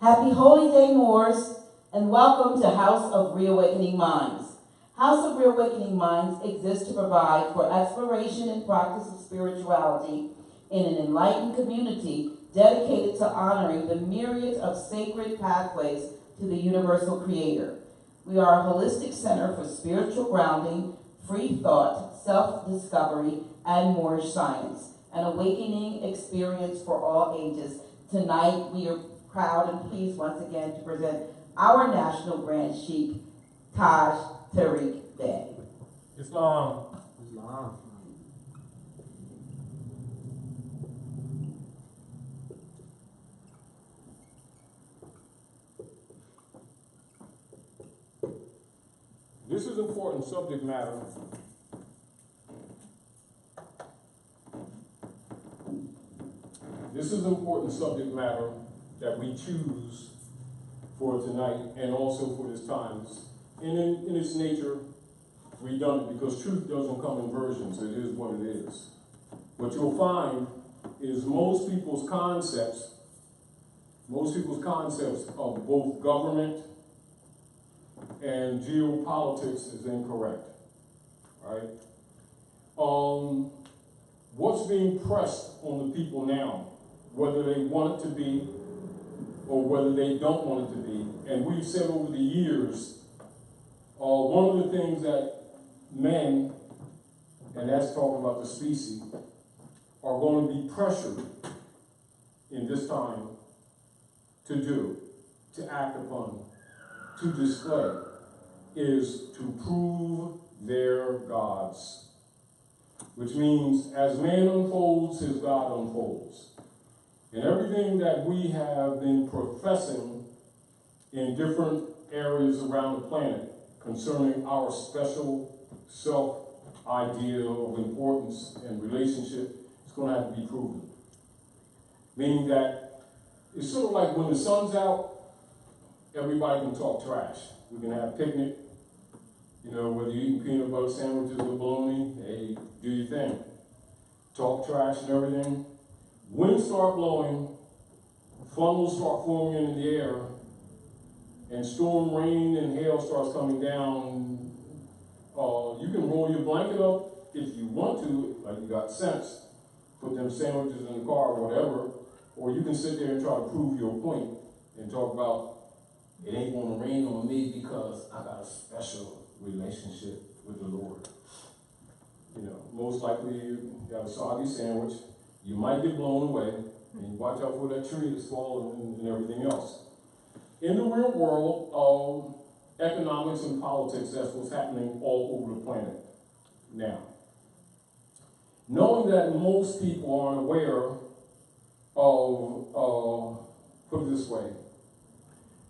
Happy Holy Day, Moors, and welcome to House of Reawakening Minds. House of Reawakening Minds exists to provide for exploration and practice of spirituality in an enlightened community dedicated to honoring the myriad of sacred pathways to the universal creator. We are a holistic center for spiritual grounding, free thought, self-discovery, and Moorish science, an awakening experience for all ages. Tonight, we are proud and pleased once again to present our National Grand Sheikh, Tariq Bey. Islam. This is important subject matter. This is important subject matter that we choose for tonight and also for this time. And in its nature, redundant, because truth doesn't come in versions. It is what it is. What you'll find is most people's concepts of both government and geopolitics is incorrect, right? What's being pressed on the people now, whether they want it to be or whether they don't want it to be, and we've said over the years, one of the things that men, and that's talking about the species, are going to be pressured in this time to do, to act upon, to display, is to prove their gods. Which means as man unfolds, his God unfolds. And everything that we have been professing in different areas around the planet concerning our special self-idea of importance and relationship is going to have to be proven. Meaning that it's sort of like when the sun's out, everybody can talk trash. We can have a picnic, whether you're eating peanut butter sandwiches or bologna, hey, do your thing. Talk trash and everything. Winds start blowing, funnels start forming in the air, and storm, rain, and hail starts coming down. You can roll your blanket up if you want to, like you got sense. Put them sandwiches in the car or whatever, or you can sit there and try to prove your point and talk about it ain't going to rain on me because I got a special relationship with the Lord. Most likely you got a soggy sandwich. You might get blown away, and you watch out for that tree that's falling and everything else. In the real world, economics and politics, that's what's happening all over the planet now. Knowing that most people aren't aware of, put it this way,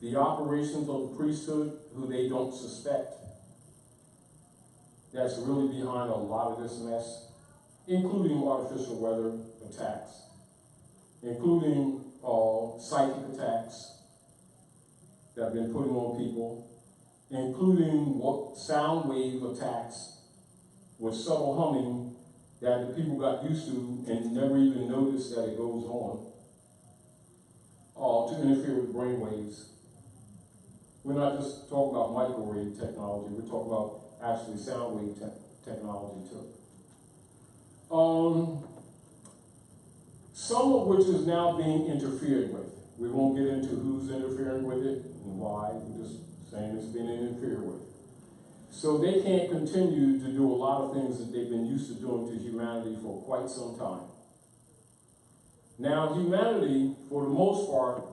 the operations of the priesthood, who they don't suspect, that's really behind a lot of this mess, including artificial weather attacks, including psychic attacks that have been put on people, including sound wave attacks with subtle humming that the people got used to and never even noticed that it goes on, to interfere with brain waves. We're not just talking about microwave technology, we're talking about actually sound wave technology too. Some of which is now being interfered with. We won't get into who's interfering with it and why. We're just saying it's being interfered with. So they can't continue to do a lot of things that they've been used to doing to humanity for quite some time. Now, humanity, for the most part,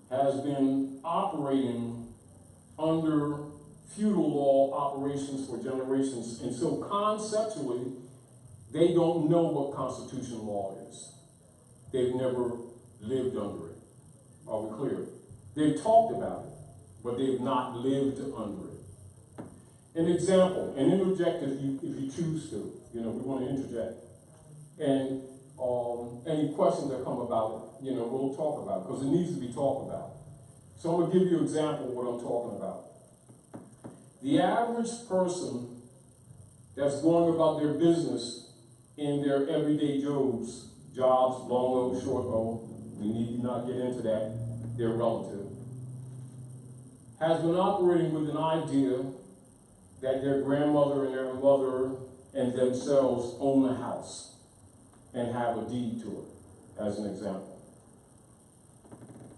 has been operating under feudal law operations for generations, and so conceptually, they don't know what constitutional law is. They've never lived under it. Are we clear? They've talked about it, but they've not lived under it. An example, and interject if you choose to. We want to interject. And any questions that come about it, we'll talk about it, because it needs to be talked about. So I'm going to give you an example of what I'm talking about. The average person that's going about their business in their everyday jobs, long O, short O, we need not get into that, their relative, has been operating with an idea that their grandmother and their mother and themselves own a house and have a deed to it, as an example.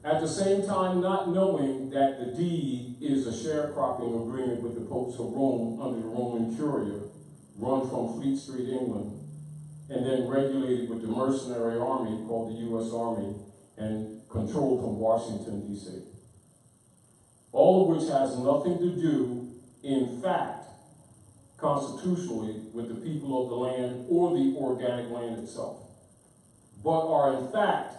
At the same time, not knowing that the deed is a sharecropping agreement with the popes of Rome under the Roman Curia, run from Fleet Street, England, and then regulated with the mercenary army called the U.S. Army and controlled from Washington, D.C. All of which has nothing to do, in fact, constitutionally, with the people of the land or the organic land itself, but are in fact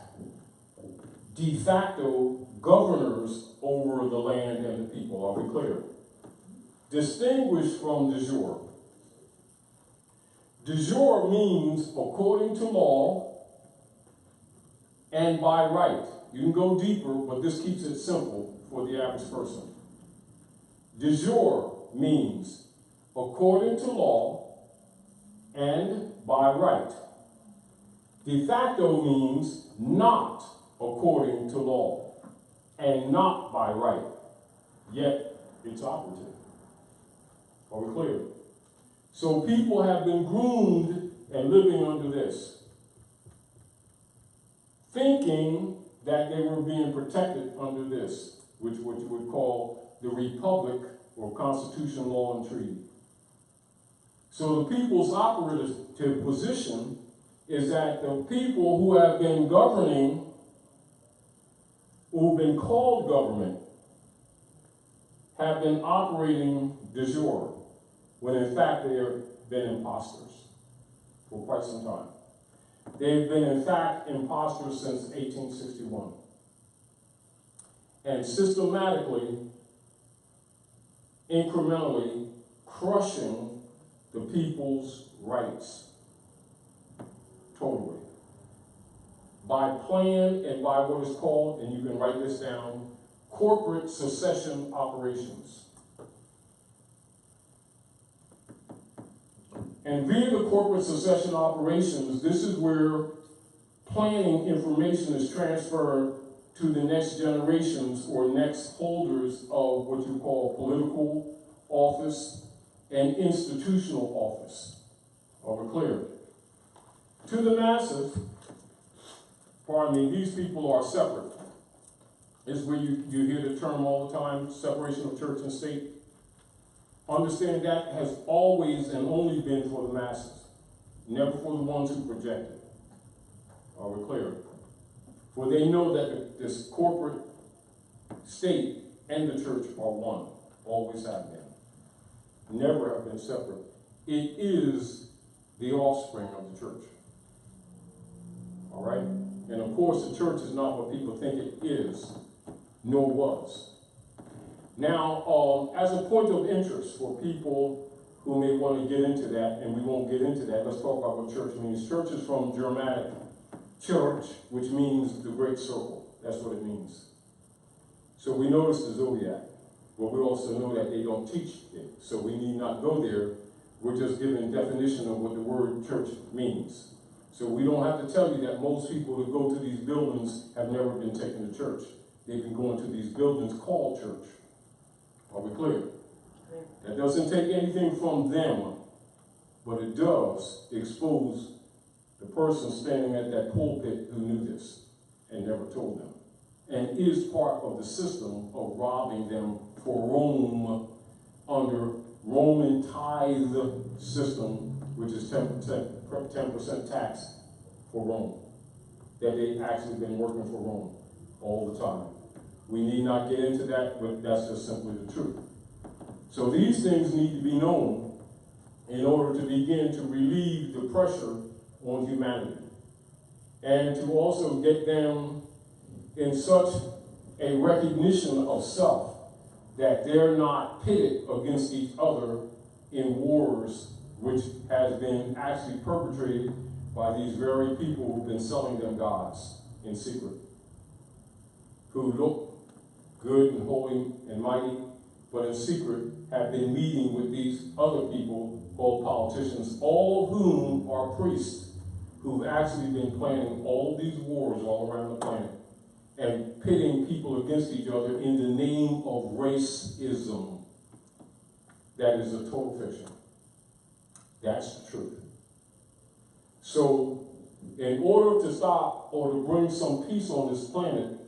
de facto governors over the land and the people. Are we clear? Distinguished from de jure. De jure means according to law and by right. You can go deeper, but this keeps it simple for the average person. De jure means according to law and by right. De facto means not according to law and not by right, yet it's operative. Are we clear? So people have been groomed and living under this, thinking that they were being protected under this, which you would call the Republic or Constitution, Law, and Treaty. So the people's operative position is that the people who have been governing, who've been called government, have been operating de jure, when in fact they have been imposters for quite some time. They've been in fact imposters since 1861. And systematically, incrementally crushing the people's rights, totally. By plan and by what is called, and you can write this down, corporate secession operations. And via the corporate secession operations, this is where planning information is transferred to the next generations or next holders of what you call political office and institutional office. Are we clear? To the masses, pardon me, these people are separate. It's where you hear the term all the time, separation of church and state. Understand that has always and only been for the masses, never for the ones who project it. Are we clear? For they know that this corporate state and the church are one, always have been. Never have been separate. It is the offspring of the church. All right? And of course, the church is not what people think it is, nor was. Now, as a point of interest for people who may want to get into that, and we won't get into that, let's talk about what church means. Church is from Germanic church, which means the great circle. That's what it means. So we notice the zodiac, but we also know that they don't teach it, so we need not go there. We're just giving definition of what the word church means. So we don't have to tell you that most people who go to these buildings have never been taken to church. They've been going to these buildings called church. Are we clear? That doesn't take anything from them, but it does expose the person standing at that pulpit who knew this and never told them, and is part of the system of robbing them for Rome under Roman tithe system, which is 10% tax for Rome, that they've actually been working for Rome all the time. We need not get into that, but that's just simply the truth. So these things need to be known in order to begin to relieve the pressure on humanity, and to also get them in such a recognition of self that they're not pitted against each other in wars, which has been actually perpetrated by these very people who've been selling them gods in secret, who look good and holy and mighty, but in secret have been meeting with these other people called politicians, all of whom are priests who've actually been planning all these wars all around the planet and pitting people against each other in the name of racism. That is a total fiction. That's the truth. So, in order to stop or to bring some peace on this planet,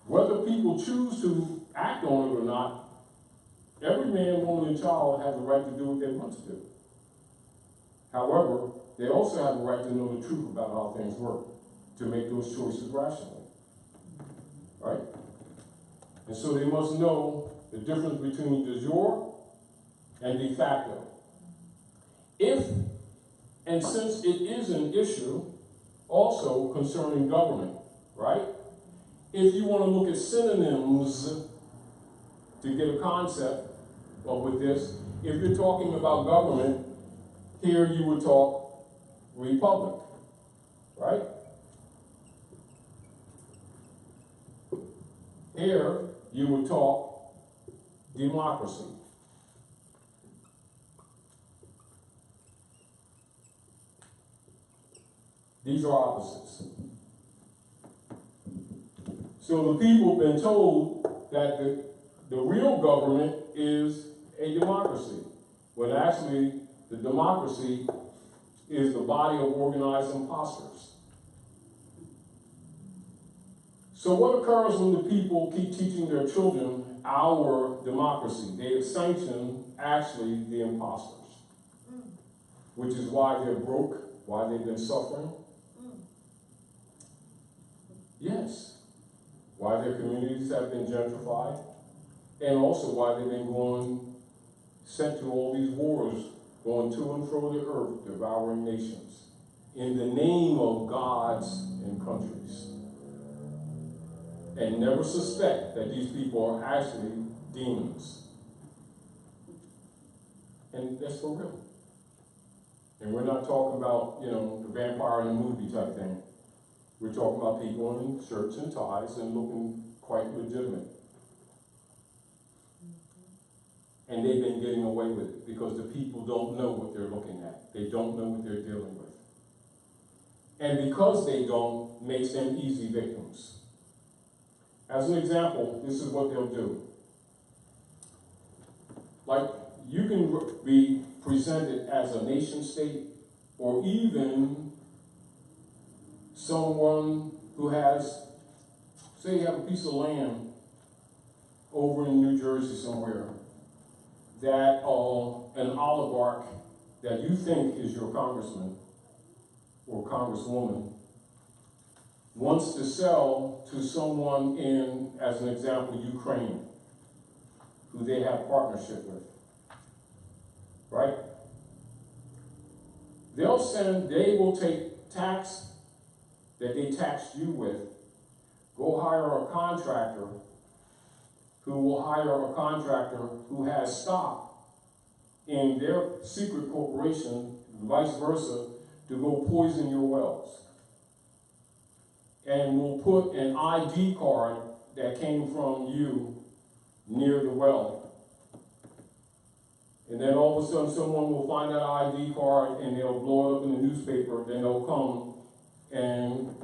whether people choose to act on it or not, every man, woman, and child has the right to do what they want to do. However, they also have the right to know the truth about how things work, to make those choices rationally. Right? And so they must know the difference between de jure and de facto. If, and since it is an issue also concerning government, right? If you want to look at synonyms to get a concept with this, if you're talking about government, here you would talk republic, right? Here you would talk democracy. These are opposites. So the people have been told that the real government is a democracy, when actually the democracy is the body of organized imposters. So what occurs when the people keep teaching their children our democracy? They sanction actually the imposters, which is why they're broke, why they've been suffering. Yes. Why their communities have been gentrified, and also why they've been sent to all these wars, going to and fro the earth, devouring nations, in the name of gods and countries. And never suspect that these people are actually demons. And that's for real. And we're not talking about, the vampire in the movie type thing. We're talking about people in shirts and ties and looking quite legitimate. And they've been getting away with it because the people don't know what they're looking at. They don't know what they're dealing with. And because they don't, makes them easy victims. As an example, this is what they'll do. Like, you can be presented as a nation state or even someone who has, say you have a piece of land over in New Jersey somewhere that an oligarch that you think is your congressman or congresswoman wants to sell to someone in, as an example, Ukraine, who they have partnership with, right? They will take tax that they taxed you with, go hire a contractor who will hire a contractor who has stock in their secret corporation, vice versa, to go poison your wells. And will put an ID card that came from you near the well. And then all of a sudden someone will find that ID card and they'll blow it up in the newspaper, then they'll come and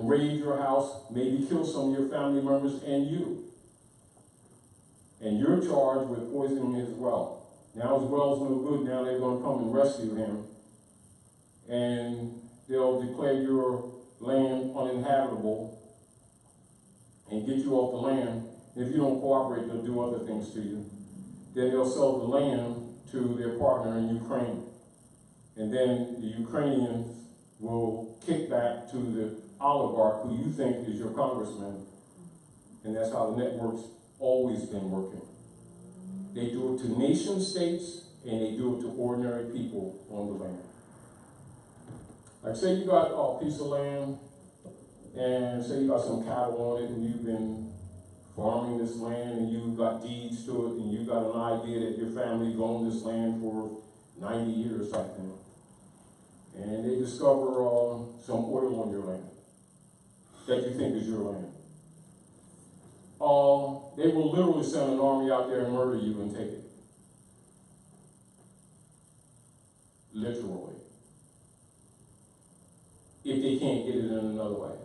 raid your house, maybe kill some of your family members and you. And you're charged with poisoning his well. Now his well's no good, now they're going to come and rescue him. And they'll declare your land uninhabitable and get you off the land. If you don't cooperate, they'll do other things to you. Then they'll sell the land to their partner in Ukraine. And then the Ukrainians will kick back to the oligarch who you think is your congressman. And that's how the network's always been working. They do it to nation states and they do it to ordinary people on the land. Like say you got a piece of land and say you got some cattle on it and you've been farming this land and you've got deeds to it and you got an idea that your family's owned this land for 90 years type thing. And they discover some oil on your land that you think is your land. They will literally send an army out there and murder you and take it. Literally. If they can't get it in another way.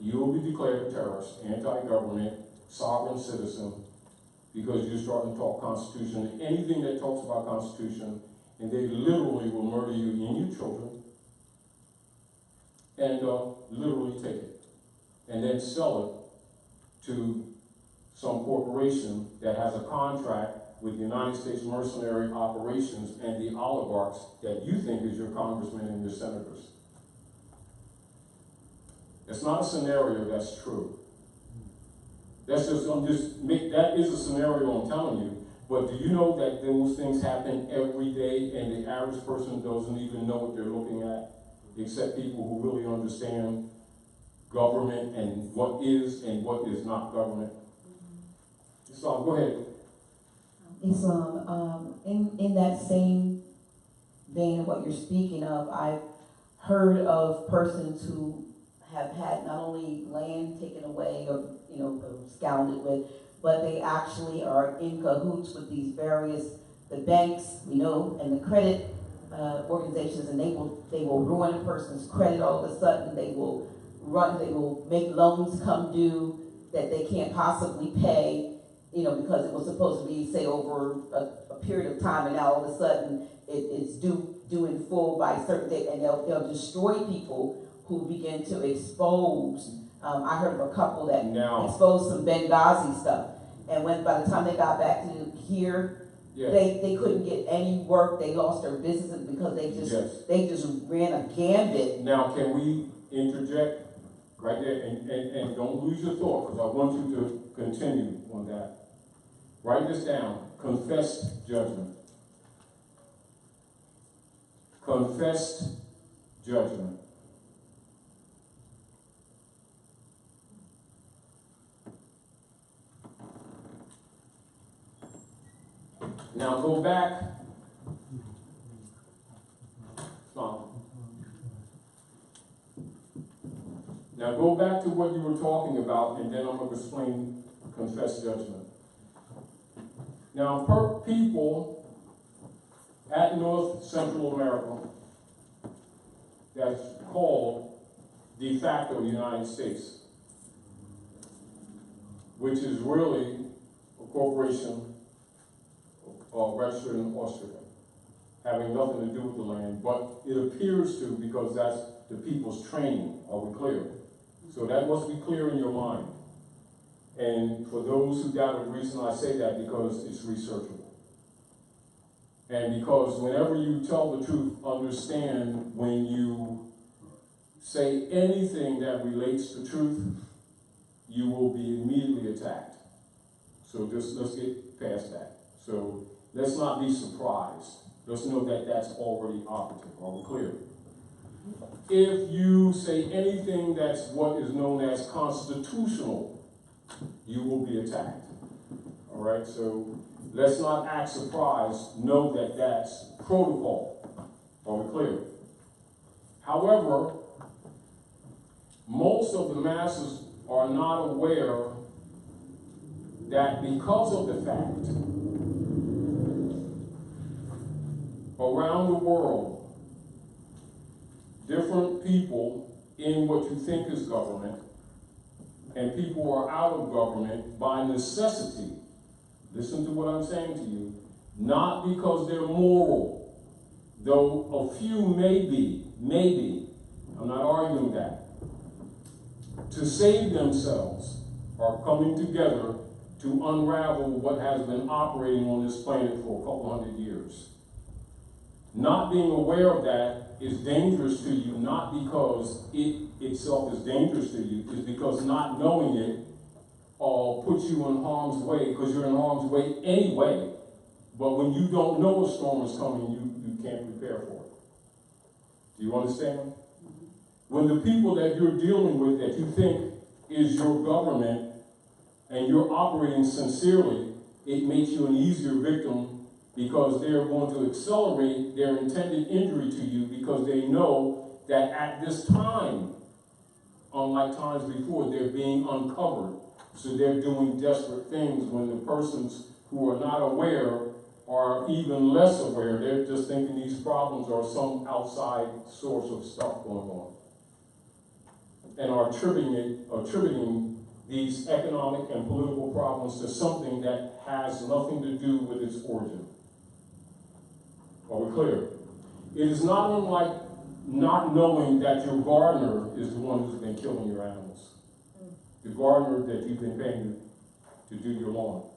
you will be declared a terrorist, anti-government, sovereign citizen, because you're starting to talk Constitution, anything that talks about Constitution, and they literally will murder you and your children, and literally take it, and then sell it to some corporation that has a contract with United States mercenary operations and the oligarchs that you think is your congressmen and your senators. It's not a scenario that's true. That's just, that is a scenario I'm telling you, but do you know that those things happen every day and the average person doesn't even know what they're looking at, except people who really understand government and what is not government? Islam, go ahead. Islam, in that same vein of what you're speaking of, I've heard of persons who have had not only land taken away or, scounded with, but they actually are in cahoots with these various, the banks, and the credit organizations, and they will ruin a person's credit all of a sudden. They will make loans come due that they can't possibly pay, because it was supposed to be, say, over a period of time, and now all of a sudden it's due in full by a certain date, and they'll destroy people who begin to expose. I heard of a couple that exposed some Benghazi stuff, and by the time they got back to here, they couldn't get any work. They lost their businesses because they just ran a gambit. Now, can we interject right there, and don't lose your thought, because I want you to continue on that. Write this down. Confessed judgment. Confessed judgment. Now go back. Now go back to what you were talking about, and then I'm going to explain confessed judgment. Now, people at North Central America that's called Defacto United States, which is really a corporation registered in Austria, having nothing to do with the land, but it appears to, because that's the people's training. Are we clear? So that must be clear in your mind. And for those who doubt it, the reason I say that, because it's researchable. And because whenever you tell the truth, understand when you say anything that relates to truth, you will be immediately attacked. So just let's get past that. So let's not be surprised. Let's know that that's already operative. Are we clear? If you say anything that's what is known as constitutional, you will be attacked. All right? So let's not act surprised. Know that that's protocol. Are we clear? However, most of the masses are not aware that because of the fact around the world, different people in what you think is government and people who are out of government by necessity, listen to what I'm saying to you, not because they're moral, though a few maybe, I'm not arguing that, to save themselves are coming together to unravel what has been operating on this planet for a couple hundred years. Not being aware of that is dangerous to you, not because it itself is dangerous to you, it's because not knowing it puts you in harm's way, because you're in harm's way anyway. But when you don't know a storm is coming, you can't prepare for it. Do you understand? When the people that you're dealing with, that you think is your government, and you're operating sincerely, it makes you an easier victim, because they're going to accelerate their intended injury to you, because they know that at this time, unlike times before, they're being uncovered. So they're doing desperate things when the persons who are not aware are even less aware. They're just thinking these problems are some outside source of stuff going on. and are attributing these economic and political problems to something that has nothing to do with its origin. Are we clear? It is not unlike not knowing that your gardener is the one who's been killing your animals. The gardener that you've been paying to do your lawn.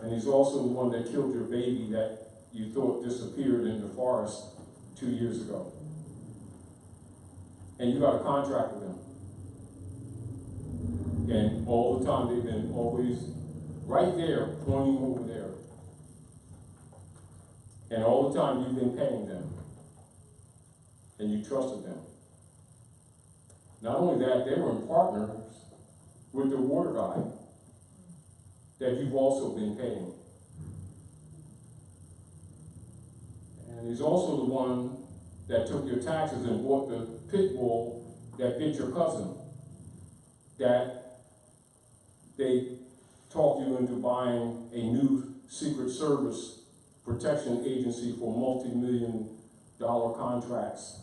And he's also the one that killed your baby that you thought disappeared in the forest 2 years ago. And you got a contract with him. And all the time they've been always right there, pointing over there. And all the time you've been paying them. And you trusted them. Not only that, they were in partners with the water guy that you've also been paying. And he's also the one that took your taxes and bought the pit bull that bit your cousin, that they talked you into buying a new Secret Service protection agency for multi-million-dollar contracts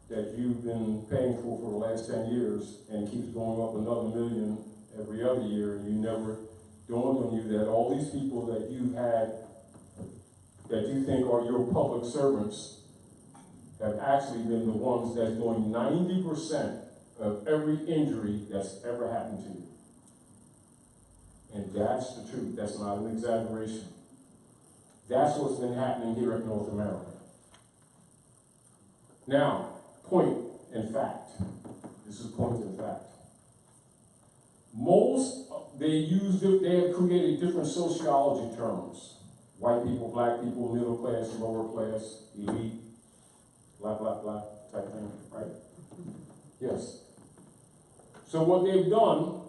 that you've been paying for the last 10 years, and keeps going up another million every other year, and you never dawned on you that all these people that you had, that you think are your public servants, have actually been the ones that's doing 90% of every injury that's ever happened to you. And that's the truth. That's not an exaggeration. That's what's been happening here in North America. Now, point and fact. This is point and fact. They have created different sociology terms. White people, black people, middle class, lower class, elite, blah, blah, blah, type thing, right? Yes. So what they've done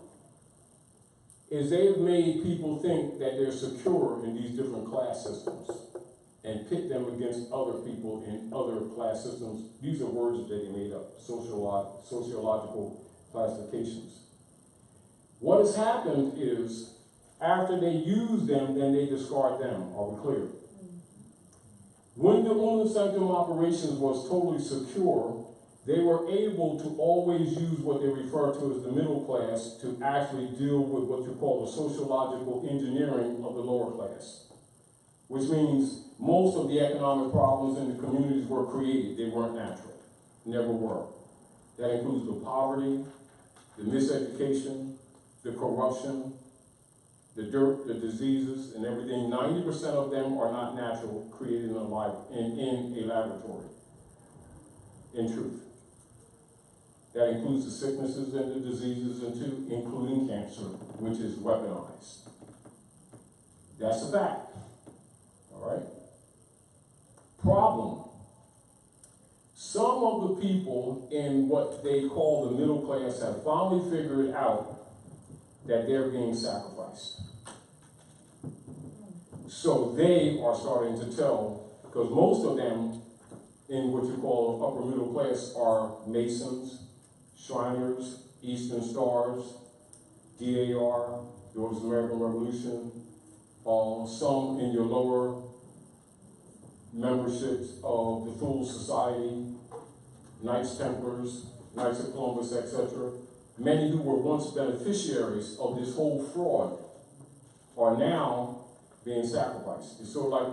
is they've made people think that they're secure in these different class systems and pit them against other people in other class systems. These are words that they made up, sociological classifications. What has happened is, after they use them, then they discard them. Are we clear? When the Unum Sanctum operations was totally secure, they were able to always use what they refer to as the middle class to actually deal with what you call the sociological engineering of the lower class. Which means most of the economic problems in the communities were created. They weren't natural. Never were. That includes the poverty, the miseducation, the corruption, the dirt, the diseases, and everything. 90% of them are not natural, created in a laboratory, in truth. That includes the sicknesses and the diseases, including cancer, which is weaponized. That's a fact. All right? Problem. Some of the people in what they call the middle class have finally figured out that they're being sacrificed. So they are starting to tell, because most of them in what you call upper middle class are Masons, Shriners, Eastern Stars, DAR, Daughters of the American Revolution, some in your lower memberships of the Thule Society, Knights Templars, Knights of Columbus, etc. Many who were once beneficiaries of this whole fraud are now being sacrificed. It's sort of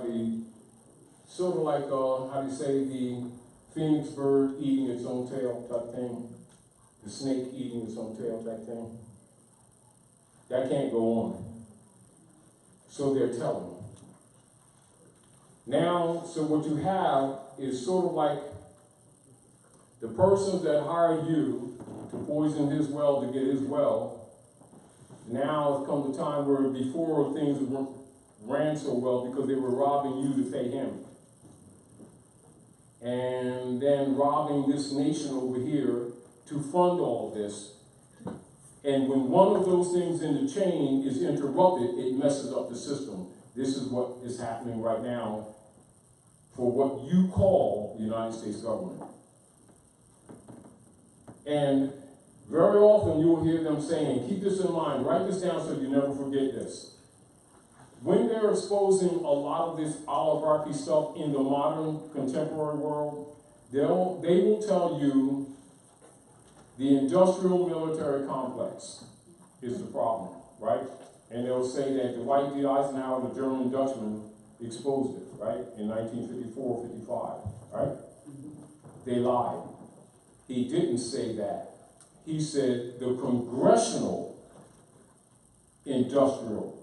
like how do you say, the phoenix bird eating its own tail type thing, the snake eating its own tail type thing. That can't go on. So they're telling. Now, so what you have is sort of like the persons that hired you to poison his well to get his well. Now has come the time where before things ran so well because they were robbing you to pay him. And then robbing this nation over here to fund all of this. And when one of those things in the chain is interrupted, it messes up the system. This is what is happening right now for what you call the United States government. And very often you'll hear them saying, keep this in mind, write this down so you never forget this. When they're exposing a lot of this oligarchy stuff in the modern contemporary world, they will tell you The industrial military complex is the problem, right? And they'll say that Dwight D. Eisenhower, the German Dutchman, exposed it, right? In 1954, 55, right? They lied. He didn't say that. He said the congressional industrial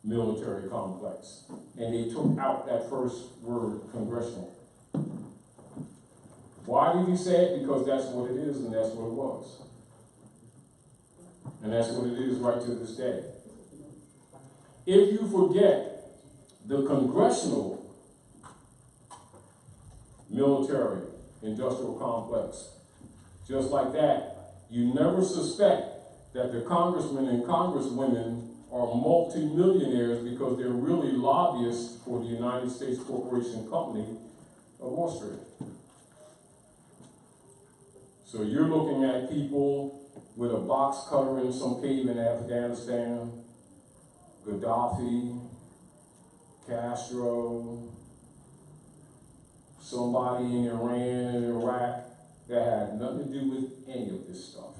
military complex. And they took out that first word, congressional. Why did he say it? Because that's what it is and that's what it was. And that's what it is right to this day. If you forget the congressional military industrial complex, just like that, you never suspect that the congressmen and congresswomen are multi-millionaires because they're really lobbyists for the United States Corporation Company of Austria. So you're looking at people with a box cutter in some cave in Afghanistan, Gaddafi, Castro, somebody in Iran and Iraq that had nothing to do with any of this stuff.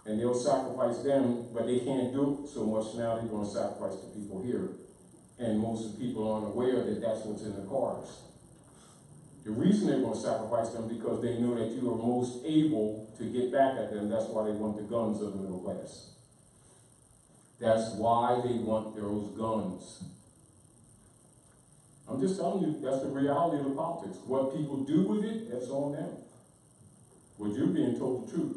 And they'll sacrifice them, but they can't do it so much now. They're going to sacrifice the people here. And most of the people aren't aware that that's what's in the cards. The reason they're going to sacrifice them because they know that you are most able to get back at them. That's why they want the guns of the middle class. That's why they want those guns. I'm just telling you, that's the reality of the politics. What people do with it, that's on them. But you're being told the truth.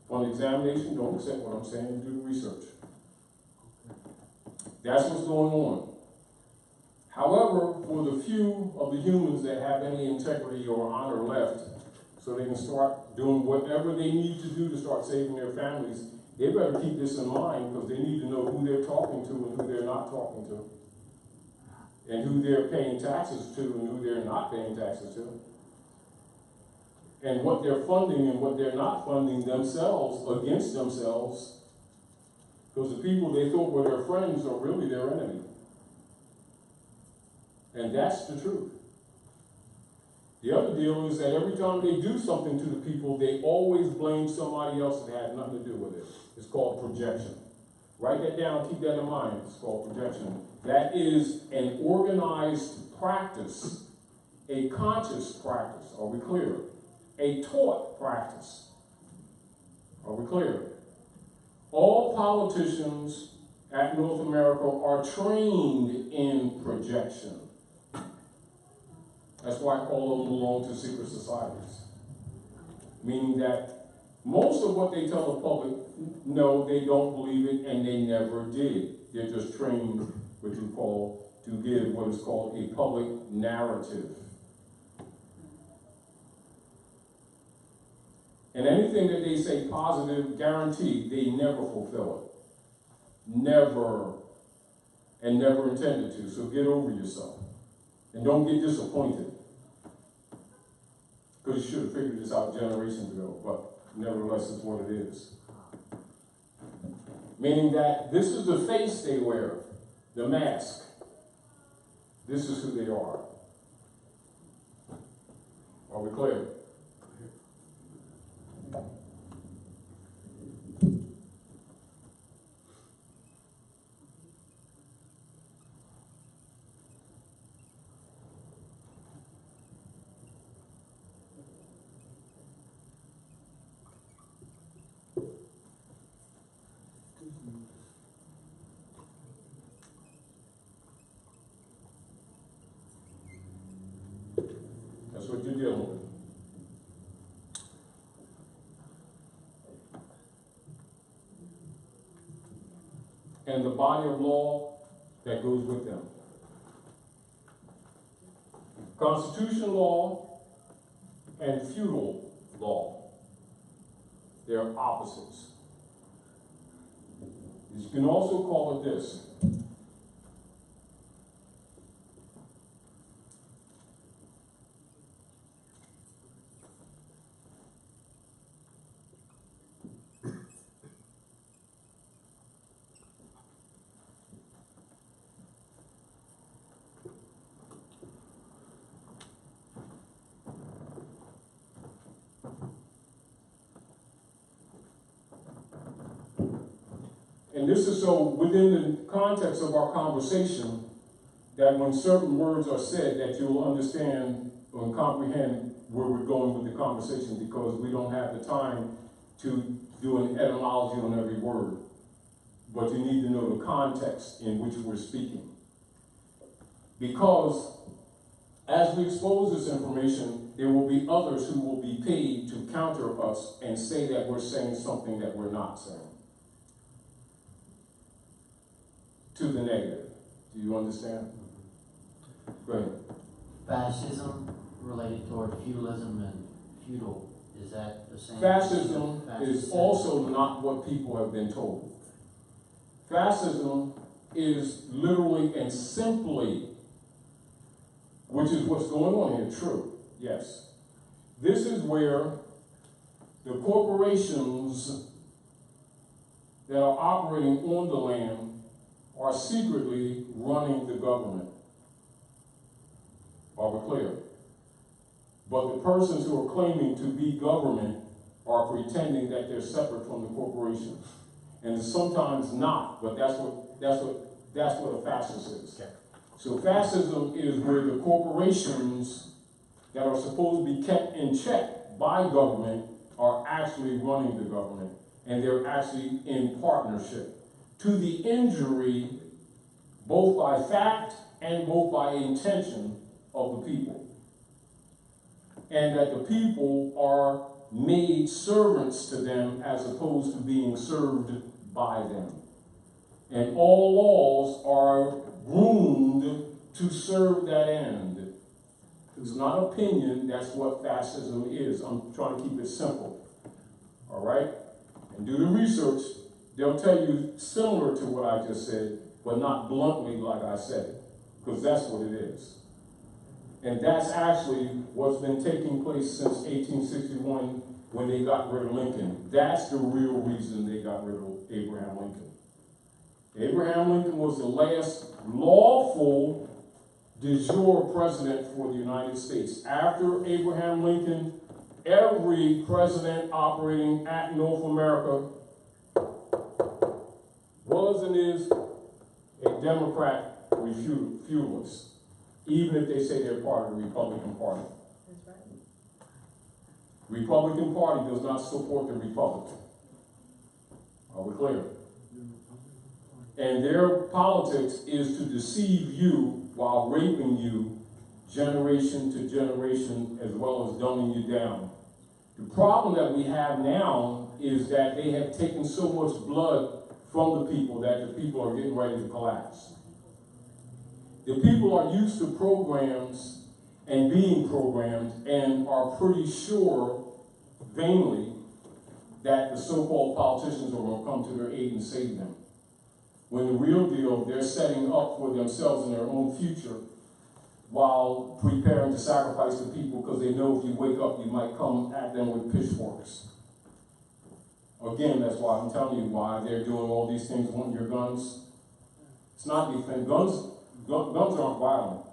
On examination, don't accept what I'm saying, do the research. That's what's going on. However, for the few of the humans that have any integrity or honor left, so they can start doing whatever they need to do to start saving their families, they better keep this in mind because they need to know who they're talking to and who they're not talking to. And who they're paying taxes to and who they're not paying taxes to. And what they're funding and what they're not funding themselves against themselves. Because the people they thought were their friends are really their enemy. And that's the truth. The other deal is that every time they do something to the people, they always blame somebody else that had nothing to do with it. It's called projection. Write that down, keep that in mind. It's called projection. That is an organized practice, a conscious practice. Are we clear? A taught practice. Are we clear? All politicians at North America are trained in projection. That's why all of them belong to secret societies. Meaning that most of what they tell the public, no, they don't believe it and they never did. They're just trained what you call to give what is called a public narrative. And anything that they say positive, guaranteed, they never fulfill it. Never. And never intended to. So get over yourself. And don't get disappointed. Because you should have figured this out generations ago. But nevertheless, it's what it is. Meaning that this is the face they wear. The mask. This is who they are. Are we clear? That's what you're dealing with. And the body of law that goes with them. Constitutional law and feudal law. They're opposites. You can also call it this. And this is so within the context of our conversation that when certain words are said that you'll understand and comprehend where we're going with the conversation, because we don't have the time to do an etymology on every word. But you need to know the context in which we're speaking. Because as we expose this information, there will be others who will be paid to counter us and say that we're saying something that we're not saying. To the negative. Do you understand? Go ahead. Fascism related toward feudalism and feudal, is that the same? Fascism is also not what people have been told. Fascism is literally and simply, which is what's going on here, true, yes. This is where the corporations that are operating on the land are secretly running the government. Are we clear? But the persons who are claiming to be government are pretending that they're separate from the corporation. And sometimes not, but that's what a fascist is. Okay. So fascism is where the corporations that are supposed to be kept in check by government are actually running the government, and they're actually in partnership to the injury both by fact and both by intention of the people. And that the people are made servants to them as opposed to being served by them. And all laws are groomed to serve that end. It's not opinion, that's what fascism is. I'm trying to keep it simple. All right? And do the research. They'll tell you similar to what I just said, but not bluntly like I said it, because that's what it is. And that's actually what's been taking place since 1861 when they got rid of Lincoln. That's the real reason they got rid of Abraham Lincoln. Abraham Lincoln was the last lawful de jure president for the United States. After Abraham Lincoln, every president operating at North America was and is a Democrat or feudalist, even if they say they're part of the Republican Party. That's right. Republican Party does not support the Republic. Are we clear? And their politics is to deceive you while raping you generation to generation, as well as dumbing you down. The problem that we have now is that they have taken so much blood from the people that the people are getting ready to collapse. The people are used to programs and being programmed and are pretty sure, vainly, that the so-called politicians are going to come to their aid and save them. When the real deal, they're setting up for themselves and their own future while preparing to sacrifice the people, because they know if you wake up, you might come at them with pitchforks. Again, that's why I'm telling you why they're doing all these things, wanting your guns. It's not defense. Guns aren't violent.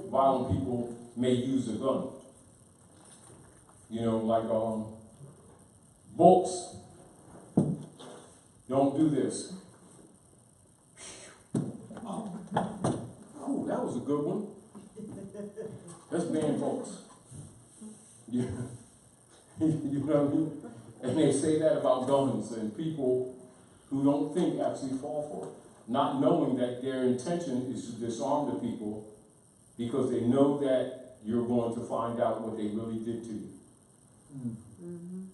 Violent people may use a gun. You know, like bolts. Don't do this. Oh, that was a good one. Let's ban bolts. Yeah. You know what I mean? And they say that about guns, and people who don't think actually fall for it, not knowing that their intention is to disarm the people because they know that you're going to find out what they really did to you. Mm-hmm.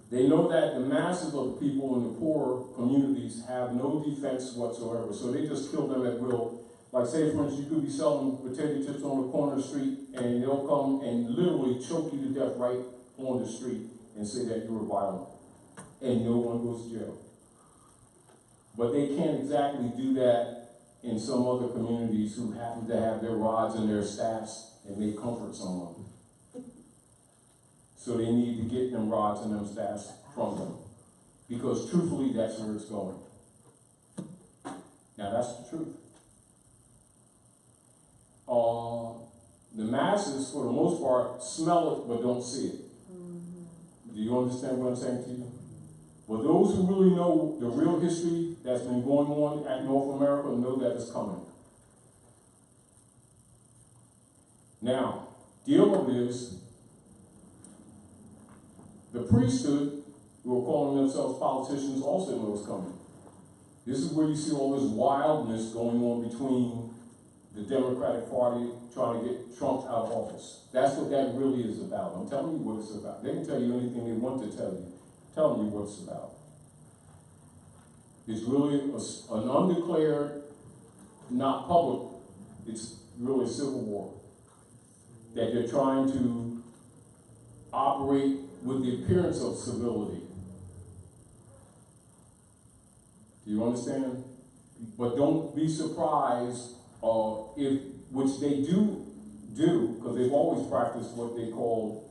They know that the masses of the people in the poor communities have no defense whatsoever, so they just kill them at will. Like, say, for instance, you could be selling potato chips on the corner of the street, and they'll come and literally choke you to death right on the street and say that you were violent, and no one goes to jail. But they can't exactly do that in some other communities who happen to have their rods and their staffs and may comfort someone. So they need to get them rods and them staffs from them, because truthfully, that's where it's going. Now, that's the truth. The masses, for the most part, smell it but don't see it. Mm-hmm. Do you understand what I'm saying to you? But those who really know the real history that's been going on at North America know that it's coming. Now, the other is the priesthood, who are calling themselves politicians, also know it's coming. This is where you see all this wildness going on between the Democratic Party trying to get Trump out of office. That's what that really is about. I'm telling you what it's about. They can tell you anything they want to tell you. Telling you what it's about. It's really an undeclared, not public, it's really a civil war that they're trying to operate with the appearance of civility. Do you understand? But don't be surprised if, which they do, because they've always practiced what they call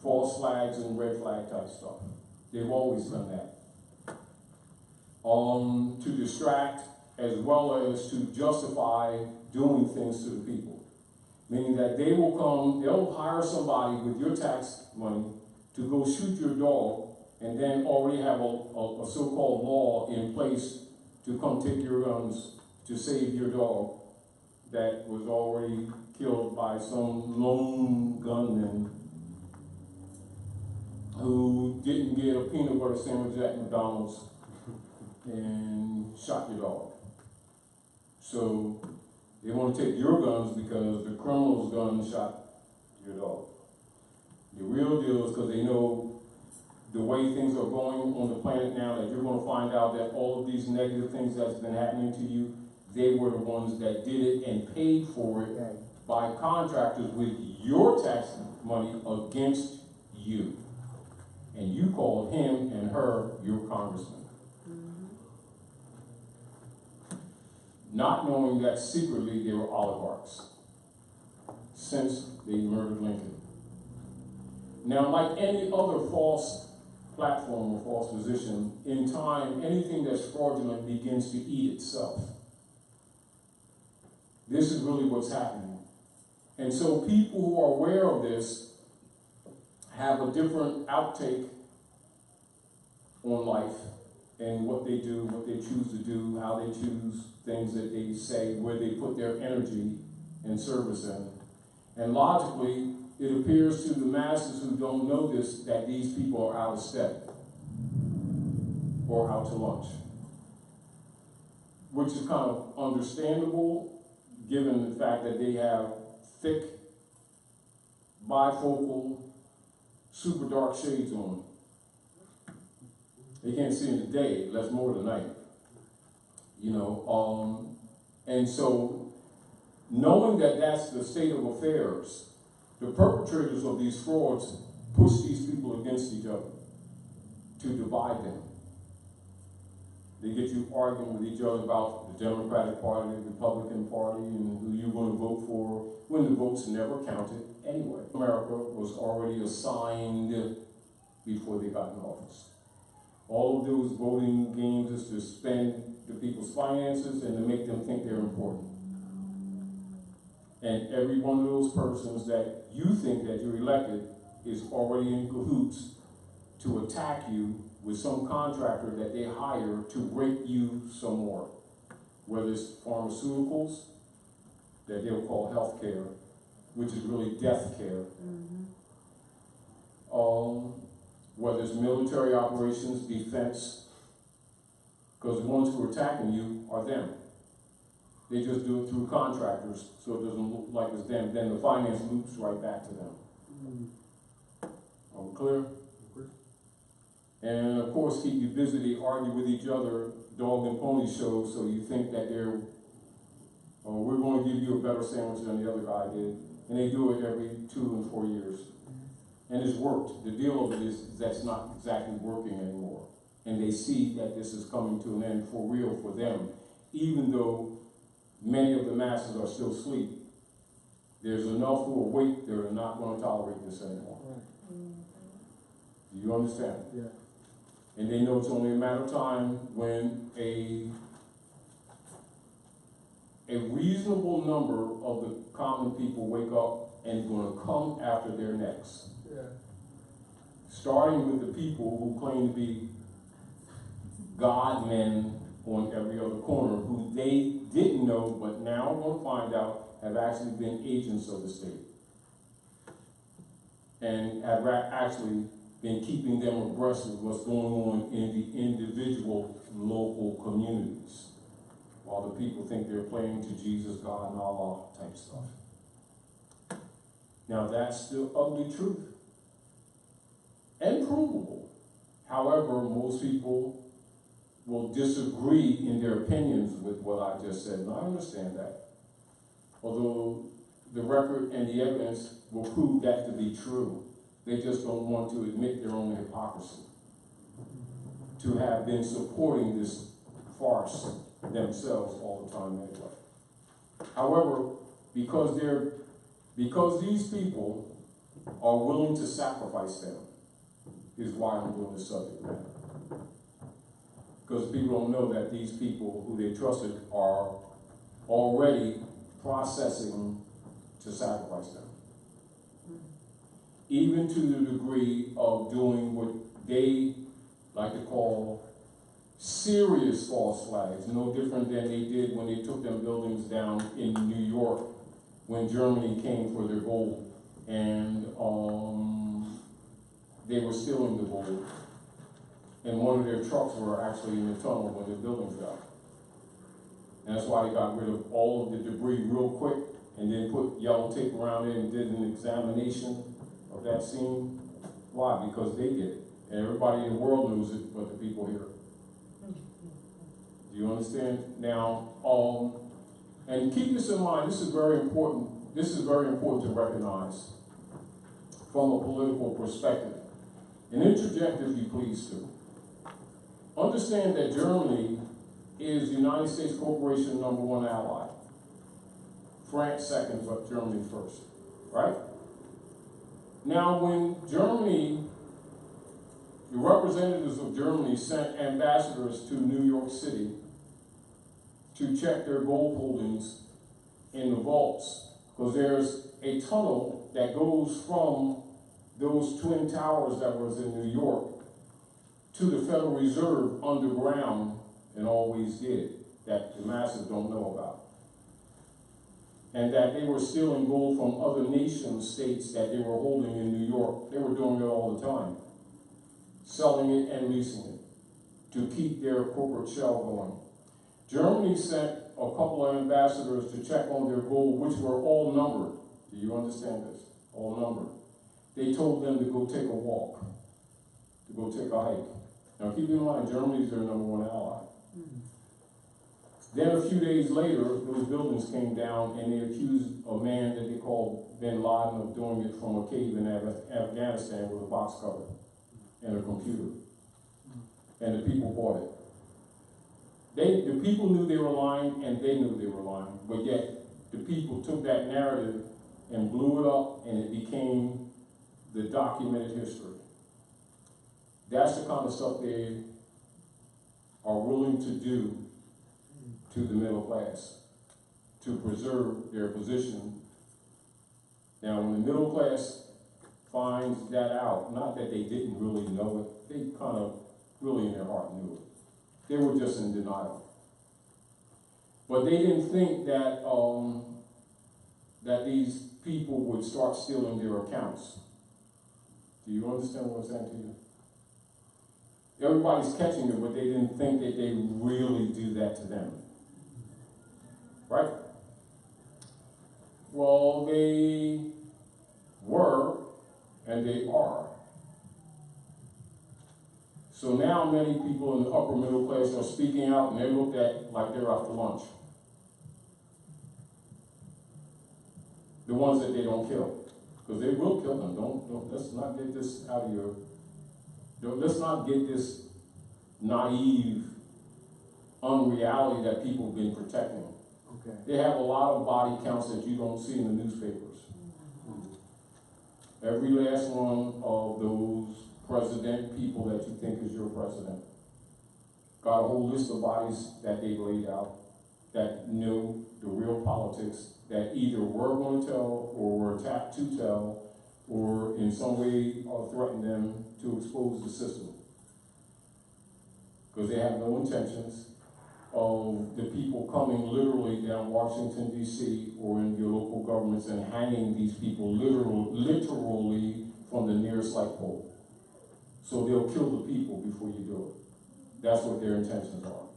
false flags and red flag type stuff. They've always done that. To distract as well as to justify doing things to the people. Meaning that they will come, they'll hire somebody with your tax money to go shoot your dog and then already have a so-called law in place to come take your guns to save your dog that was already killed by some lone gunman who didn't get a peanut butter sandwich at McDonald's and shot your dog. So they want to take your guns because the criminal's gun shot your dog. The real deal is because they know the way things are going on the planet now, that you're going to find out that all of these negative things that's been happening to you, they were the ones that did it and paid for it by contractors with your tax money against you. And you called him and her your congressman. Not knowing that secretly they were oligarchs since they murdered Lincoln. Now, like any other false platform or false position, in time, anything that's fraudulent begins to eat itself. This is really what's happening. And so people who are aware of this have a different outtake on life and what they do, what they choose to do, how they choose things that they say, where they put their energy and service in. And logically, it appears to the masses who don't know this that these people are out of step or out to lunch, which is kind of understandable given the fact that they have thick, bifocal, super dark shades on. They can't see in the day, less more at night. You know, and so knowing that that's the state of affairs, the perpetrators of these frauds push these people against each other to divide them. They get you arguing with each other about the Democratic Party, the Republican Party, and who you're going to vote for when the votes never counted anyway. America was already assigned before they got in office. All of those voting games is to spend the people's finances and to make them think they're important. And every one of those persons that you think that you're elected is already in cahoots to attack you with some contractor that they hire to rape you some more. Whether it's pharmaceuticals, that they'll call health care, which is really death care. Whether it's military operations, defense, because the ones who are attacking you are them. They just do it through contractors, so it doesn't look like it's them. Then the finance loops right back to them. Are we clear? And of course, keep you busy. They argue with each other, dog and pony shows, so you think that they're, we're going to give you a better sandwich than the other guy did. And they do it every 2 and 4 years. And it's worked. The deal of it is that's not exactly working anymore. And they see that this is coming to an end for real for them, even though many of the masses are still asleep. There's enough who are awake that are not going to tolerate this anymore. Do you understand? Yeah. And they know it's only a matter of time when a reasonable number of the common people wake up and going to come after their necks. Yeah. starting with the people who claim to be God men on every other corner, who they didn't know, but now we're going to find out have actually been agents of the state. And have actually been keeping them abreast of what's going on in the individual local communities, while the people think they're playing to Jesus, God, and Allah type stuff. Now that's the ugly truth and provable. However, most people will disagree in their opinions with what I just said, and I understand that. Although the record and the evidence will prove that to be true. They just don't want to admit their own hypocrisy, to have been supporting this farce themselves all the time anyway. However, because these people are willing to sacrifice them, is why I'm doing this subject matter. Because people don't know that these people who they trusted are already processing to sacrifice them. Even to the degree of doing what they like to call serious false flags, no different than they did when they took them buildings down in New York when Germany came for their gold, and they were stealing the gold. And one of their trucks were actually in the tunnel when the building fell. And that's why they got rid of all of the debris real quick and then put yellow tape around it and did an examination of that scene. Why? Because they did it. And everybody in the world knows it, but the people here. Do you understand? Now, and keep this in mind, this is very important. This is very important to recognize from a political perspective. And interject if you please too. Understand that Germany is the United States Corporation #1 ally. France second, but Germany first, right? Now, when Germany, the representatives of Germany sent ambassadors to New York City to check their gold holdings in the vaults, because there's a tunnel that goes from those twin towers that was in New York to the Federal Reserve underground, and always did, that the masses don't know about. And that they were stealing gold from other nation states that they were holding in New York. They were doing it all the time, selling it and leasing it to keep their corporate shell going. Germany sent a couple of ambassadors to check on their gold, which were all numbered. Do you understand this? All numbered. They told them to go take a walk, to go take a hike. Now keep in mind, Germany is their #1 ally. Then a few days later, those buildings came down and they accused a man that they called bin Laden of doing it from a cave in Afghanistan with a box cover and a computer. And the people bought it. The people knew they were lying and they knew they were lying, but yet the people took that narrative and blew it up and it became the documented history. That's the kind of stuff they are willing to do to the middle class, to preserve their position. Now, when the middle class finds that out, not that they didn't really know it, they kind of really in their heart knew it. They were just in denial. But they didn't think that, that these people would start stealing their accounts. Do you understand what I'm saying to you? Everybody's catching it, but they didn't think that they really do that to them. Right? Well, they were, and they are. So now many people in the upper middle class are speaking out, and they're looked at like they're out for lunch. The ones that they don't kill, because they will kill them. Let's not get this out of your. Let's not get this naive unreality that people have been protecting. Okay. They have a lot of body counts that you don't see in the newspapers. Every last one of those president people that you think is your president got a whole list of bodies that they laid out that knew the real politics, that either were going to tell or were tapped to tell or in some way threaten them to expose the system. Because they have no intentions of the people coming literally down Washington, D.C. or in your local governments and hanging these people literally from the nearest light pole. So they'll kill the people before you do it. That's what their intentions are.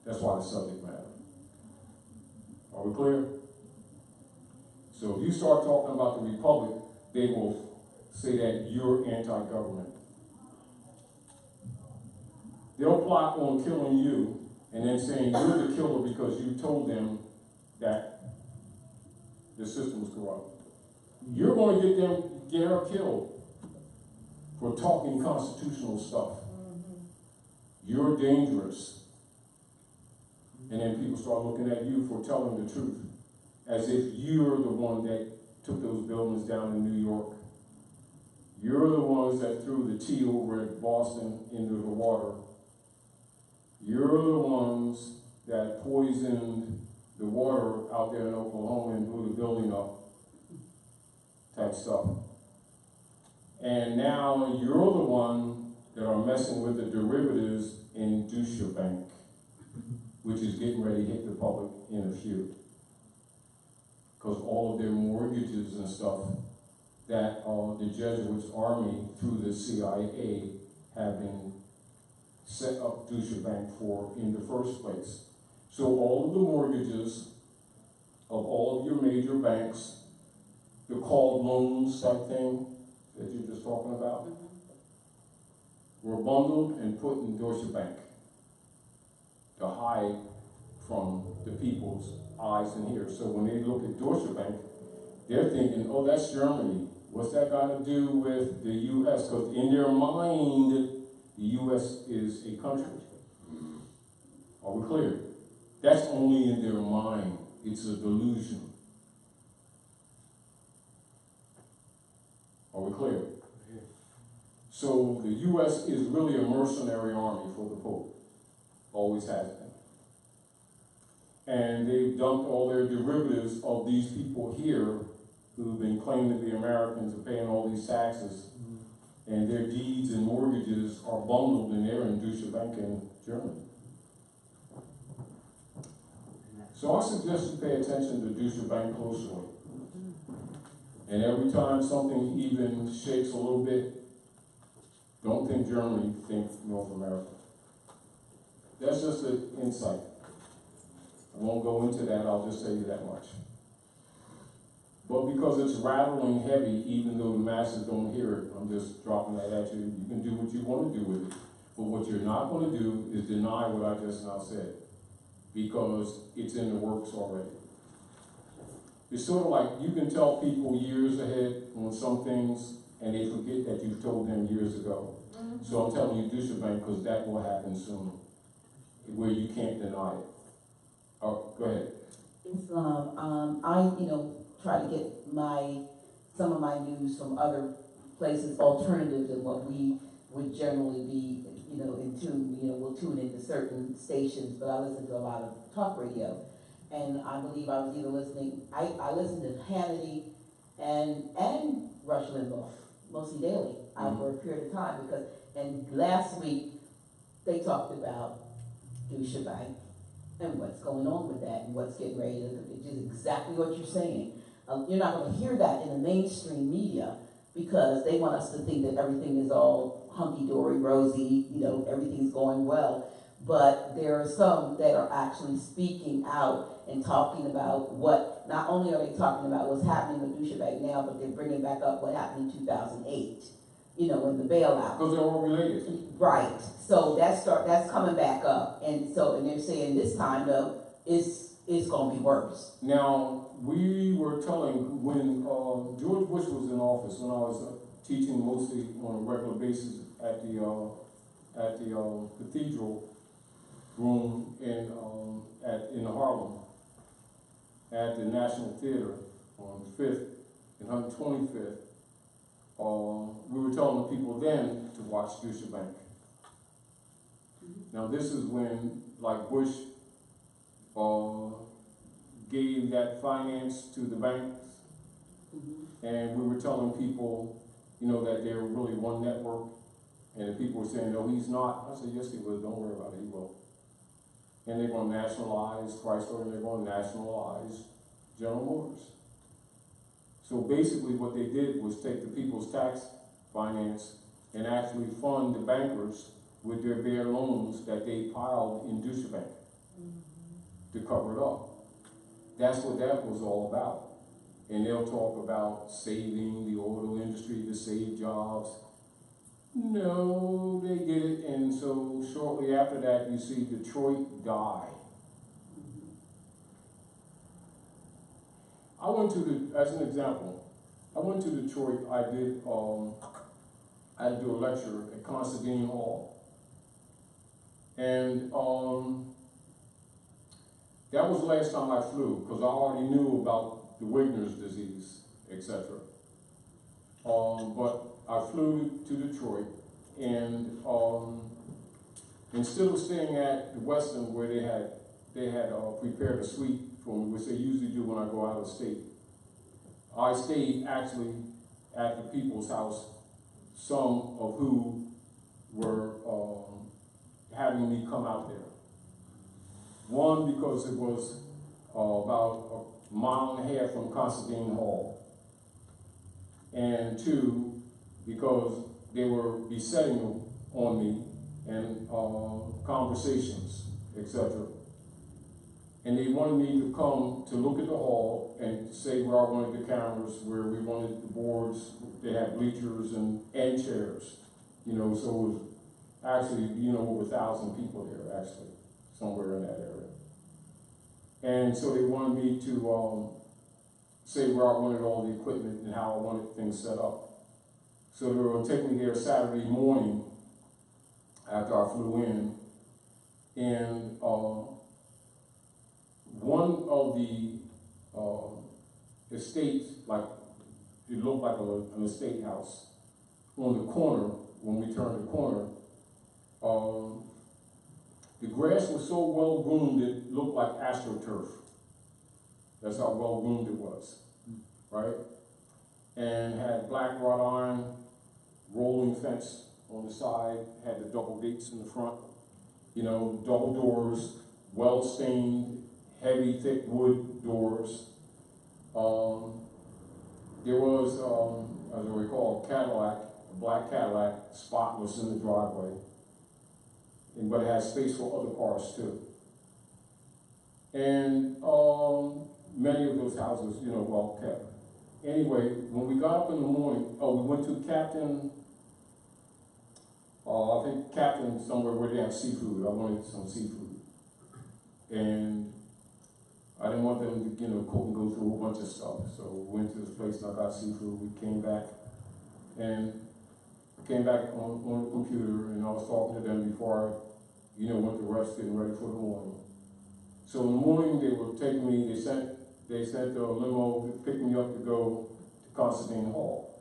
That's why the subject matter. Are we clear? So if you start talking about the Republic, they will say that you're anti-government. They'll plot on killing you and then saying you're the killer because you told them that the system was corrupt. You're going to get her killed for talking constitutional stuff. You're dangerous. And then people start looking at you for telling the truth, as if you're the one that took those buildings down in New York. You're the ones that threw the tea over at Boston into the water. You're the ones that poisoned the water out there in Oklahoma and blew the building up, type stuff. And now you're the one that are messing with the derivatives in Dejure Bank, which is getting ready to hit the public in a few. Because all of their mortgages and stuff that the Jesuits' army through the CIA have been set up Dejure Bank for in the first place. So all of the mortgages of all of your major banks, the called loans type thing that you're just talking about, were bundled and put in Deutsche Bank to hide from the people's eyes and ears. So when they look at Deutsche Bank, they're thinking, oh, that's Germany. What's that got to do with the U.S.? Because in their mind, the U.S. is a country. Are we clear? That's only in their mind. It's a delusion. Are we clear? So the U.S. is really a mercenary army for the Pope. Always has been. And they've dumped all their derivatives of these people here who've been claiming to be Americans and paying all these taxes. And their deeds and mortgages are bundled in there in Dejure Bank in Germany. So I suggest you pay attention to Dejure Bank closely. And every time something even shakes a little bit, don't think Germany, think North America. That's just an insight. I won't go into that, I'll just tell you that much. But because it's rattling heavy, even though the masses don't hear it, I'm just dropping that at you. You can do what you want to do with it. But what you're not going to do is deny what I just now said, because it's in the works already. It's sort of like you can tell people years ahead on some things, and they forget that you've told them years ago. So I'm telling you, Dejure Bank, because that will happen soon, where you can't deny it. Oh, go ahead. Islam. I try to get some of my news from other places, alternative than what we would generally be, in tune. We'll tune into certain stations, but I listen to a lot of talk radio, and I believe I was either listening. I listened to Hannity and Rush Limbaugh mostly daily over a period of time and last week they talked about Dejure Bank and what's going on with that and what's getting ready to, which is exactly what you're saying. You're not going to hear that in the mainstream media because they want us to think that everything is all hunky-dory, rosy, everything's going well. But there are some that are actually speaking out and talking about what, not only are they talking about what's happening with Dejure Bank now, but they're bringing back up what happened in 2008, in the bailout. Because they're all related. Right. So that's coming back up. And they're saying this time, though, it's going to be worse. Now, we were telling, when George Bush was in office, when I was teaching mostly on a regular basis at the cathedral room in Harlem, at the National Theater on 5th and 125th, we were telling the people then to watch Dejure Bank. Now this is when, like Bush gave that finance to the banks And we were telling people, you know, that they're really one network. And the people were saying, no, he's not. I said, yes, he will. Don't worry about it. He will. And they're going to nationalize Chrysler, and they're going to nationalize General Motors. So basically what they did was take the people's tax finance and actually fund the bankers with their bare loans that they piled in Dejure Bank to cover it up. That's what that was all about. And they'll talk about saving the auto industry to save jobs. No, they did it, and so shortly after that, you see Detroit die. I went to as an example, I went to Detroit. I had to do a lecture at Considine Hall, and that was the last time I flew because I already knew about the Wigner's disease, etc. But I flew to Detroit, and instead of staying at the Westin where they had prepared a suite for me, which they usually do when I go out of state, I stayed actually at the people's house, some of who were having me come out there. One, because it was about a mile and a half from Considine Hall. And two, because they were besetting on me and conversations, etc. And they wanted me to come to look at the hall and say where I wanted the cameras, where we wanted the boards. They had bleachers and chairs, you know, so it was actually, you know, over 1,000 people there, actually, somewhere in that area. And so they wanted me to say where I wanted all the equipment and how I wanted things set up. So they were going to take me there Saturday morning after I flew in, and one of the estates, like it looked like an estate house, on the corner, when we turned the corner, the grass was so well groomed it looked like AstroTurf. That's how well groomed it was, right? And had black wrought iron rolling fence on the side, had the double gates in the front, you know, double doors, well stained, heavy, thick wood doors. There was, as I recall, a Cadillac, a black Cadillac, spotless in the driveway, but it had space for other cars too. And many of those houses, you know, well kept. Anyway, when we got up in the morning, we went to Captain, I think Captain somewhere where they have seafood. I wanted some seafood. And I didn't want them to, you know, cook and go through a whole bunch of stuff. So we went to this place and I got seafood. We came back, and I came back on the computer, and I was talking to them before I, you know, went to rest, getting ready for the morning. So in the morning they were taking me, they sent a limo to pick me up to go to Considine Hall.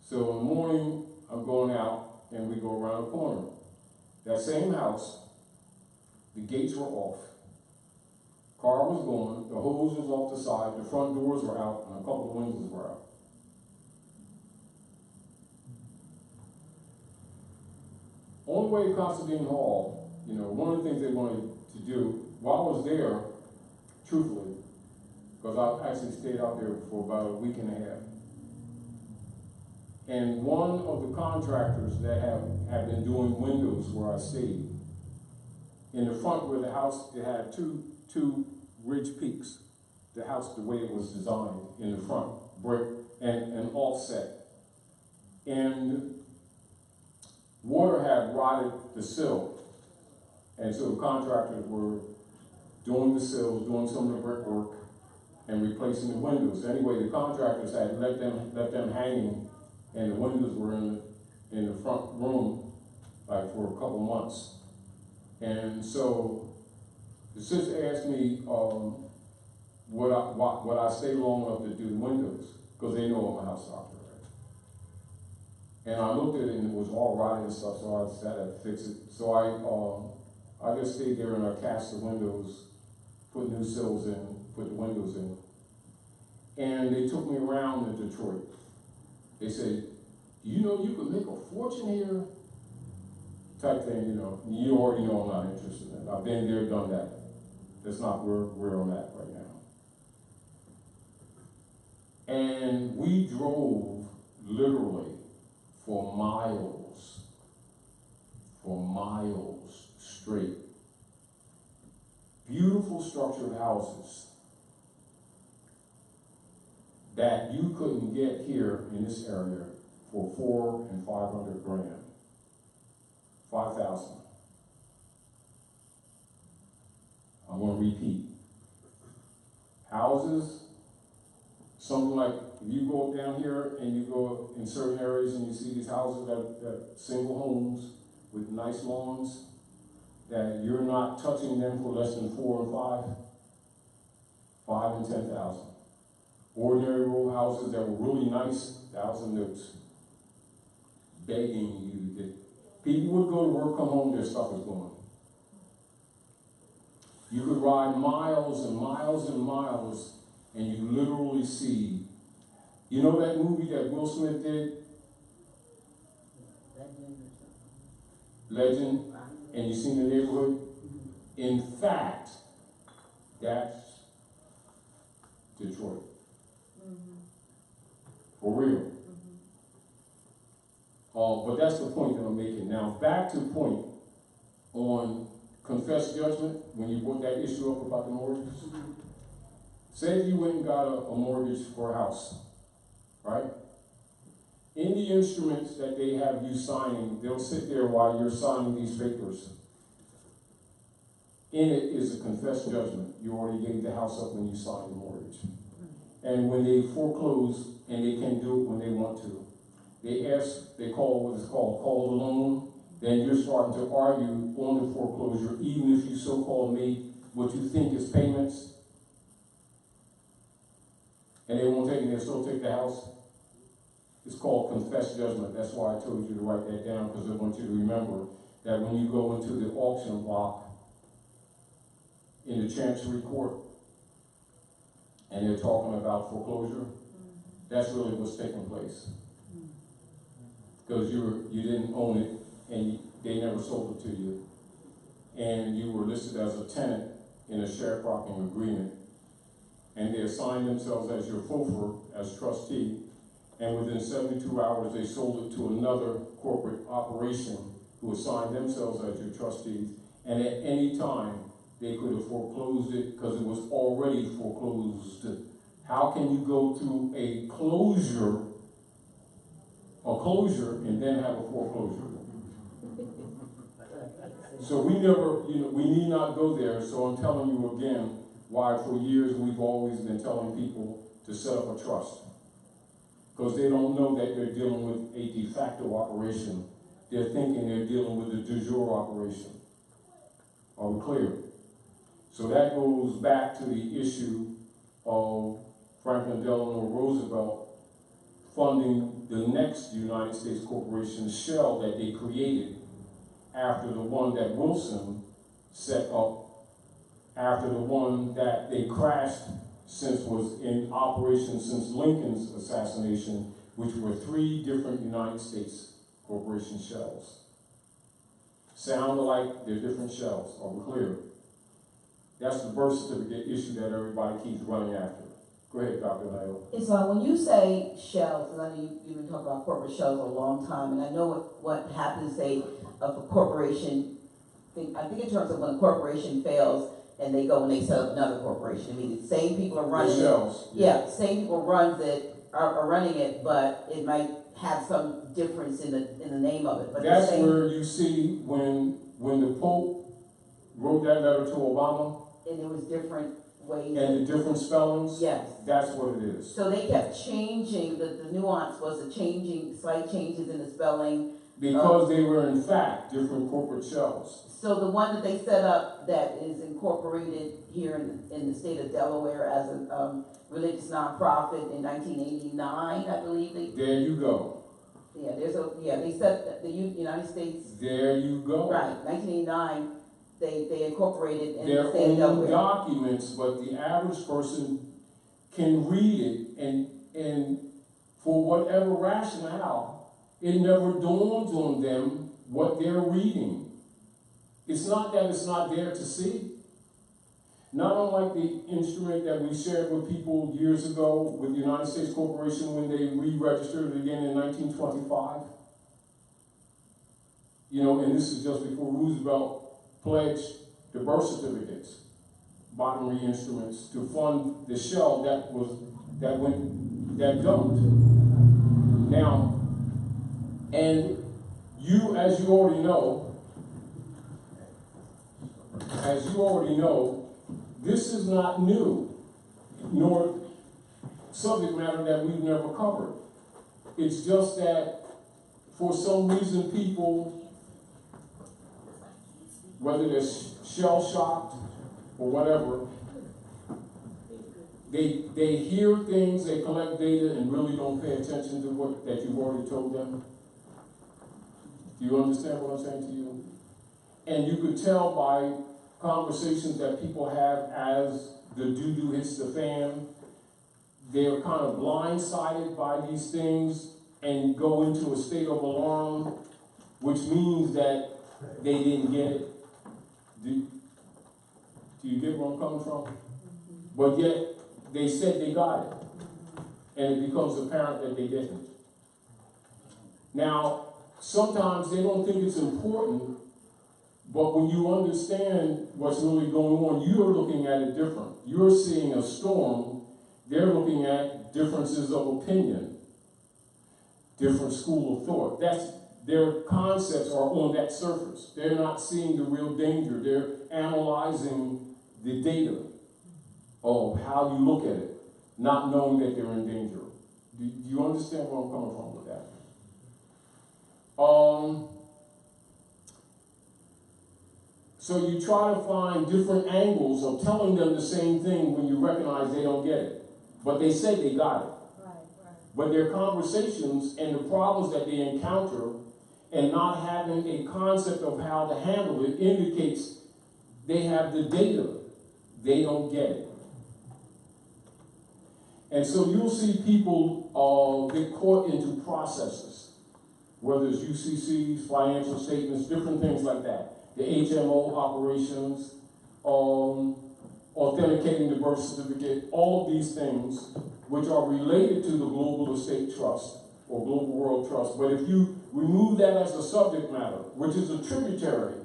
So in the morning I'm going out and we go around the corner. That same house, the gates were off. Car was going, the hose was off the side, the front doors were out, and a couple of windows were out. On the way to Considine Hall, you know, one of the things they wanted to do, while I was there, truthfully, because I actually stayed out there for about a week and a half, and one of the contractors that have been doing windows where I stayed, in the front where the house, it had two ridge peaks, the house, the way it was designed in the front, brick and offset. And water had rotted the sill. And so the contractors were doing the sills, doing some of the brickwork, and replacing the windows. Anyway, the contractors had left them hanging, and the windows were in the front room, like for a couple months. And so the sister asked me, would I stay long enough to do the windows? Because they know I'm a house doctor, right? And I looked at it and it was all rotted and stuff, so I just had to fix it. So I just stayed there and I cast the windows, put new sills in, put the windows in. And they took me around to Detroit. They said, do you know you could make a fortune here? Type thing, you know. You already know I'm not interested in it. I've been there, done that. That's not where I'm at right now. And we drove literally for miles straight. Beautiful structured houses that you couldn't get here in this area for $400,000 and $500,000. 5,000. I'm going to repeat. Houses, something like if you go up down here and you go in certain areas and you see these houses that single homes with nice lawns, that you're not touching them for less than 4 and 5 and 10,000. Ordinary row houses that were really nice, 1,000 notes, begging you to get. People would go to work, come home, their stuff is gone. You could ride miles and miles and miles, and you literally see. You know that movie that Will Smith did? Legend. And you seen the neighborhood? In fact, that's Detroit. For real. But that's the point that I'm making. Now, back to the point on confessed judgment, when you brought that issue up about the mortgage. Say if you went and got a mortgage for a house, right? In the instruments that they have you signing, they'll sit there while you're signing these papers. In it is a confessed judgment. You already gave the house up when you signed the mortgage. And when they foreclose, and they can do it when they want to, they call what is called the loan, then you're starting to argue on the foreclosure, even if you so-called made what you think is payments, and they won't take it, they'll still take the house. It's called confessed judgment. That's why I told you to write that down, because I want you to remember that when you go into the auction block in the Chancery Court, and they're talking about foreclosure, that's really what's taking place. Because you didn't own it, and they never sold it to you, and you were listed as a tenant in a sharecropping agreement, and they assigned themselves as your FOFR, as trustee, and within 72 hours they sold it to another corporate operation who assigned themselves as your trustees, and at any time they could have foreclosed it because it was already foreclosed. How can you go through a closure and then have a foreclosure? So we never, we need not go there. So I'm telling you again why for years we've always been telling people to set up a trust. Because they don't know that they're dealing with a de facto operation. They're thinking they're dealing with a Dejure operation. Are we clear? So that goes back to the issue of Franklin Delano Roosevelt funding the next United States corporation shell that they created after the one that Wilson set up, after the one that they crashed since was in operation since Lincoln's assassination, which were 3 different United States corporation shells. Sound alike, they're different shells. Are we clear? That's the birth certificate issue that everybody keeps running after. Go ahead, Dr. Nail. It's like when you say shells, and I know you've been talking about corporate shells a long time, and I know what happens, say, of a corporation, I think in terms of when a corporation fails and they go and they set up another corporation. I mean, the same people are running shells. it. Yeah, same people are running it, but it might have some difference in the name of it. But that's where you see when the Pope wrote that letter to Obama, and there was different ways. And the different spellings? Yes. That's what it is. So they kept changing, the nuance was slight changes in the spelling. Because they were in fact different corporate shells. So the one that they set up that is incorporated here in the state of Delaware as a religious nonprofit in 1989, I believe. There you go. Yeah, they set the United States. There you go. Right, 1989. They incorporated in their the state of own Delaware. documents, but the average person can read it and for whatever rationale, it never dawns on them what they're reading. It's not that it's not there to see. Not unlike the instrument that we shared with people years ago with the United States Corporation when they re-registered it again in 1925. You know, and this is just before Roosevelt pledged the birth certificates, bottomry instruments, to fund the shell that dumped. Now, and you, as you already know, this is not new, nor subject matter that we've never covered. It's just that for some reason people, whether they're shell-shocked or whatever, they hear things, they collect data, and really don't pay attention to what that you've already told them. Do you understand what I'm saying to you? And you could tell by conversations that people have as the doo-doo hits the fan, they're kind of blindsided by these things and go into a state of alarm, which means that they didn't get it. Do you get where I'm coming from? But yet, they said they got it. And it becomes apparent that they didn't. Now, sometimes they don't think it's important, but when you understand what's really going on, you're looking at it different. You're seeing a storm. They're looking at differences of opinion, different school of thought. Their concepts are on that surface. They're not seeing the real danger. They're analyzing the data of how you look at it, not knowing that they're in danger. Do you understand where I'm coming from with that? So you try to find different angles of telling them the same thing when you recognize they don't get it. But they say they got it. Right. But their conversations and the problems that they encounter and not having a concept of how to handle it indicates they have the data. They don't get it. And so you'll see people get caught into processes, whether it's UCCs, financial statements, different things like that. The HMO operations, authenticating the birth certificate, all of these things which are related to the Global Estate Trust or Global World Trust. But if you remove that as a subject matter, which is a tributary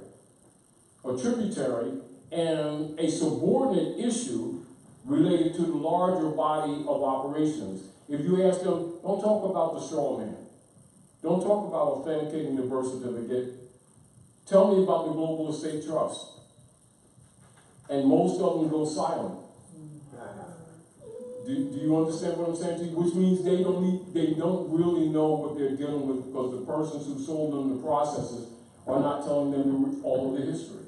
and a subordinate issue related to the larger body of operations. If you ask them, don't talk about the straw man. Don't talk about authenticating the birth certificate. Tell me about the Global Estate Trust. And most of them go silent. Do you understand what I'm saying to you? Which means they don't really know what they're dealing with because the persons who sold them the processes are not telling them all of the history.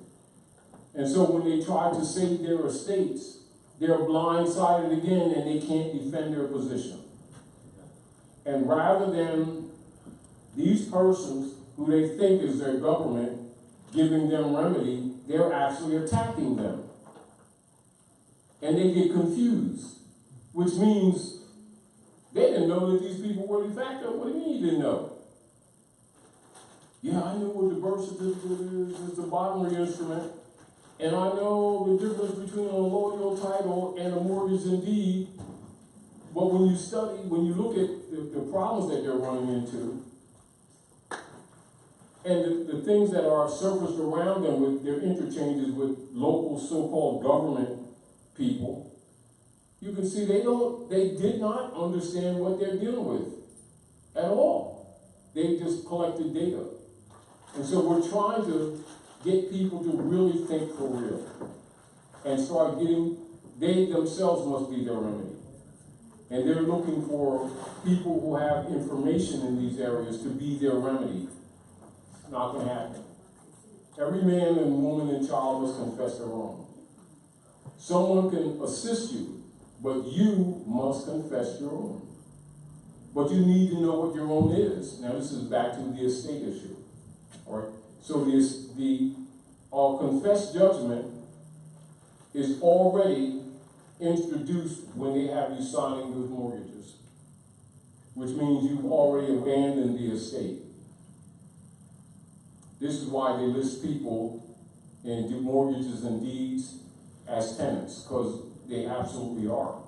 And so when they try to save their estates, they're blindsided again and they can't defend their position. And rather than these persons who they think is their government giving them remedy, they're actually attacking them. And they get confused, which means they didn't know that these people were Defacto. What do you mean you didn't know? Yeah, I know what the birth certificate is. It's a bodily instrument. And I know the difference between a loyal title and a mortgage in deed. But when you study, when you look at the problems that they're running into, and the things that are surfaced around them with their interchanges with local so-called government people, you can see they did not understand what they're dealing with at all. They just collected data. And so we're trying to get people to really think for real and start they themselves must be their remedy. And they're looking for people who have information in these areas to be their remedy. It's not going to happen. Every man and woman and child must confess their wrong. Someone can assist you, but you must confess your own. But you need to know what your own is. Now this is back to the estate issue. All right? So the confessed judgment is already introduced when they have you signing those mortgages, which means you've already abandoned the estate. This is why they list people in mortgages and deeds as tenants, because they absolutely are.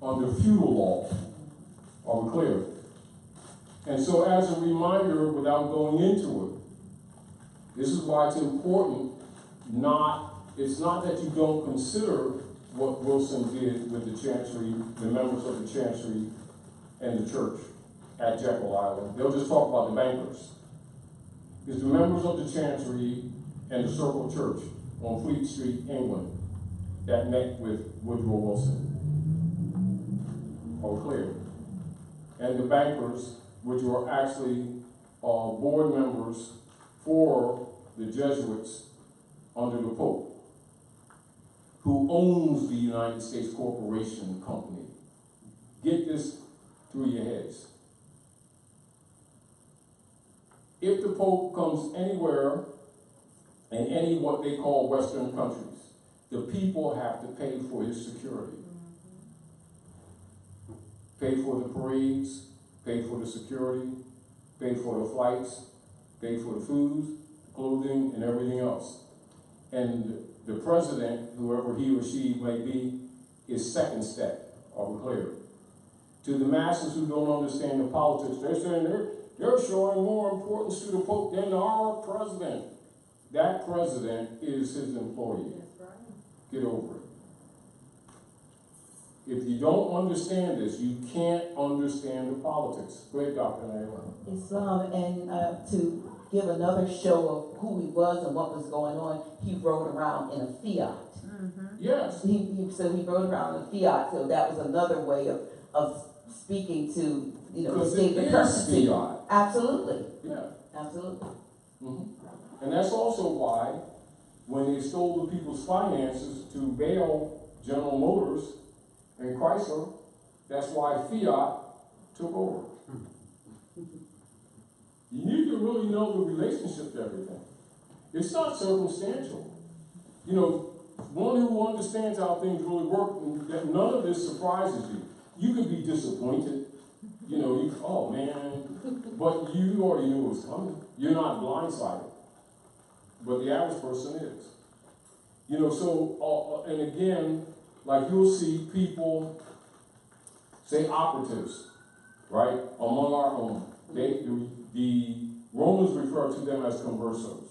Under feudal law, are we clear? And so as a reminder, without going into it, this is why it's important it's not that you don't consider what Wilson did with the Chancery, the members of the Chancery and the church at Jekyll Island. They'll just talk about the bankers. It's the members of the Chancery and the Circle Church on Fleet Street, England, that met with Woodrow Wilson. All clear. And the bankers, which were actually board members for the Jesuits under the Pope, who owns the United States Corporation Company. Get this through your heads. If the Pope comes anywhere in any what they call Western countries, the people have to pay for his security. Pay for the parades, pay for the security, pay for the flights, pay for the food, clothing, and everything else. And the president, whoever he or she may be, is second step. Are we clear? To the masses who don't understand the politics, they're saying they're showing more importance to the Pope than our president. That president is his employee. Get over it. If you don't understand this, you can't understand the politics. Go ahead, Dr. Naila. Islam, and to give another show of who he was and what was going on, he rode around in a Fiat. Yes. So he rode around in a Fiat, so that was another way of speaking to, the state of currency. Fiat. Absolutely. Yeah. Absolutely. Mm-hmm. And that's also why, when they stole the people's finances to bail General Motors and Chrysler, that's why Fiat took over. You need to really know the relationship to everything. It's not circumstantial. One who understands how things really work, and that none of this surprises you. You could be disappointed. Oh man, but you already knew it was coming. You're not blindsided. But the average person is. And again, like you'll see people, say operatives, right, among our own. The Romans refer to them as conversos.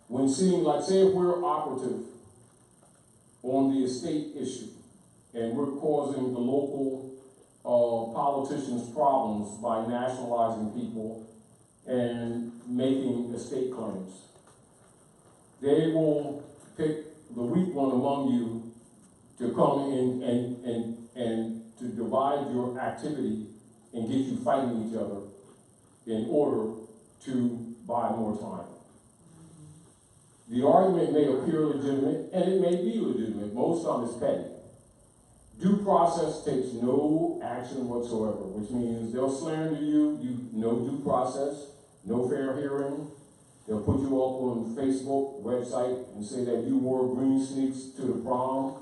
When seeing, like, say if we're operative on the estate issue, and we're causing the local politicians problems by nationalizing people and making estate claims, they will pick the weak one among you to come in and to divide your activity and get you fighting each other in order to buy more time. The argument may appear legitimate, and it may be legitimate. Most of it's petty. Due process takes no action whatsoever, which means they'll slander you, no due process, no fair hearing. They'll put you up on Facebook website and say that you wore green sneaks to the prom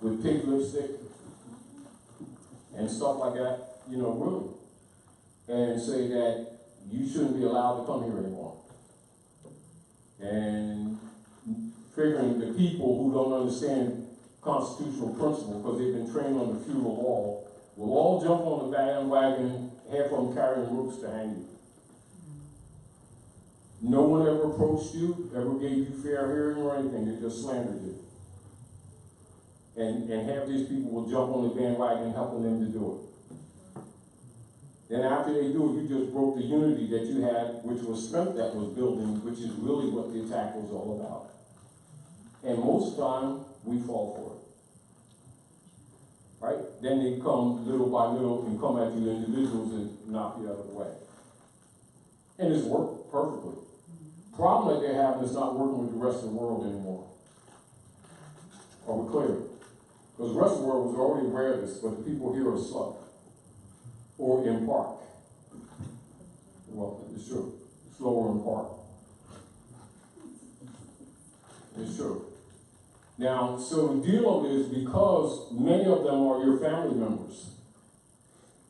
with pink lipstick and stuff like that, really. And say that you shouldn't be allowed to come here anymore. And figuring the people who don't understand constitutional principle, because they've been trained on the feudal law, will all jump on the bandwagon, half of them carrying ropes to hang you. No one ever approached you, ever gave you fair hearing or anything. They just slandered you. And half these people will jump on the bandwagon helping them to do it. Then after they do it, you just broke the unity that you had, which was strength that was building, which is really what the attack was all about. And most of the time, we fall for it. Right? Then they come little by little and come at you individuals and knock you out of the way. And it's worked perfectly. Problem that they're having is not working with the rest of the world anymore. Are we clear? Because the rest of the world was already aware of this, but the people here are slow. Or in part. Well, it's true. Slower in part. It's true. Now, so the deal is, because many of them are your family members,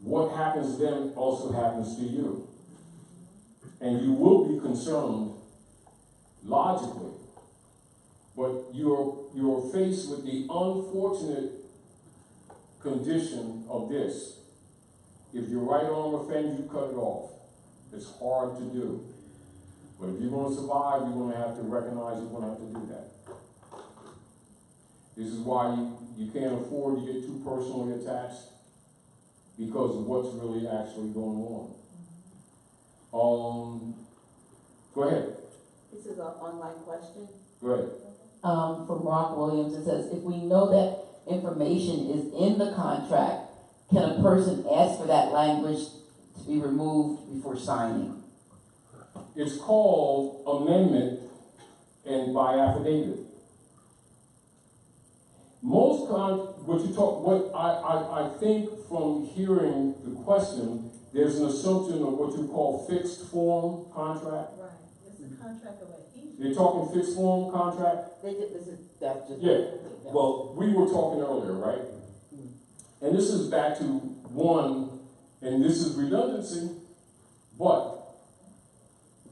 what happens to them also happens to you. And you will be concerned logically, but you're faced with the unfortunate condition of this. If your right arm offends you, cut it off. It's hard to do. But if you're going to survive, you're going to have to recognize you're going to have to do that. This is why you can't afford to get too personally attached, because of what's really actually going on. Go ahead. This is an online question. Go ahead. From Rock Williams, it says, if we know that information is in the contract, can a person ask for that language to be removed before signing? It's called amendment and by affidavit. What I think from hearing the question, there's an assumption of what you call fixed form contract. Right. It's a contract of adhesion. You're talking fixed form contract? That's just. Yeah. Well, we were talking earlier, right? And this is back to one, and this is redundancy, but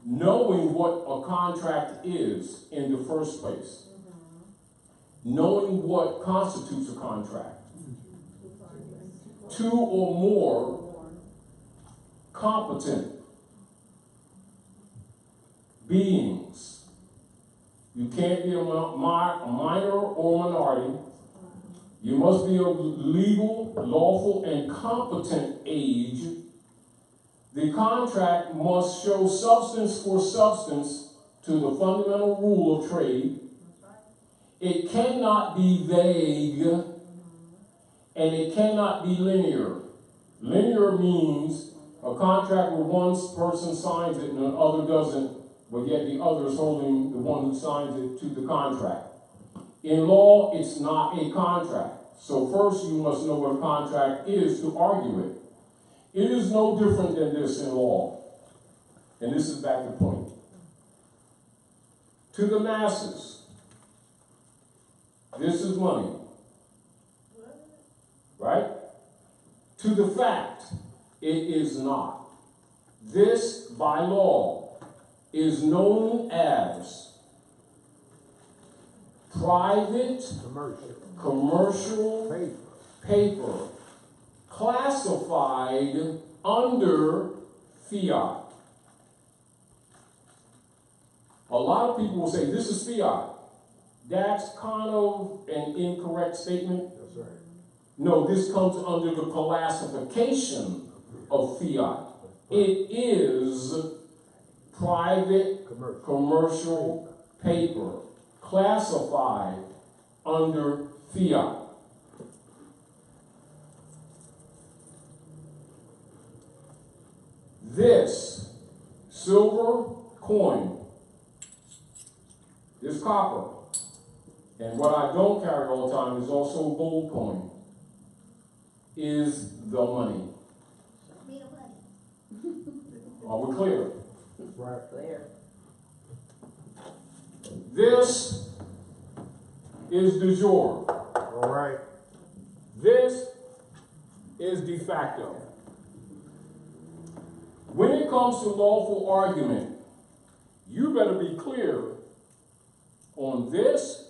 knowing what a contract is in the first place, knowing what constitutes a contract, two or more competent beings. You can't be a minor or minority. You must be of legal, lawful, and competent age. The contract must show substance for substance to the fundamental rule of trade. It cannot be vague, and it cannot be linear. Linear means a contract where one person signs it and the other doesn't, but yet the other is holding the one who signs it to the contract. In law, it's not a contract. So first you must know what a contract is to argue it. It is no different than this in law. And this is back to the point. To the masses, this is money. Right? To the fact, it is not. This, by law, is known as private commercial paper classified under fiat. A lot of people will say this is fiat. That's kind of an incorrect statement. That's right. No, this comes under the classification of fiat. It is private commercial paper classified under fiat. This silver coin, this copper, and what I don't carry all the time is also a gold coin, is the money. Are we clear? Right. Clear. This is Dejure. All right. This is Defacto. When it comes to lawful argument, you better be clear on this,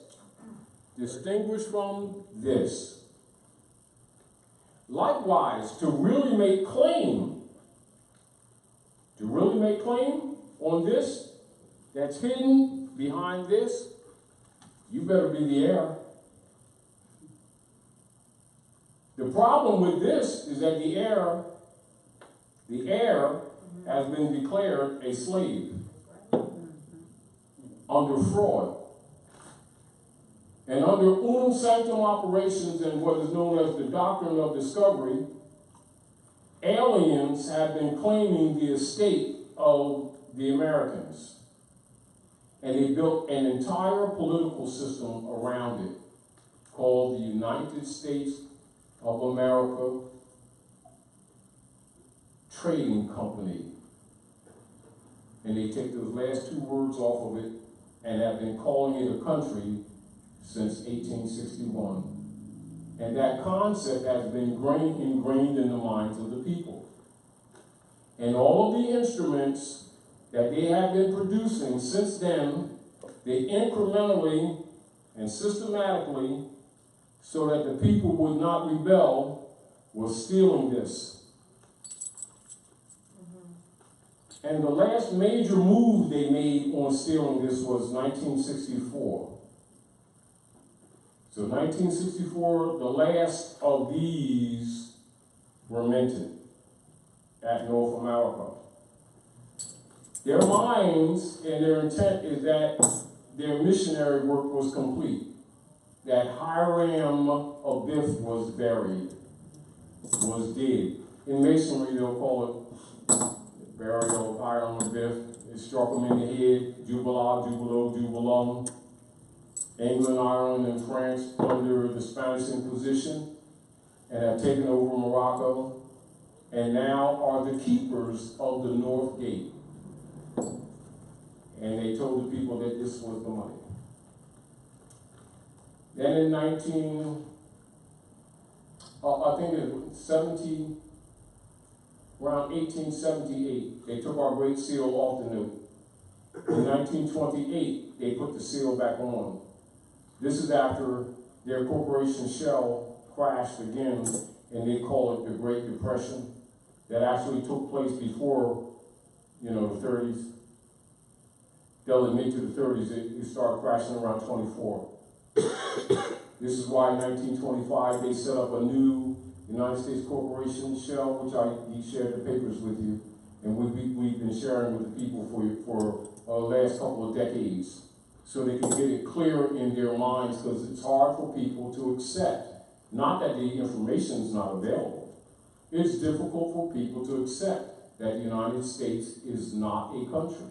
distinguished from this. Likewise, to really make claim on this that's hidden behind this, you better be the heir. The problem with this is that the heir has been declared a slave under fraud. And under unum sanctum operations and what is known as the doctrine of discovery, aliens have been claiming the estate of the Americans. And they built an entire political system around it called the United States of America Trading Company. And they take those last two words off of it and have been calling it a country since 1861. And that concept has been ingrained in the minds of the people. And all of the instruments that they have been producing since then, they incrementally and systematically, so that the people would not rebel, was stealing this. And the last major move they made on stealing this was 1964. So 1964, the last of these were minted at North America. Their minds and their intent is that their missionary work was complete, that Hiram Abiff was buried, was dead. In Masonry, they'll call it burial of Hiram Abiff. It struck him in the head, Jubilah, Jubilo, Jubilum. England, Ireland, and France under the Spanish Inquisition and have taken over Morocco and now are the keepers of the North Gate. And they told the people that this was the money. Then in around 1878, they took our Great Seal off the new. In 1928, they put the seal back on. This is after their corporation shell crashed again, and they call it the Great Depression. That actually took place before, the 30s. They'll admit to the 30s, it started crashing around 24. This is why in 1925 they set up a new United States corporation shell, which he shared the papers with you, and we've been sharing with the people for the last couple of decades, so they can get it clear in their minds, because it's hard for people to accept. Not that the information is not available. It's difficult for people to accept that the United States is not a country.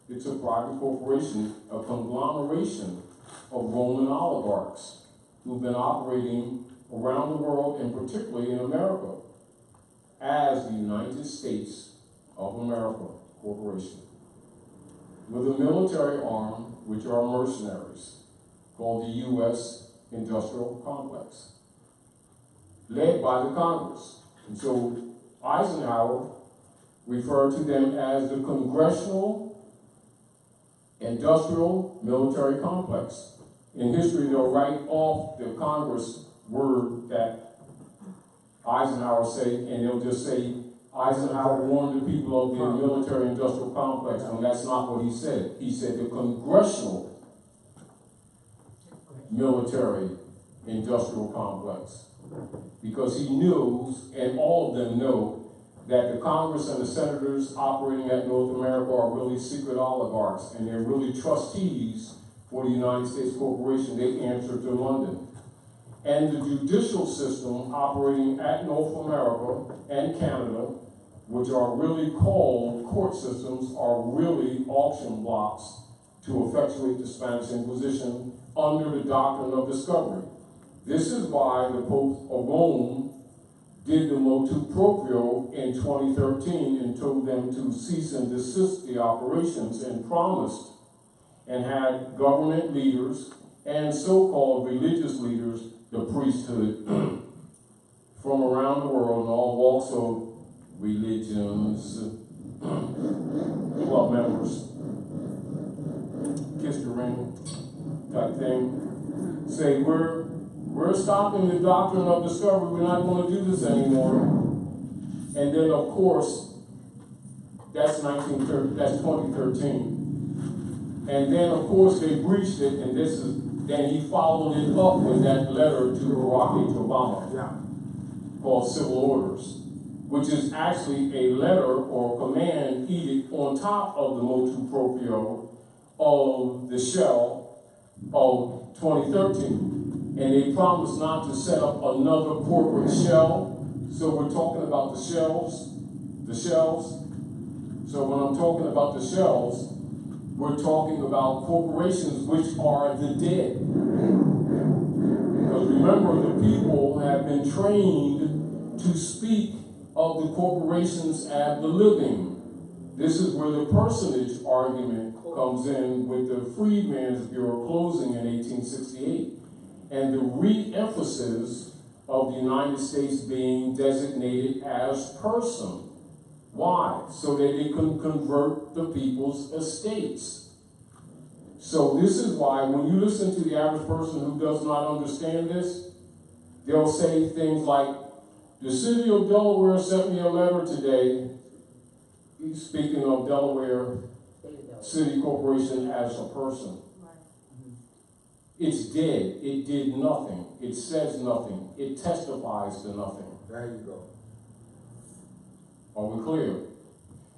It's a private corporation, a conglomeration of Roman oligarchs who've been operating around the world, and particularly in America, as the United States of America Corporation, with a military arm, which are mercenaries, called the U.S. Industrial Complex, led by the Congress. And so Eisenhower referred to them as the Congressional Industrial Military Complex. In history, they'll write off the Congress word that Eisenhower said, and they'll just say, Eisenhower warned the people of the military industrial complex, and that's not what he said. He said the Congressional Military Industrial Complex. Because he knows, and all of them know, that the Congress and the senators operating at North America are really secret oligarchs, and they're really trustees for the United States Corporation. They answer to London. And the judicial system operating at North America and Canada, which are really called court systems, are really auction blocks to effectuate the Spanish Inquisition under the doctrine of discovery. This is why the Pope of Rome did the motu proprio in 2013 and told them to cease and desist the operations, and promised and had government leaders and so-called religious leaders, the priesthood, from around the world in all walks of religions, club members, kiss the ring type thing, say, we're stopping the doctrine of discovery, we're not going to do this anymore. And then, of course, that's 2013. And then, of course, they breached it, and then he followed it up with that letter to Barack Obama, called Civil Orders, which is actually a letter or command edict on top of the motu proprio of the shell of 2013. And they promised not to set up another corporate shell. So we're talking about the shells. So when I'm talking about the shells, we're talking about corporations which are the dead. Because remember, the people have been trained to speak of the corporations as the living. This is where the personage argument comes in with the Freedmen's Bureau closing in 1868 and the re-emphasis of the United States being designated as person. Why? So that they can convert the people's estates. So this is why when you listen to the average person who does not understand this, they'll say things like, the city of Delaware sent me a letter today. He's speaking of Delaware City Corporation as a person. It's dead. It did nothing. It says nothing. It testifies to nothing. There you go. Are we clear?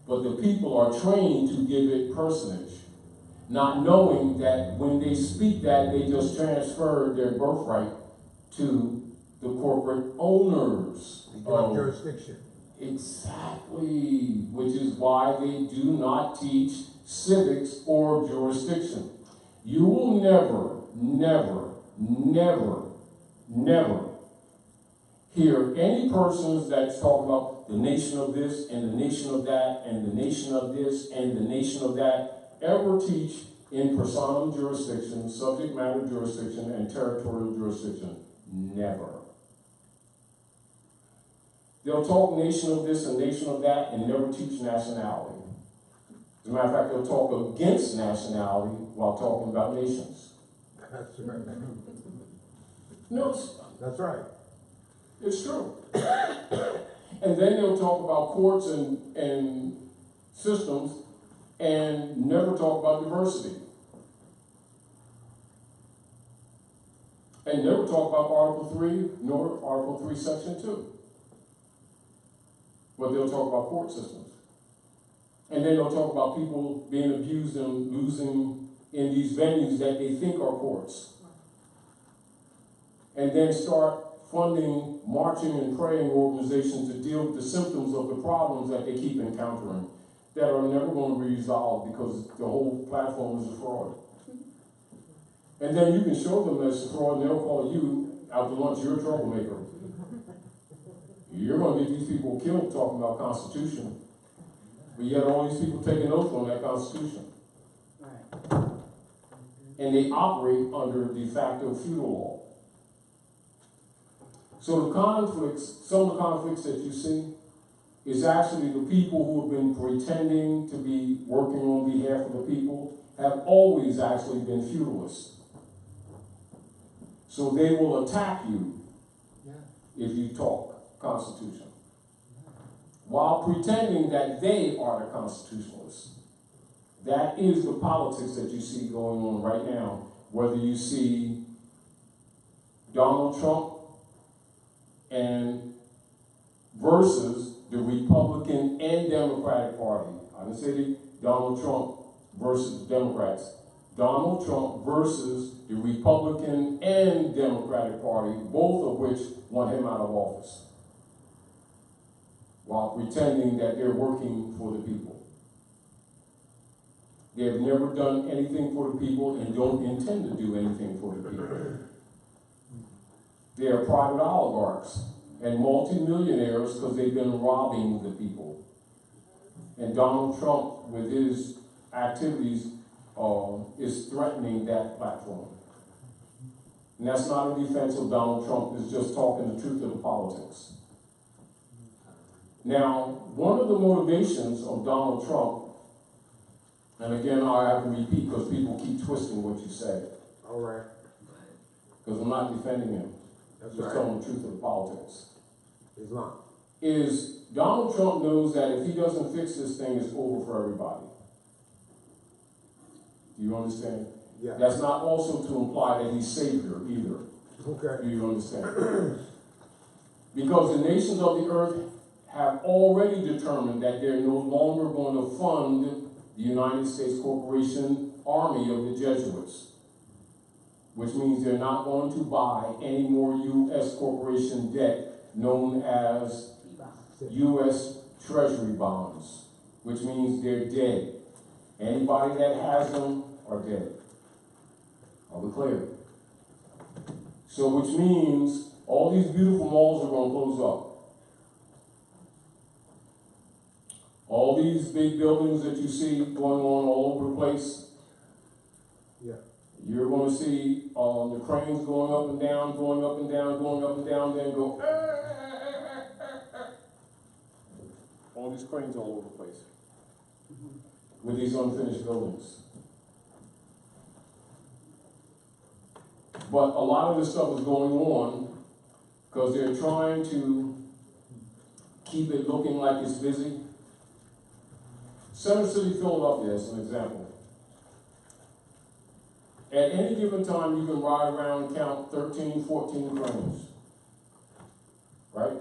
But the people are trained to give it personage, not knowing that when they speak that, they just transferred their birthright to the corporate owners. You give up jurisdiction. Exactly, which is why they do not teach civics or jurisdiction. You will never, never, never, never hear any persons that's talking about the nation of this and the nation of that and the nation of this and the nation of that ever teach in personam jurisdiction, subject matter jurisdiction, and territorial jurisdiction. Never. They'll talk nation of this and nation of that and never teach nationality. As a matter of fact, they'll talk against nationality while talking about nations. That's right. No, That's right. it's true. And then they'll talk about courts and systems and never talk about diversity. And never talk about Article 3 nor Article 3, Section 2. But they'll talk about court systems. And then they'll talk about people being abused and losing in these venues that they think are courts. And then start funding marching and praying organizations to deal with the symptoms of the problems that they keep encountering that are never going to be resolved because the whole platform is a fraud. And then you can show them as a fraud and they'll call you out to lunch, you're a troublemaker. You're going to get these people killed talking about Constitution. But yet all these people take an oath on that Constitution. Right. And they operate under de facto feudal law. So the conflicts, some of the conflicts that you see, is actually the people who have been pretending to be working on behalf of the people have always actually been feudalists. So they will attack you if you talk Constitution, while pretending that they are the constitutionalists. That is the politics that you see going on right now, whether you see Donald Trump and versus the Republican and Democratic Party. I didn't say Donald Trump versus the Democrats. Donald Trump versus the Republican and Democratic Party, both of which want him out of office, while pretending that they're working for the people. They have never done anything for the people and don't intend to do anything for the people. They are private oligarchs and multimillionaires because they've been robbing the people. And Donald Trump, with his activities, is threatening that platform. And that's not a defense of Donald Trump, it's just talking the truth of the politics. Now, one of the motivations of Donald Trump, and again, I have to repeat because people keep twisting what you say. All right. Because I'm not defending him. That's Just right. telling the truth of the politics. Islam. Is Donald Trump knows that if he doesn't fix this thing, it's over for everybody. Do you understand? Yeah. That's not also to imply that he's savior either. Okay. Do you understand? Because the nations of the earth have already determined that they're no longer going to fund the United States Corporation Army of the Jesuits, which means they're not going to buy any more U.S. corporation debt known as U.S. Treasury bonds, which means they're dead. Anybody that has them are dead. Are we clear? So which means all these beautiful malls are going to close up. All these big buildings that you see going on all over the place, Yeah. you're going to see the cranes going up and down, going up and down, going up and down, then go. All these cranes all over the place with these unfinished buildings. But a lot of this stuff is going on because they're trying to keep it looking like it's busy. Center City, Philadelphia, as an example. At any given time, you can ride around and count 13, 14 cranes. Right?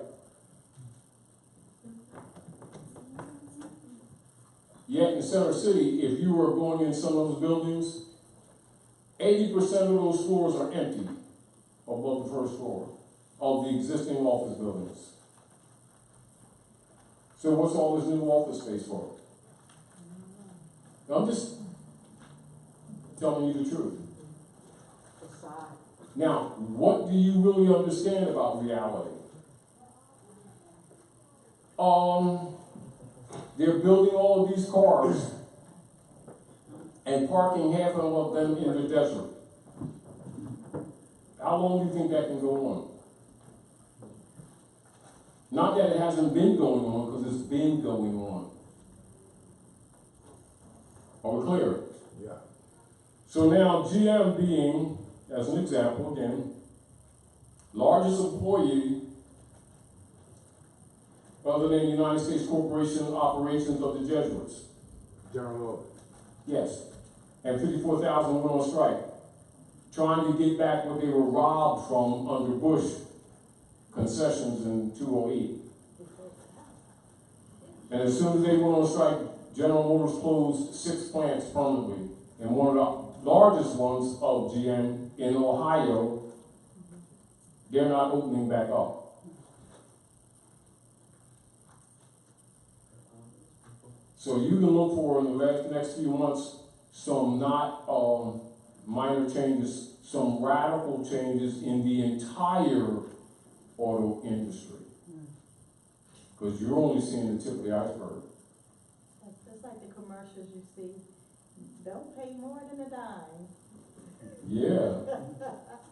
Yet in Center City, if you are going in some of those buildings, 80% of those floors are empty above the first floor of the existing office buildings. So what's all this new office space for? I'm just telling you the truth. Now, what do you really understand about reality? They're building all of these cars and parking half of them in the desert. How long do you think that can go on? Not that it hasn't been going on, because it's been going on. Are we clear? Yeah. So now GM being, as an example again, largest employee other than the United States Corporation operations of the Jesuits. General Motors. Yes. And 54,000 went on strike, trying to get back what they were robbed from under Bush concessions in 2008. And as soon as they went on strike, General Motors closed 6 plants permanently. And one of the largest ones of GM in Ohio, they're not opening back up. So you can look for in the next few months some not minor changes, some radical changes in the entire auto industry. Because you're only seeing the tip of the iceberg. It's like the commercials you see, don't pay more than a dime. Yeah.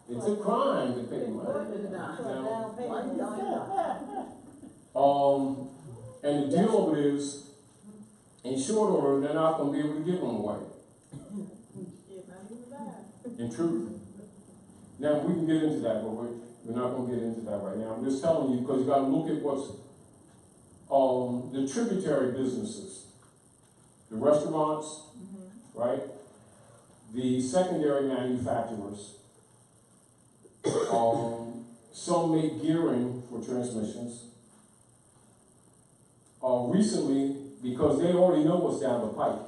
It's a crime to pay money. More than a dime. Now, $1. and the deal of it is, in short order, they're not going to be able to give them away. In truth. Now, we can get into that, but we're not going to get into that right now. I'm just telling you, because you got to look at what's the tributary businesses, the restaurants, right? The secondary manufacturers. Some make gearing for transmissions. Recently, because they already know what's down the pike.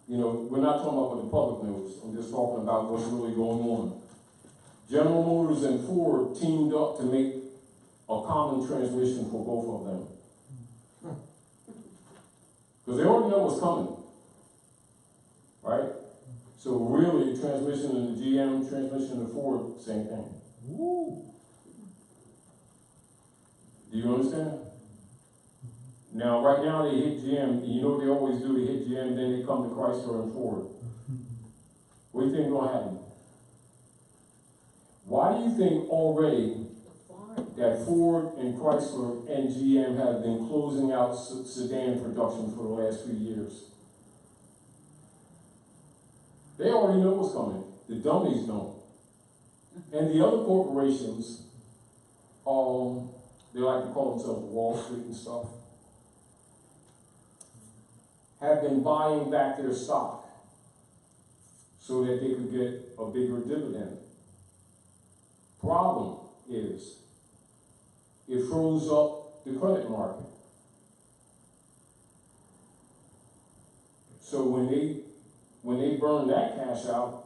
You know, we're not talking about what the public knows. I'm just talking about what's really going on. General Motors and Ford teamed up to make a common transmission for both of them. Because they already know what's coming. Right? So really, transmission in the GM, transmission in the Ford, same thing. Woo. Do you understand? Now, right now they hit GM, and you know what they always do, they hit GM, then they come to Chrysler and Ford. What do you think is going to happen? Why do you think already that Ford and Chrysler and GM have been closing out sedan production for the last few years? They already know what's coming. The dummies don't. And the other corporations, they like to call themselves Wall Street and stuff, have been buying back their stock so that they could get a bigger dividend. Problem is, it froze up the credit market. So when they burn that cash out,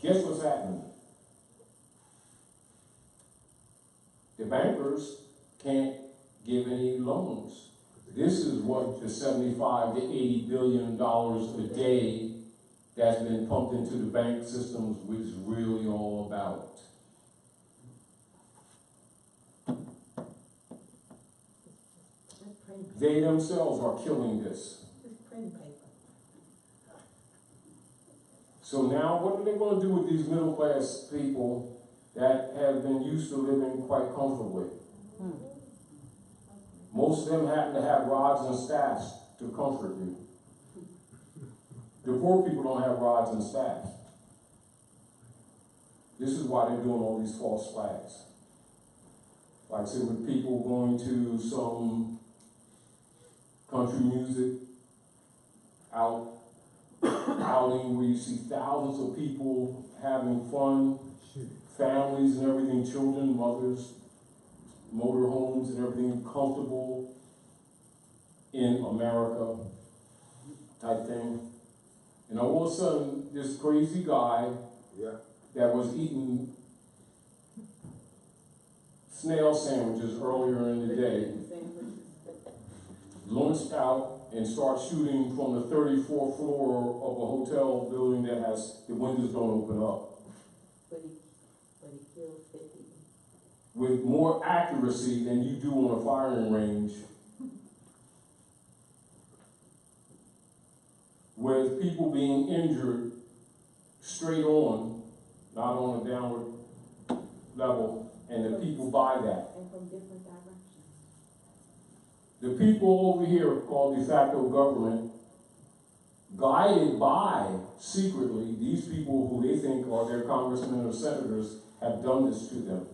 guess what's happening? The bankers can't give any loans. This is what the $75 to $80 billion a day that's been pumped into the bank systems is really all about. Just pray print paper. They themselves are killing this. Just print paper. So now what are they going to do with these middle class people that have been used to living quite comfortably? Most of them happen to have rods and staffs to comfort you. The poor people don't have rods and staffs. This is why they're doing all these false flags. Like I said, with people going to some country music outing where you see thousands of people having fun, families and everything, children, mothers, motorhomes and everything, comfortable in America type thing. And all of a sudden, this crazy guy that was eating snail sandwiches earlier in the day launched out and start shooting from the 34th floor of a hotel building that has, the windows don't open up. But he killed 50. With more accuracy than you do on a firing range. With people being injured straight on, not on a downward level, and the people buy that. And from different directions. The people over here called Defacto government, guided by, secretly, these people who they think are their congressmen or senators, have done this to them.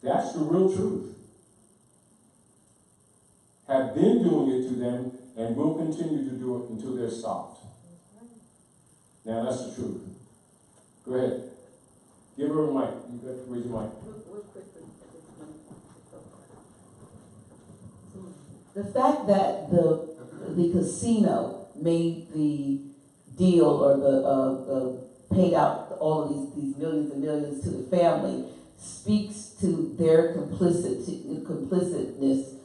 That's the real truth. Have been doing it to them and will continue to do it until they're stopped. Now that's the truth. Go ahead. Give her a mic. You have to raise your mic. Real quickly. The fact that the casino made the deal or the paid out all of these millions and millions to the family speaks to their complicitness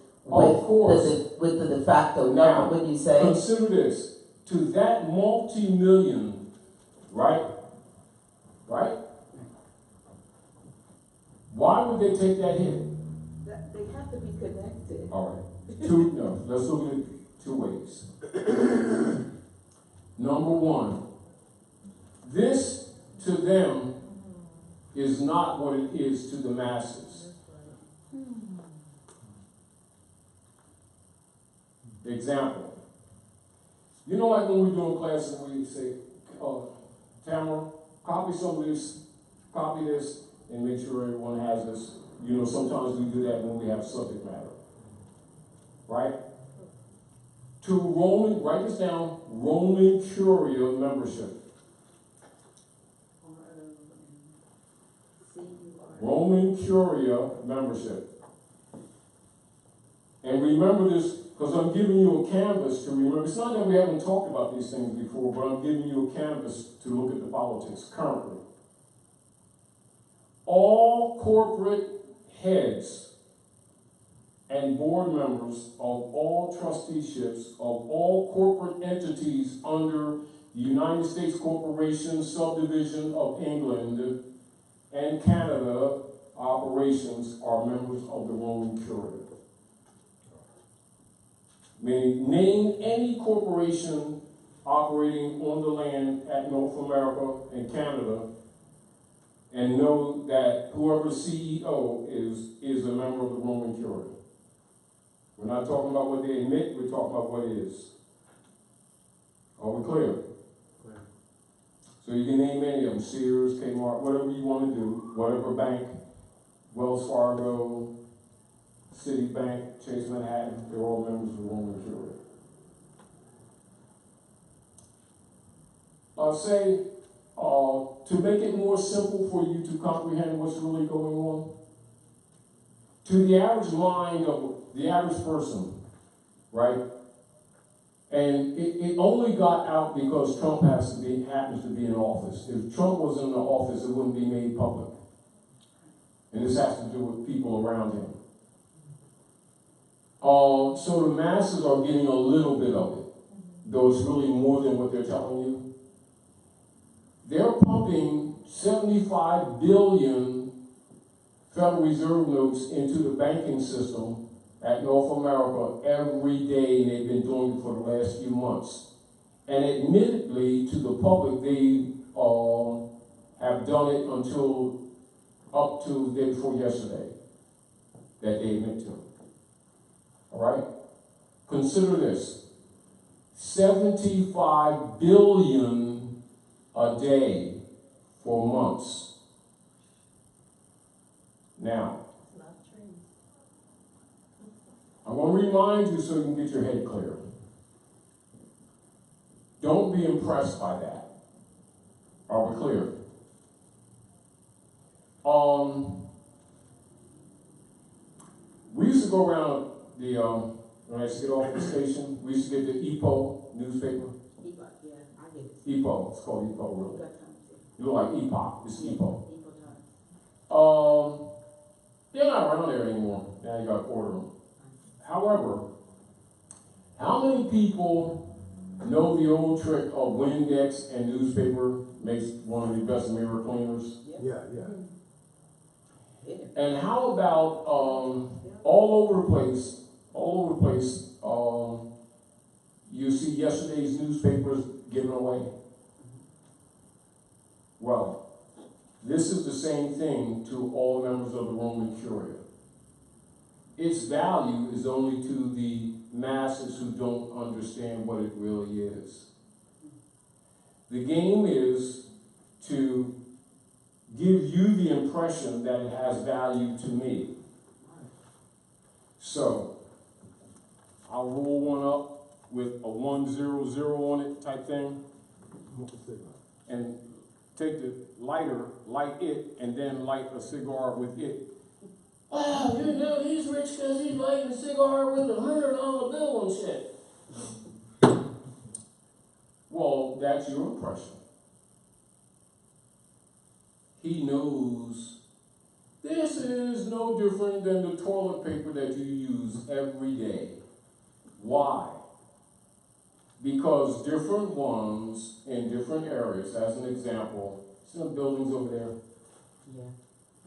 with the de facto Now, when you say. Consider this. To that multi-million, right? Why would they take that hit? They have to be connected. All right. Let's look at it two ways. Number one, this to them is not what it is to the masses. Example. You know, like when we're doing classes and we say, Tamara, copy some of this, copy this, and make sure everyone has this. You know, sometimes we do that when we have subject matter. Right? To Roman, write this down, Roman Curia membership. Roman Curia membership. And remember this, because I'm giving you a canvas to remember. It's not that we haven't talked about these things before, but I'm giving you a canvas to look at the politics currently. All corporate heads and board members of all trusteeships of all corporate entities under the United States Corporation Subdivision of England and Canada operations are members of the Roman Curia. Meaning, name any corporation operating on the land at North America and Canada and know that whoever CEO is a member of the Roman Curia. We're not talking about what they admit, we're talking about what it is. Are we clear? Clear. So you can name any of them, Sears, Kmart, whatever you want to do, whatever bank, Wells Fargo, Citibank, Chase Manhattan, they're all members of the Roman Curia. To make it more simple for you to comprehend what's really going on, to the average mind of the average person, right? And it only got out because Trump happens to be in office. If Trump was in the office, it wouldn't be made public. And this has to do with people around him. So the masses are getting a little bit of it, though it's really more than what they're telling you. They're pumping 75 billion Federal Reserve notes into the banking system at North America every day, and they've been doing it for the last few months. And admittedly, to the public, they have done it until up to the day before yesterday, that they admit to. All right? Consider this. 75 billion a day for months. Now, It's not trees. I'm going to remind you so you can get your head clear. Don't be impressed by that. Are we clear? We used to go around the, when I used to get off the station, we used to get the EPO newspaper. EPO, yeah, I get it. EPO, it's called EPO, really. Good times, yeah. You look like EPOC, it's EPO. EPO times. They're not around there anymore. Now you got to order them. However, how many people know the old trick of Windex and newspaper makes one of the best mirror cleaners? Yeah, yeah. Yeah. And how about all over the place, you see yesterday's newspapers given away? Well, this is the same thing to all members of the Roman Curia. Its value is only to the masses who don't understand what it really is. The game is to give you the impression that it has value to me. So, I'll roll one up with a 100 on it type thing, and take the lighter, light it, and then light a cigar with it. Wow, you know he's rich because he's lighting a cigar with $100 bill and shit. Well, that's your impression. He knows this is no different than the toilet paper that you use every day. Why? Because different ones in different areas, as an example, some buildings over there. Yeah.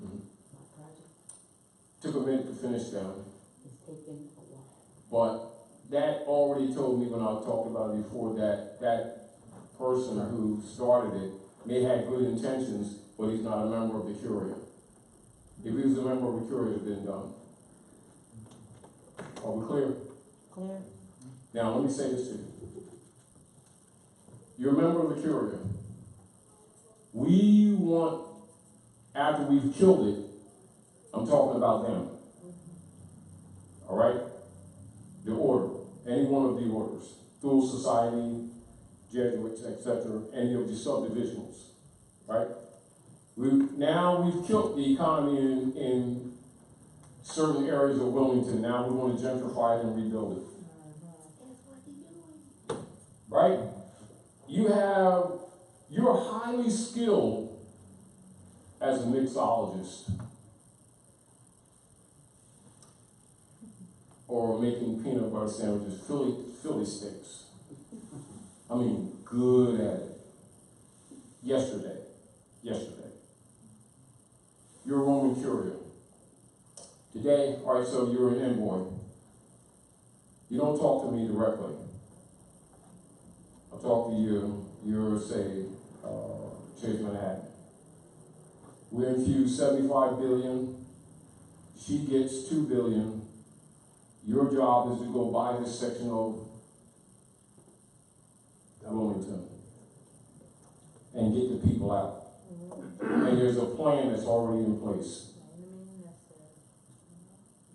Mm-hmm. My project Took a minute to finish them, is taking a while. but that already told me when I talked about it before that that person who started it may have good intentions, but he's not a member of the Curia. If he was a member of the Curia, it would have been done. Are we clear? Clear? Now, let me say this to you. You're a member of the Curia. We want, after we've killed it, I'm talking about them. All right? The order. Any one of the orders. Thule Society, Jesuits, etc. Any of the subdivisionals. Right? We've killed the economy in certain areas of Wilmington. Now we want to gentrify it and rebuild it. That's what they're doing. Right? You're highly skilled as a mixologist. Or making peanut butter sandwiches, Philly steaks. I mean, good at it. Yesterday. You're a Roman Curia. Today, all right, so you're an envoy. You don't talk to me directly. I'll talk to you. You're, say, Chase Manhattan. We infuse 75 billion. She gets 2 billion. Your job is to go buy this section of Wilmington and get the people out. And there's a plan that's already in place.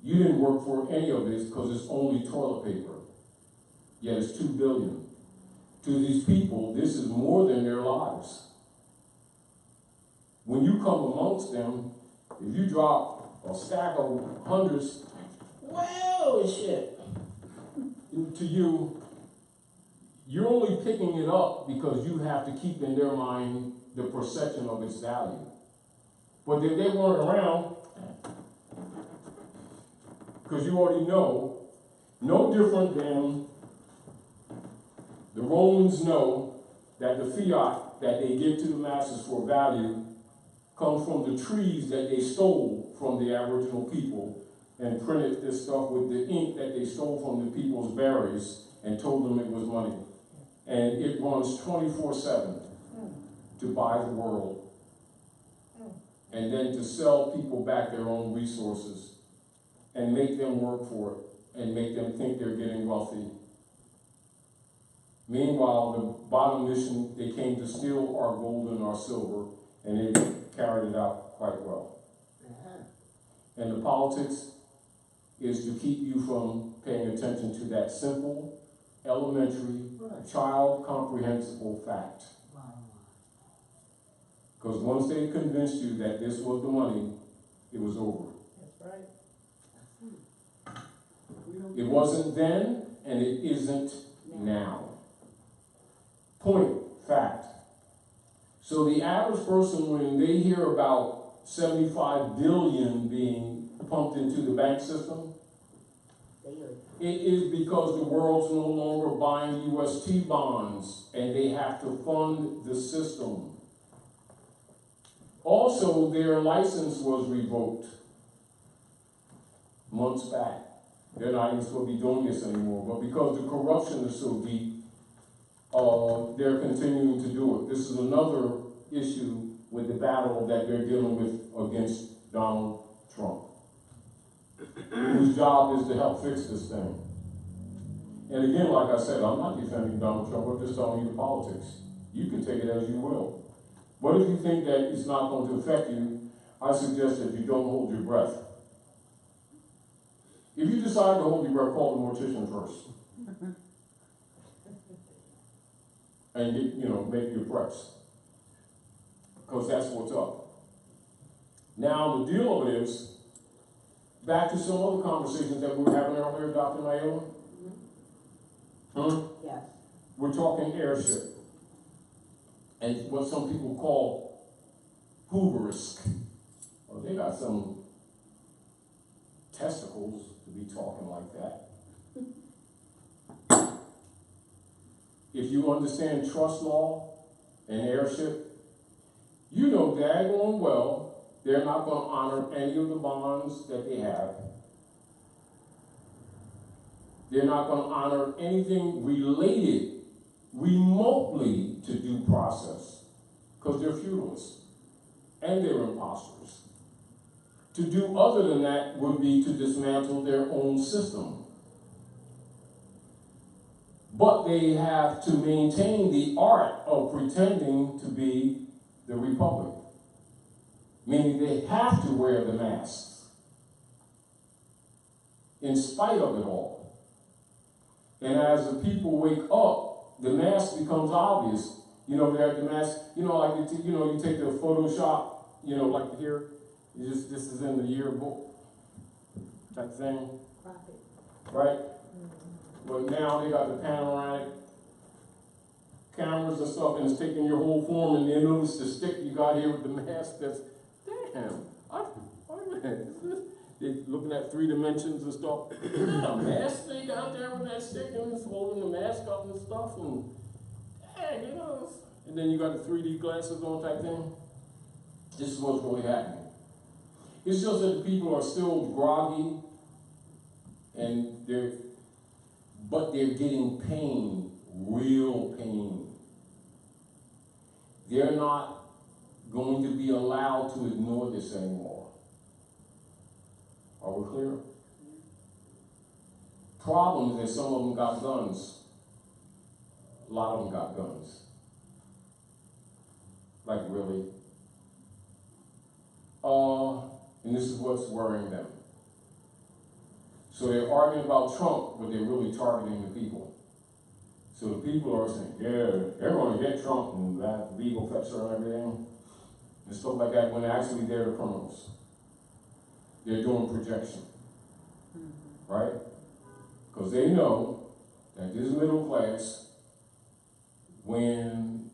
You didn't work for any of this because it's only toilet paper. Yet it's 2 billion. To these people, this is more than their lives. When you come amongst them, if you drop a stack of hundreds, well, shit. To you, you're only picking it up because you have to keep in their mind the perception of its value. But if they weren't around, because you already know, no different than the Romans know that the fiat that they give to the masses for value comes from the trees that they stole from the Aboriginal people and printed this stuff with the ink that they stole from the people's berries and told them it was money. And it runs 24/7 to buy the world. And then to sell people back their own resources and make them work for it and make them think they're getting wealthy. Meanwhile, the bottom mission, they came to steal our gold and our silver, and they carried it out quite well. And the politics is to keep you from paying attention to that simple, elementary, child comprehensible fact. Because once they convinced you that this was the money, it was over. That's right. It wasn't then, and it isn't now. Point, fact. So the average person, when they hear about 75 billion being pumped into the bank system, it is because the world's no longer buying UST bonds and they have to fund the system. Also, their license was revoked months back. They're not even supposed to be doing this anymore, but because the corruption is so deep, they're continuing to do it. This is another issue with the battle that they're dealing with against Donald Trump, whose job is to help fix this thing. And again, like I said, I'm not defending Donald Trump, I'm just telling you the politics. You can take it as you will. But if you think that it's not going to affect you, I suggest that you don't hold your breath. If you decide to hold your breath, call the mortician first. And make your preps. Because that's what's up. Now, the deal of it is, back to some other conversations that we were having earlier, Dr. Naomi. Yes. We're talking airship. And what some people call Hooverisk. Well, they got some testicles to be talking like that. If you understand trust law and airship, you know daggone well they're not going to honor any of the bonds that they have. They're not going to honor anything related remotely to due process, because they're feudalists and they're imposters. To do other than that would be to dismantle their own system. But they have to maintain the art of pretending to be the republic, meaning they have to wear the masks in spite of it all. And as the people wake up, the mask becomes obvious. They're the mask, like, you take the Photoshop, like here, this is in the yearbook type thing, Profit. right? But now they got the panoramic cameras and stuff, and it's taking your whole form, and you notice the stick you got here with the mask. That's, damn, they're looking at 3 dimensions and stuff. A mask they got there with that stick, and it's holding the mask up and stuff, and dang, and then you got the 3D glasses on type thing. This is what's really happening. It's just that the people are still groggy, and but they're getting pain, real pain. They're not going to be allowed to ignore this anymore. Are we clear? Problem is that some of them got guns. A lot of them got guns. Like, really? And this is what's worrying them. So they're arguing about Trump, but they're really targeting the people. So the people are saying, yeah, they're going to get Trump and that legal fetcher and everything, and stuff like that, when actually they're the criminals. They're doing projection, right? Because they know that this middle class, when,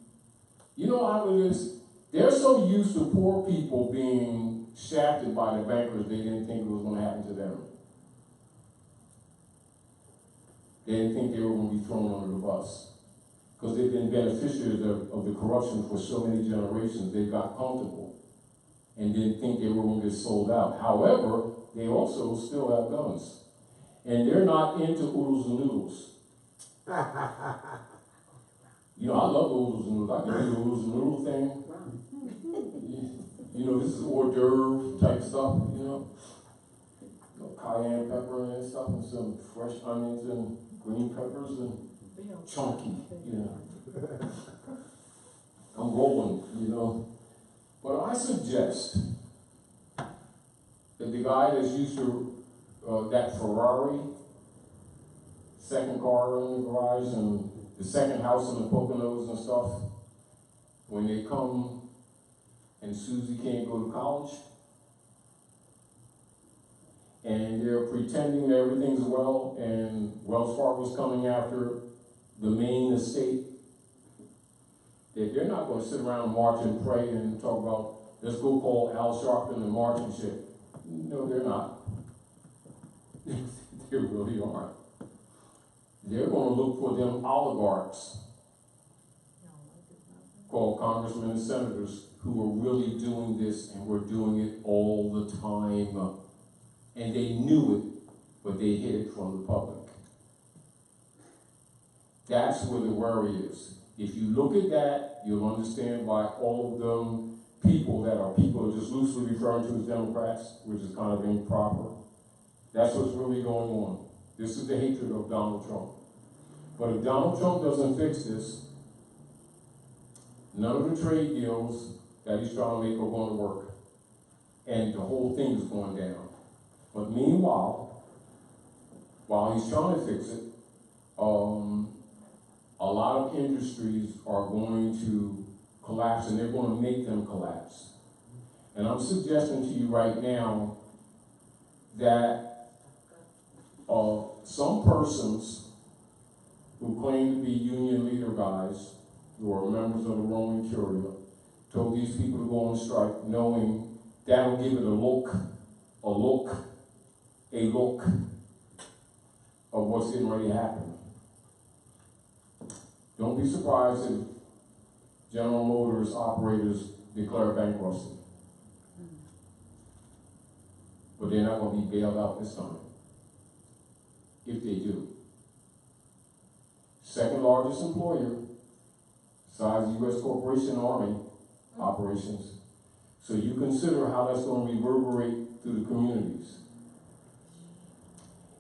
you know how it is, they're so used to poor people being shafted by the bankers, they didn't think it was going to happen to them. They didn't think they were going to be thrown under the bus. Because they've been beneficiaries of the corruption for so many generations, they've got comfortable. and didn't think they were going to get sold out. However, they also still have guns. And they're not into oodles and noodles. You know, I love oodles and noodles. I can do the oodles and noodle thing. You know, this is hors d'oeuvre type stuff, you know. Cayenne pepper and stuff, and some fresh onions and green peppers and chunky, you know. I'm rolling, you know. But I suggest that the guy that's used to that Ferrari, second car in the garage and the second house in the Poconos and stuff, when they come and Susie can't go to college, and they're pretending that everything's well, and Wells Fargo's coming after the main estate, that they're not going to sit around and march and pray and talk about, let's go call Al Sharpton and march and shit. No, they're not. They really aren't. They're going to look for them oligarchs called congressmen and senators who are really doing this, and we're doing it all the time. And they knew it, but they hid it from the public. That's where the worry is. If you look at that, you'll understand why all of them people are just loosely referring to as Democrats, which is kind of improper. That's what's really going on. This is the hatred of Donald Trump. But if Donald Trump doesn't fix this, none of the trade deals that he's trying to make are going to work. And the whole thing is going down. But meanwhile, while he's trying to fix it, a lot of industries are going to collapse, and they're going to make them collapse. And I'm suggesting to you right now that some persons who claim to be union leader guys, who are members of the Roman Curia, told these people to go on strike, knowing that'll give it a look of what's getting ready to happen. Don't be surprised if General Motors operators declare bankruptcy. But they're not going to be bailed out this time, if they do. Second largest employer, besides the U.S. Corporation Army operations. So you consider how that's going to reverberate through the communities.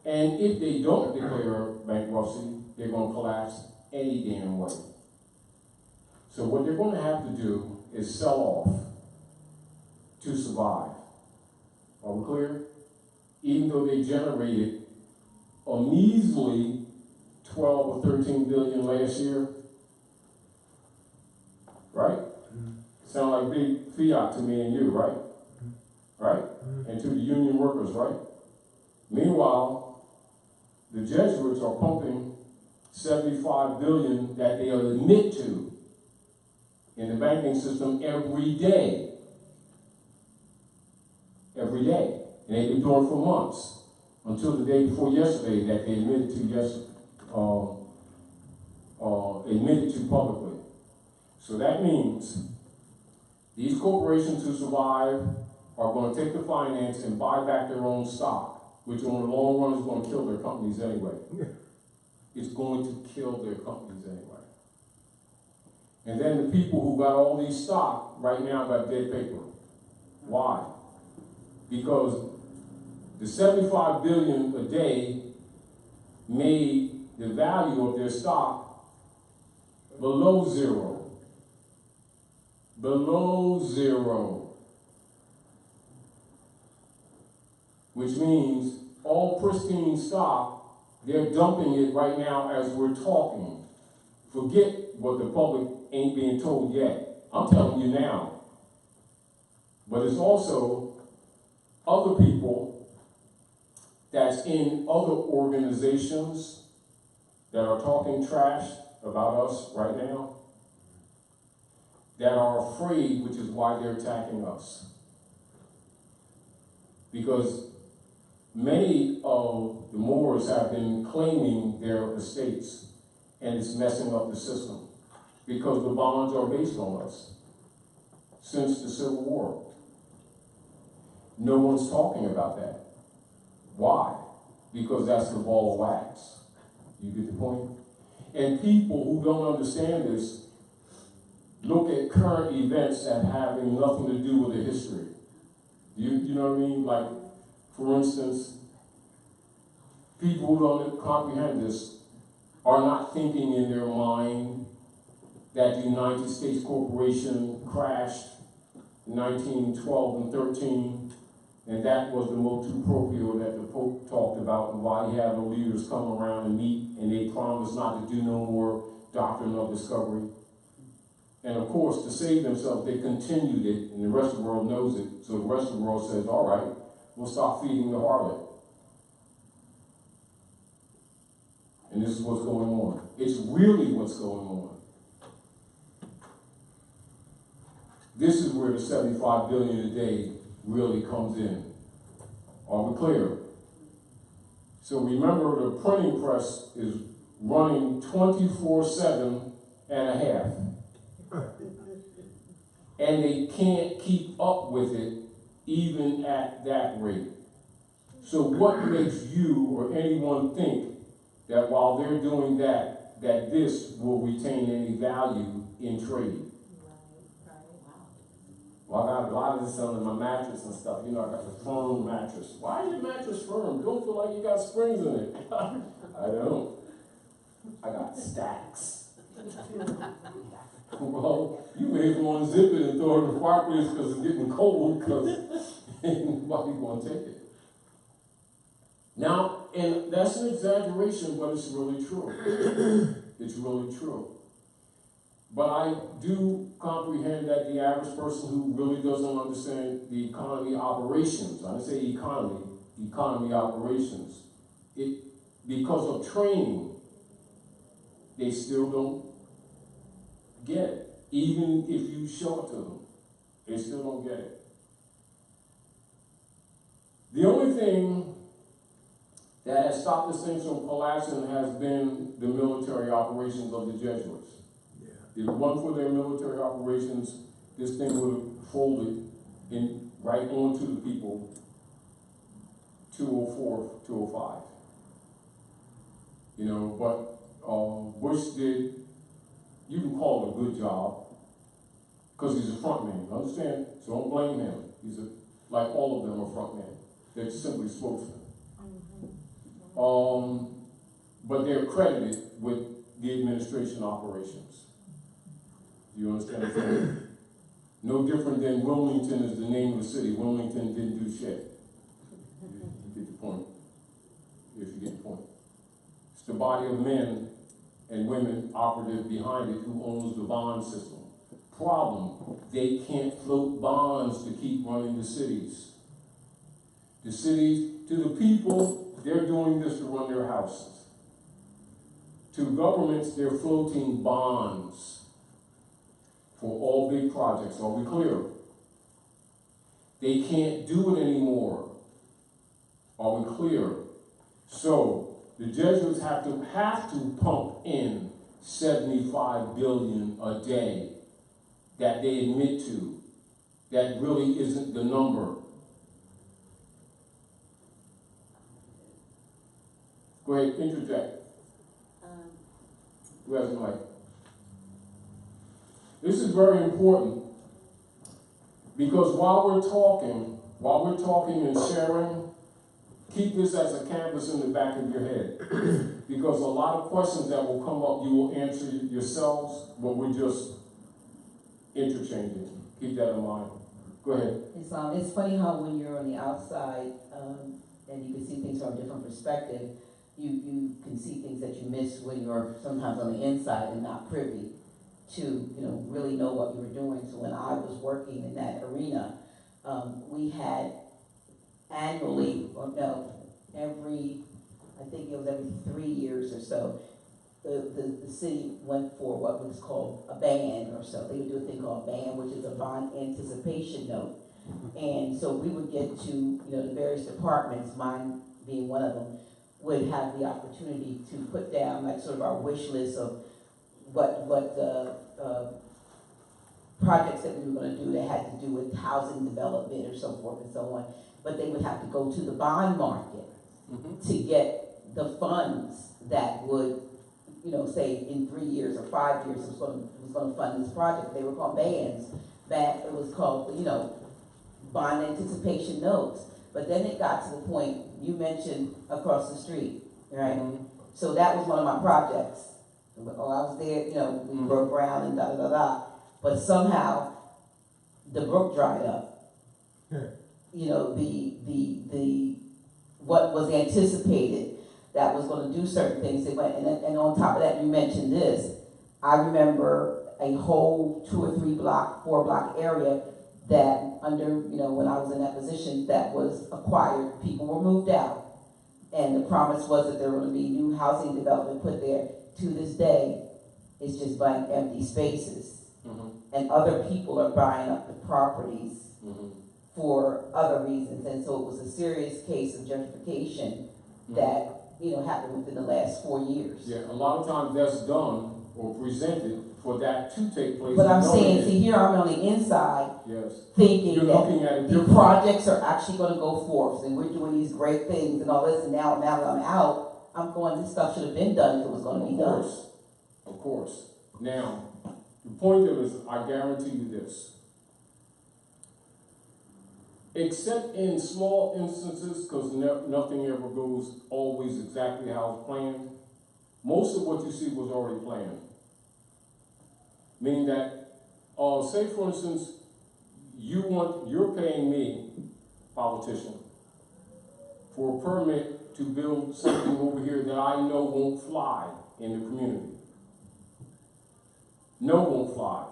And if they don't declare bankruptcy, they're going to collapse any damn way. So what they're going to have to do is sell off to survive. Are we clear? Even though they generated a measly 12 or 13 billion last year, right? Sound like big fiat to me and you, right? Right? And to the union workers, right? Meanwhile, the Jesuits are pumping 75 billion that they admit to in the banking system every day. Every day. And they've been doing it for months, until the day before yesterday that they admitted to publicly. So that means these corporations who survive are going to take the finance and buy back their own stock, which in the long run is going to kill their companies anyway. It's going to kill their companies anyway. And then the people who got all these stock right now got dead paper. Why? Because the 75 billion a day made the value of their stock below zero. Below zero. Which means all pristine stock, they're dumping it right now as we're talking. Forget what the public ain't being told yet. I'm telling you now. But it's also other people that's in other organizations that are talking trash about us right now, that are afraid, which is why they're attacking us. Because many of the Moors have been claiming their estates, and it's messing up the system, because the bonds are based on us since the Civil War. No one's talking about that. Why? Because that's the ball of wax. You get the point? And people who don't understand this look at current events as having nothing to do with the history. You know what I mean? Like, for instance, people who don't comprehend this are not thinking in their mind that the United States Corporation crashed in 1912 and 13, and that was the motu proprio that the Pope talked about, and why he had the leaders come around and meet, and they promised not to do no more doctrine of discovery. And of course, to save themselves, they continued it, and the rest of the world knows it, so the rest of the world says, all right, we'll stop feeding the harlot. And this is what's going on. It's really what's going on. This is where the 75 billion a day really comes in. Are we clear? So remember, the printing press is running 24/7 and a half. And they can't keep up with it even at that rate. So what makes you or anyone think that while they're doing that, that this will retain any value in trade? Well, I got a lot of this under my mattress and stuff. You know, I got the firm mattress. Why is your mattress firm? You don't feel like you got springs in it. I don't. I got stacks. Well, you may want to zip it and throw it in the fireplace because it's getting cold, because ain't nobody going to take it. Now, and that's an exaggeration, but it's really true. It's really true. But I do comprehend that the average person who really doesn't understand the economy operations, I didn't say economy operations, because of training, they still don't get it. Even if you show it to them, they still don't get it. The only thing that has stopped this thing from collapsing has been the military operations of the Jesuits. If it wasn't for their military operations, this thing would have folded in right onto the people 204, 205. You know, but Bush did, you can call it a good job, because he's a front man, understand? So don't blame him. Like all of them are front men. They're simply spokesmen. But they're credited with the administration operations. Do you understand what I'm saying? No different than Wilmington is the name of the city. Wilmington didn't do shit. You get the point. If you get the point. It's the body of men and women operative behind it who owns the bond system. Problem, they can't float bonds to keep running the cities. The cities, to the people, they're doing this to run their houses. To governments, they're floating bonds for all big projects. Are we clear? They can't do it anymore. Are we clear? So the Jesuits have to pump in 75 billion a day that they admit to. That really isn't the number. Go ahead, interject. Who has the mic? This is very important, because while we're talking and sharing, keep this as a canvas in the back of your head. Because a lot of questions that will come up, you will answer yourselves, but we're just interchanging. Keep that in mind. Go ahead. It's funny how when you're on the outside, and you can see things from a different perspective, you can see things that you miss when you're sometimes on the inside and not privy to, really know what you were doing. So when I was working in that arena, we had annually, I think it was every 3 years or so, the city went for what was called a band or so. They would do a thing called a band, which is a bond anticipation note. And so we would get to, the various departments, mine being one of them, would have the opportunity to put down like sort of our wish list of what projects that we were going to do that had to do with housing development or so forth and so on. but they would have to go to the bond market Mhm. to get the funds that would, say in 3 years or 5 years was going to fund this project. They were called bands. Back it was called, bond anticipation notes. But then it got to the point you mentioned across the street, right? Mhm. So that was one of my projects. Oh, I was there, we broke ground and da da da da. But somehow the brook dried up. The what was anticipated that was going to do certain things. It went, and on top of that, you mentioned this. I remember a whole 2 or 3 block, 4 block area that under, when I was in that position, that was acquired. People were moved out. And the promise was that there were going to be new housing development put there. To this day, it's just blank empty spaces. Mhm. And other people are buying up the properties Mhm. for other reasons. And so it was a serious case of gentrification that, happened within the last 4 years. Yeah, a lot of times that's done or presented for that to take place. But I'm knowing saying, it. see, here I'm on the inside Yes. thinking You're that looking at it the differently. projects are actually going to go forth and we're doing these great things and all this, and now that I'm out, I'm going, this stuff should have been done if it was going to be done. Of course. Now, the point of it is, I guarantee you this. Except in small instances, because nothing ever goes always exactly how it's planned, most of what you see was already planned. Meaning that, say for instance, you're paying me, politician, for a permit to build something over here that I know won't fly in the community. No won't fly.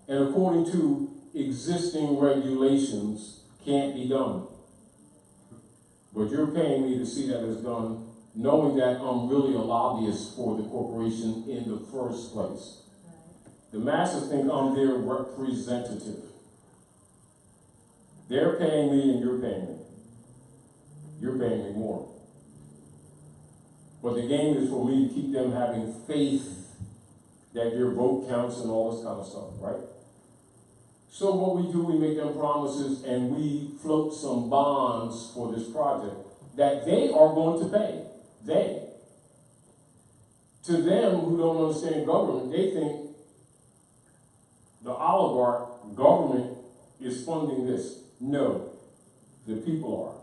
And according to existing regulations, can't be done. But you're paying me to see that it's done, knowing that I'm really a lobbyist for the corporation in the first place. The masses think I'm their representative. They're paying me and you're paying me. You're paying me more. But the game is for me to keep them having faith that your vote counts and all this kind of stuff, right? So what we do, we make them promises and we float some bonds for this project that they are going to pay. They. To them who don't understand government, they think the oligarch government is funding this. No, the people are.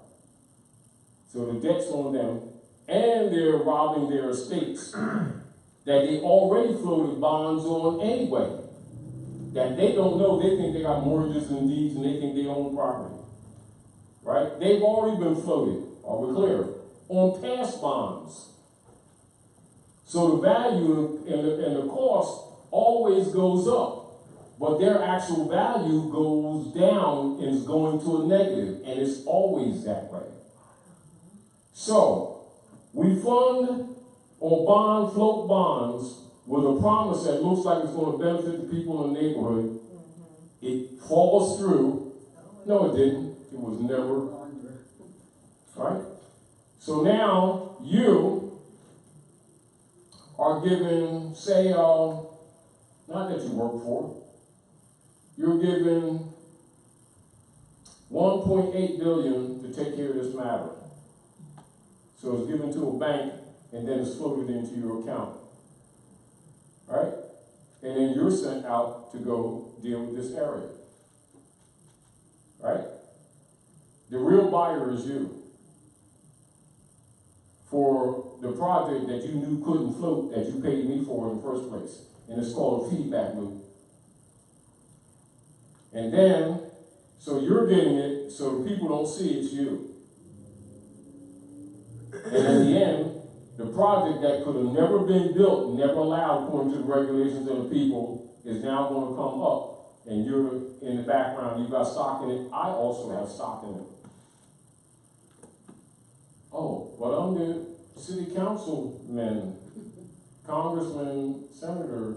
So the debt's on them, and they're robbing their estates that they already floated bonds on anyway. That they don't know, they think they got mortgages and deeds and they think they own property. Right? They've already been floated, are we clear? On past bonds. So the value and the cost always goes up, but their actual value goes down and is going to a negative, and it's always that way. So, we fund or bond, float bonds with a promise that looks like it's going to benefit the people in the neighborhood. It falls through. No, it didn't. It was never. Right? So now you are given, say, not that you work for, you're given $1.8 billion to take care of this matter. So it's given to a bank and then it's floated into your account. Right? And then you're sent out to go deal with this area. Right? The real buyer is you. For the project that you knew couldn't float, that you paid me for in the first place. And it's called a feedback loop. And then, so you're getting it, so the people don't see it's you. And in the end, the project that could have never been built, never allowed according to the regulations of the people, is now going to come up. And you're in the background, you've got stock in it. I also have stock in it. Oh, but I'm the city councilman, congressman, senator,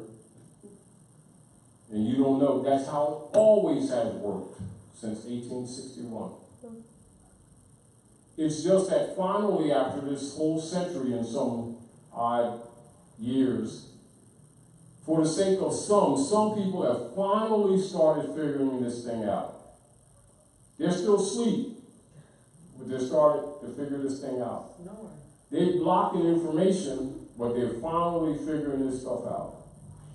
and you don't know. That's how it always has worked since 1861. It's just that finally, after this whole century and some odd years, for the sake of some people have finally started figuring this thing out. They're still asleep. started to figure this thing out. Lord. They're blocking information, but they're finally figuring this stuff out.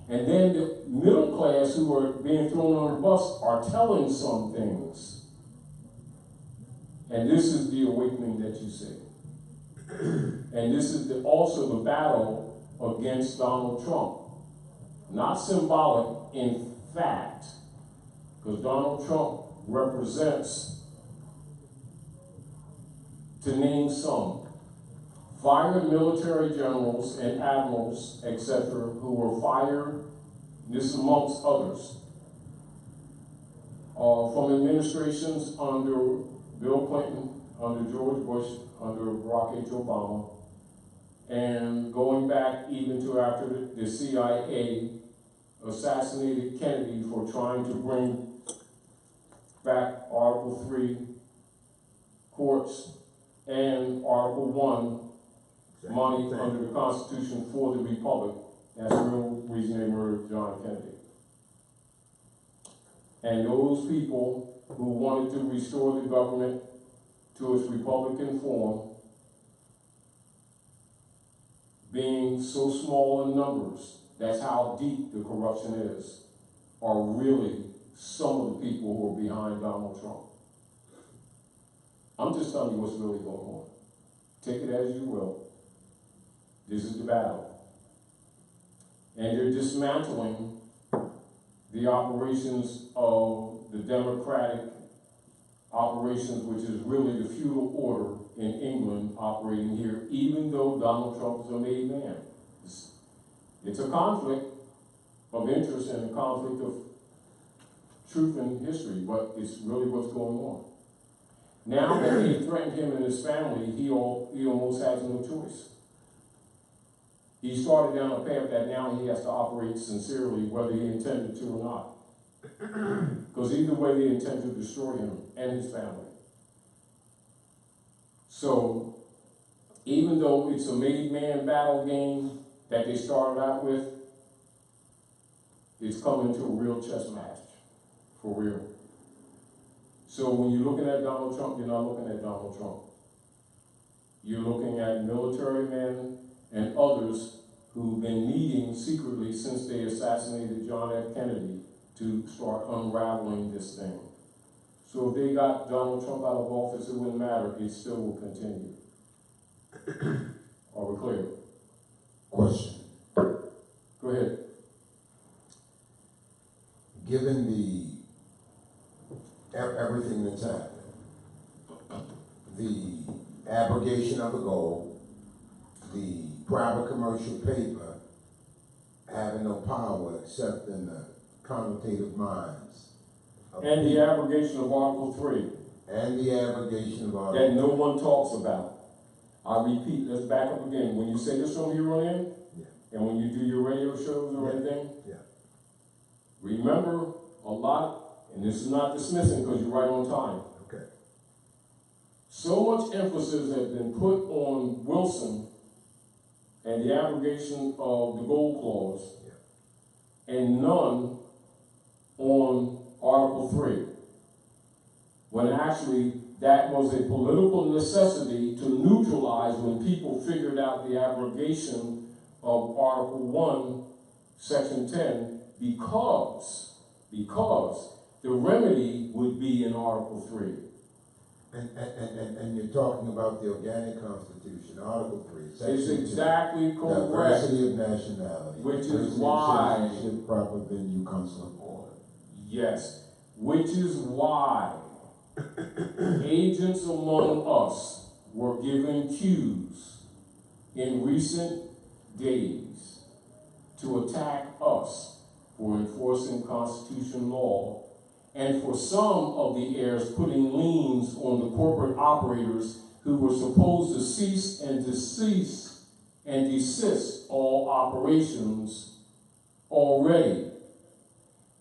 And then the middle class who are being thrown on the bus are telling some things. And this is the awakening that you see. And this is also the battle against Donald Trump. Not symbolic, in fact, because Donald Trump represents, to name some, fired military generals and admirals, etc., who were fired, this amongst others, from administrations under Bill Clinton, under George Bush, under Barack H. Obama, and going back even to after the CIA assassinated Kennedy for trying to bring back Article 3 courts and Article 1 money under the Constitution for the Republic. That's the real reason they murdered John Kennedy. And those people who wanted to restore the government to its Republican form, being so small in numbers, that's how deep the corruption is, are really some of the people who are behind Donald Trump. I'm just telling you what's really going on. Take it as you will. This is the battle. And they're dismantling the operations of the democratic operations, which is really the feudal order in England operating here, even though Donald Trump is a made man. It's a conflict of interest and a conflict of truth and history, but it's really what's going on. Now that they threatened him and his family, he almost has no choice. He started down a path that now he has to operate sincerely, whether he intended to or not. Because either way, they intend to destroy him and his family. So, even though it's a made man battle game that they started out with, it's coming to a real chess match, for real. So when you're looking at Donald Trump, you're not looking at Donald Trump. You're looking at military men and others who've been meeting secretly since they assassinated John F. Kennedy to start unraveling this thing. So if they got Donald Trump out of office, it wouldn't matter. It still will continue. Are we clear? Question. Go ahead. Given everything that's happened, the abrogation of the gold, the private commercial paper having no power except in the connotative minds. And the abrogation of Article 3. And the abrogation of Article 3. That no one talks about. I repeat, let's back up again. When you say this from here on in, Yeah. and when you do your radio shows or anything, Yeah. remember a lot, and this is not dismissing because you're right on time. Okay. So much emphasis has been put on Wilson and the abrogation of the gold clause, and none on Article 3. When actually that was a political necessity to neutralize when people figured out the abrogation of Article 1, Section 10, because the remedy would be in Article 3. And you're talking about the organic constitution, Article 3. It's exactly correct. Diversity of nationality. Which is why. Citizenship, proper venue, consular order. Yes. Which is why agents among us were given cues in recent days to attack us for enforcing Constitution law, and for some of the heirs putting liens on the corporate operators who were supposed to cease and desist all operations already.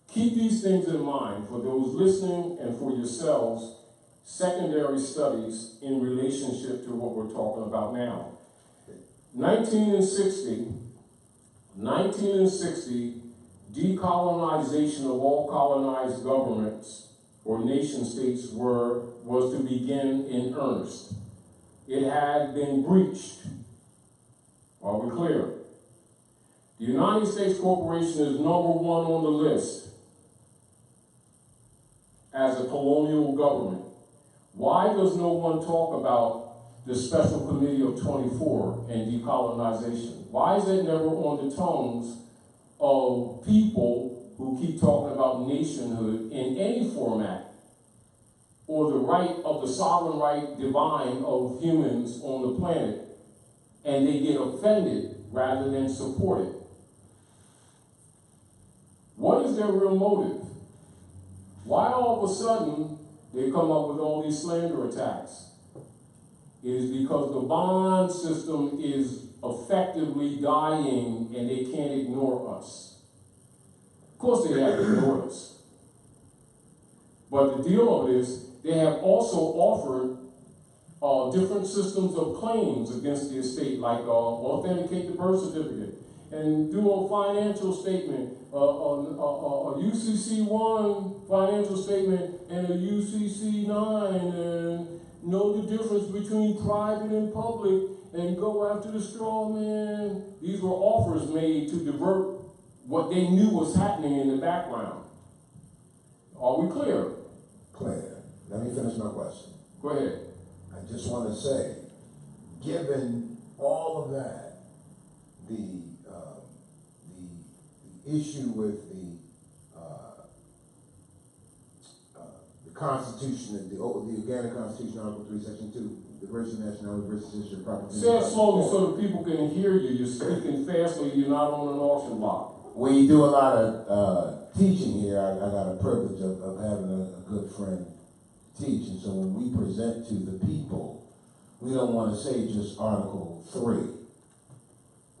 Keep these things in mind for those listening and for yourselves, secondary studies in relationship to what we're talking about now. 1960, decolonization of all colonized governments or nation states was to begin in earnest. It had been breached. Are we clear? The United States Corporation is number one on the list as a colonial government. Why does no one talk about the Special Committee of 24 and decolonization? Why is it never on the tongues of people who keep talking about nationhood in any format, or the right of the sovereign right divine of humans on the planet, and they get offended rather than support it? What is their real motive? Why all of a sudden they come up with all these slander attacks? It is because the bond system is effectively dying and they can't ignore us. Of course they have ignored us. But the deal of it is, they have also offered different systems of claims against the estate, like authenticate the birth certificate and do a financial statement, a UCC1 financial statement and a UCC9, and know the difference between private and public, and go after the straw man. These were offers made to divert what they knew was happening in the background. Are we clear? Clear. Let me finish my question. Go ahead. I just want to say, given all of that, the issue with the Constitution, the organic Constitution, Article 3, Section 2, diversity of nationality versus issue of property. Say it slowly so that people can hear you. You're speaking fastly. You're not on an auction block. We do a lot of teaching here. I got a privilege of having a good friend teach, and so when we present to the people, we don't want to say just Article 3.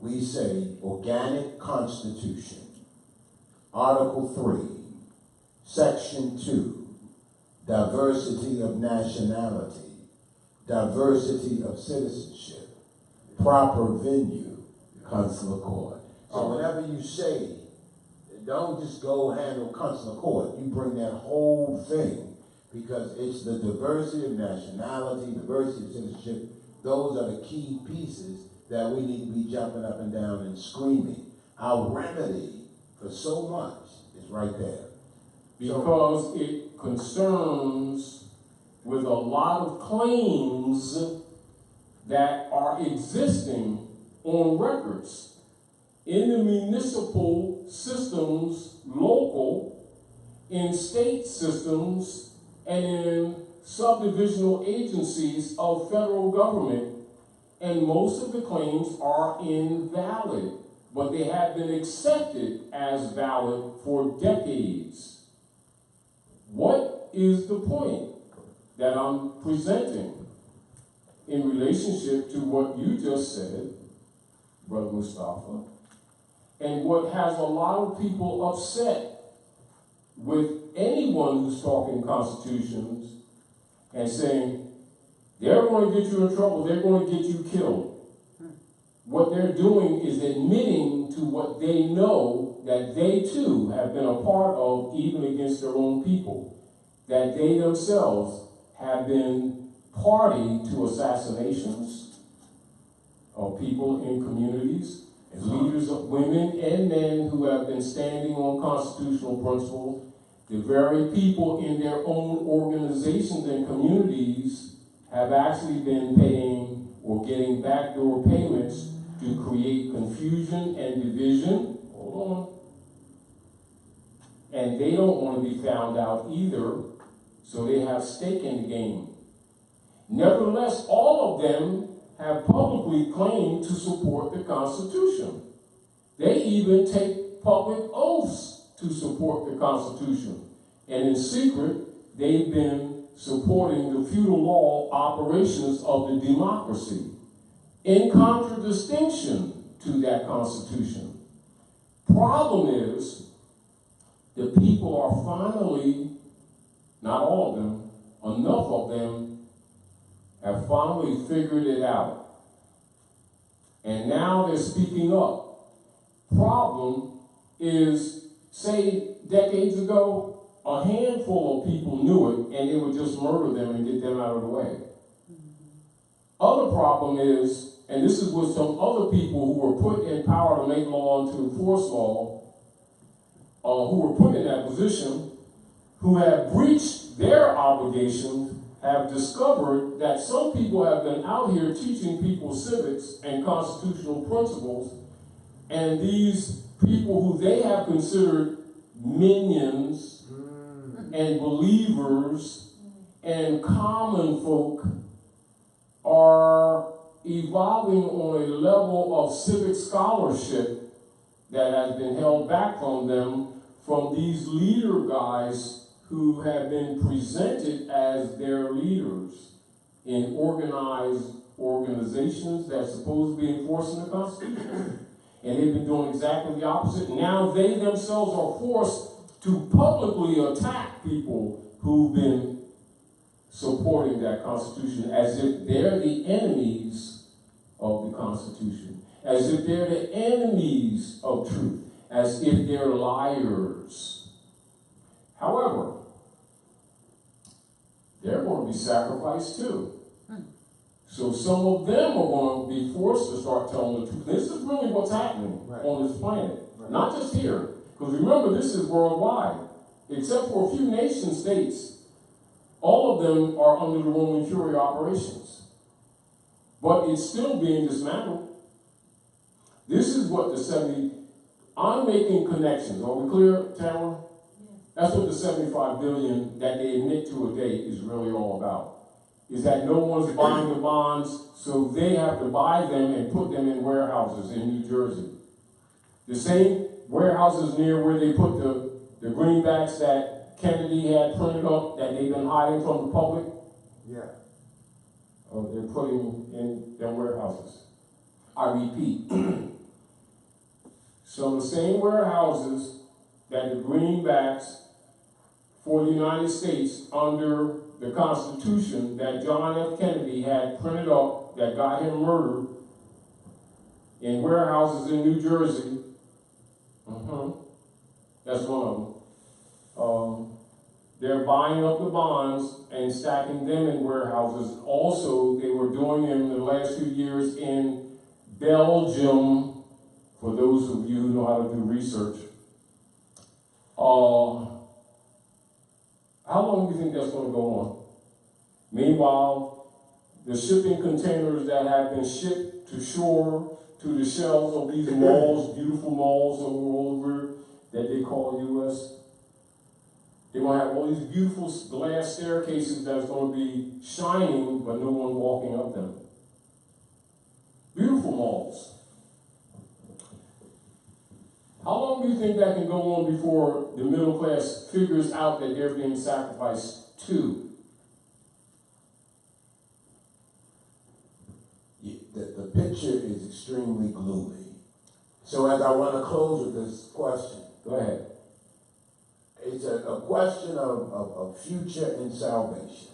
We say organic Constitution, Article 3, Section 2, diversity of nationality, diversity of citizenship, proper venue, consular court. So whenever you say, don't just go handle consular court, you bring that whole thing, because it's the diversity of nationality, diversity of citizenship. Those are the key pieces that we need to be jumping up and down and screaming. Our remedy for so much is right there. Because it concerns with a lot of claims that are existing on records in the municipal systems, local, in state systems, and in subdivisional agencies of federal government, and most of the claims are invalid, but they have been accepted as valid for decades. What is the point that I'm presenting in relationship to what you just said, Brother Mustafa, and what has a lot of people upset with anyone who's talking constitutions and saying, they're going to get you in trouble, they're going to get you killed. What they're doing is admitting to what they know that they too have been a part of, even against their own people, that they themselves have been party to assassinations of people in communities, and leaders of women and men who have been standing on constitutional principles. The very people in their own organizations and communities have actually been paying or getting backdoor payments to create confusion and division. Hold on. And they don't want to be found out either, so they have stake in the game. Nevertheless, all of them have publicly claimed to support the Constitution. They even take public oaths to support the Constitution. And in secret, they've been supporting the feudal law operations of the democracy, in contradistinction to that Constitution. Problem is, the people are finally, not all of them, enough of them have finally figured it out. And now they're speaking up. Problem is, say decades ago, a handful of people knew it, and they would just murder them and get them out of the way. Other problem is, and this is with some other people who were put in power to make law and to enforce law, who were put in that position, who have breached their obligations, have discovered that some people have been out here teaching people civics and constitutional principles, and these people who they have considered minions and believers and common folk are evolving on a level of civic scholarship that has been held back from them from these leader guys who have been presented as their leaders in organized organizations that's supposed to be enforcing the Constitution. And they've been doing exactly the opposite. Now they themselves are forced to publicly attack people who've been supporting that Constitution as if they're the enemies of the Constitution, as if they're the enemies of truth, as if they're liars. However, they're going to be sacrificed too. So some of them are going to be forced to start telling the truth. This is really what's happening on this planet. Not just here. Because remember, this is worldwide. Except for a few nation states, all of them are under the Roman Curia operations. But it's still being dismantled. This is what the 70... I'm making connections. Are we clear, Tamara? That's what the 75 billion that they admit to a day is really all about. Is that no one's buying the bonds, so they have to buy them and put them in warehouses in New Jersey. The same warehouses near where they put the greenbacks that Kennedy had printed up that they've been hiding from the public. Yeah. They're putting in their warehouses. I repeat. So the same warehouses that the greenbacks for the United States under the Constitution that John F. Kennedy had printed up that got him murdered in warehouses in New Jersey. That's one of them. They're buying up the bonds and stacking them in warehouses. Also, they were doing them in the last few years in Belgium, for those of you who know how to do research. How long do you think that's going to go on? Meanwhile, the shipping containers that have been shipped to shore, to the shelves of these malls, beautiful malls all over that they call U.S., they're going to have all these beautiful glass staircases that's going to be shining, but no one walking up them. Beautiful malls. How long do you think that can go on before the middle class figures out that they're being sacrificed to? The picture is extremely gloomy. So as I want to close with this question. Go ahead. It's a question of future and salvation.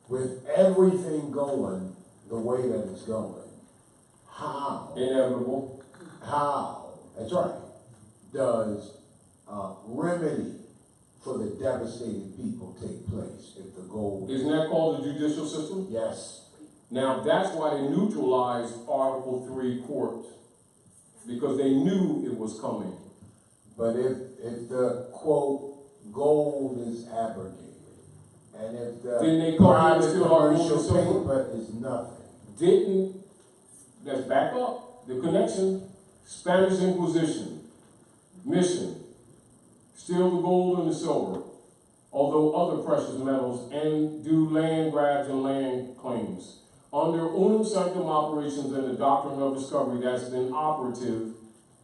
With everything going the way that it's going, how? Inevitable. How? That's right. Does remedy for the devastated people take place if the goal? Isn't that called the judicial system? Yes. Now, that's why they neutralized Article 3 court, because they knew it was coming. But if the, quote, gold is abrogated, and if the Then they come private in and still are commercial gold and silver? paper is nothing. Let's back up, the connection, Spanish Inquisition, mission, steal the gold and the silver, although other precious metals, and do land grabs and land claims. Under unum sanctum operations and the doctrine of discovery that's been operative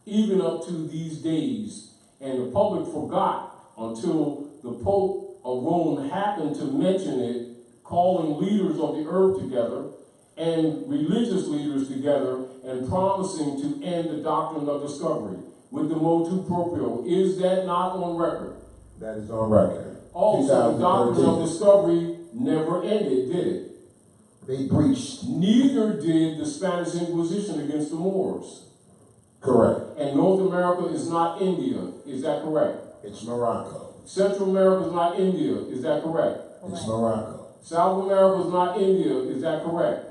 even up to these days, and the public forgot until the Pope of Rome happened to mention it, calling leaders of the earth together and religious leaders together and promising to end the doctrine of discovery with the motu proprio. Is that not on record? That is on record. Also, the doctrine of discovery never ended, did it? They breached. Neither did the Spanish Inquisition against the Moors. Correct. And North America is not India. Is that correct? It's Morocco. Central America is not India, is that correct? It's Morocco. South America is not India, is that correct?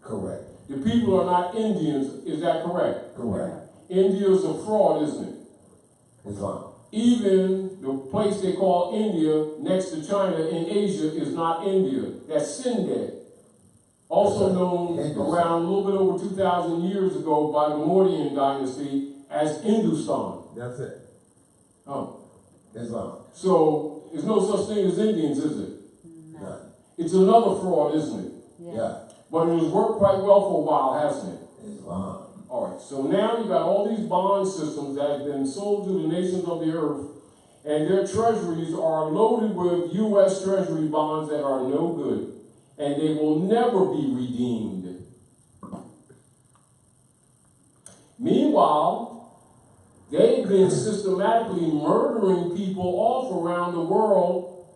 Correct. The people are not Indians, is that correct? Correct. India is a fraud, isn't it? Islam. Even the place they call India next to China in Asia is not India. That's Sindh. Also known around a little bit over 2,000 years ago by the Mauryan dynasty as Hindustan. That's it. Oh. Islam. So there's no such thing as Indians, is it? None. It's another fraud, isn't it? Yeah. But it has worked quite well for a while, hasn't it? Islam. All right, so now you've got all these bond systems that have been sold to the nations of the earth, and their treasuries are loaded with U.S. Treasury bonds that are no good, and they will never be redeemed. Meanwhile, they've been systematically murdering people off around the world,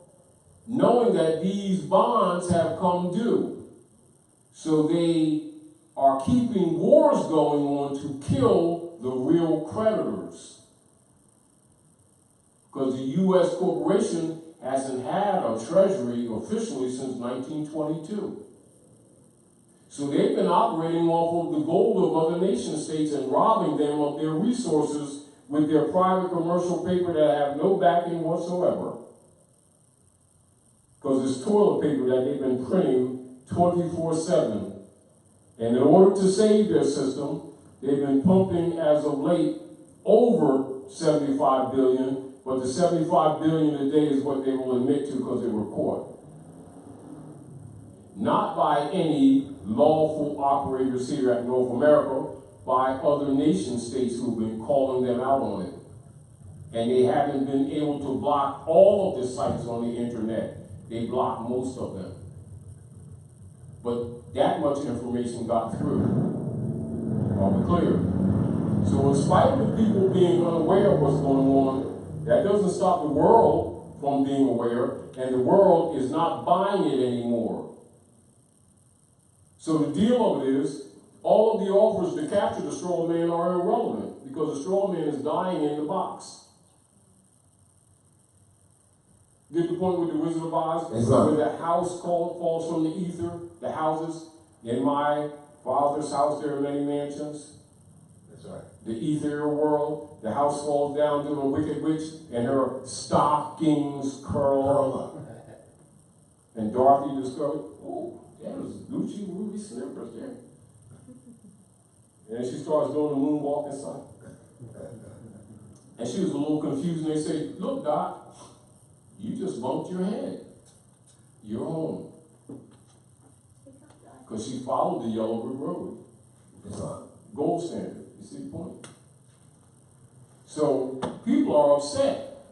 knowing that these bonds have come due. So they are keeping wars going on to kill the real creditors. Because the U.S. corporation hasn't had a treasury officially since 1922. So they've been operating off of the gold of other nation states and robbing them of their resources with their private commercial paper that have no backing whatsoever. Because it's toilet paper that they've been printing 24/7. And in order to save their system, they've been pumping as of late over 75 billion, but the 75 billion a day is what they will admit to because they were caught. Not by any lawful operators here at North America, by other nation states who've been calling them out on it. And they haven't been able to block all of the sites on the internet. They blocked most of them. But that much information got through. Are we clear? So in spite of the people being unaware of what's going on, that doesn't stop the world from being aware, and the world is not buying it anymore. So the deal of it is, all of the offers to capture the straw man are irrelevant, because the straw man is dying in the box. Get the point with the Wizard of Oz? Where the house falls from the ether, the houses. In my father's house, there are many mansions. That's right. The ethereal world, the house falls down to a wicked witch, and her stockings curl up. And Dorothy discovered, oh, that was Gucci ruby slippers there. And she starts doing the moonwalk inside. And she was a little confused, and they say, look, Doc, you just bumped your head. You're home. Because she followed the yellow brick road. It's a gold standard. You see the point? So people are upset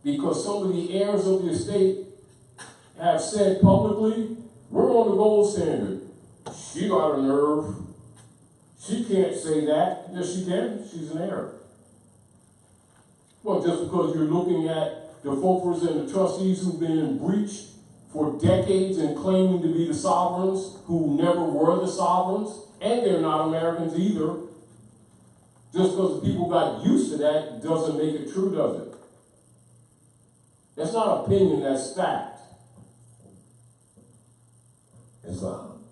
because some of the heirs of the estate have said publicly, we're on the gold standard. She got a nerve. She can't say that. Yes, she can. She's an heir. Well, just because you're looking at the folks and the trustees who've been in breach for decades and claiming to be the sovereigns who never were the sovereigns, and they're not Americans either. Just because the people got used to that doesn't make it true, does it? That's not opinion, that's fact. Islam.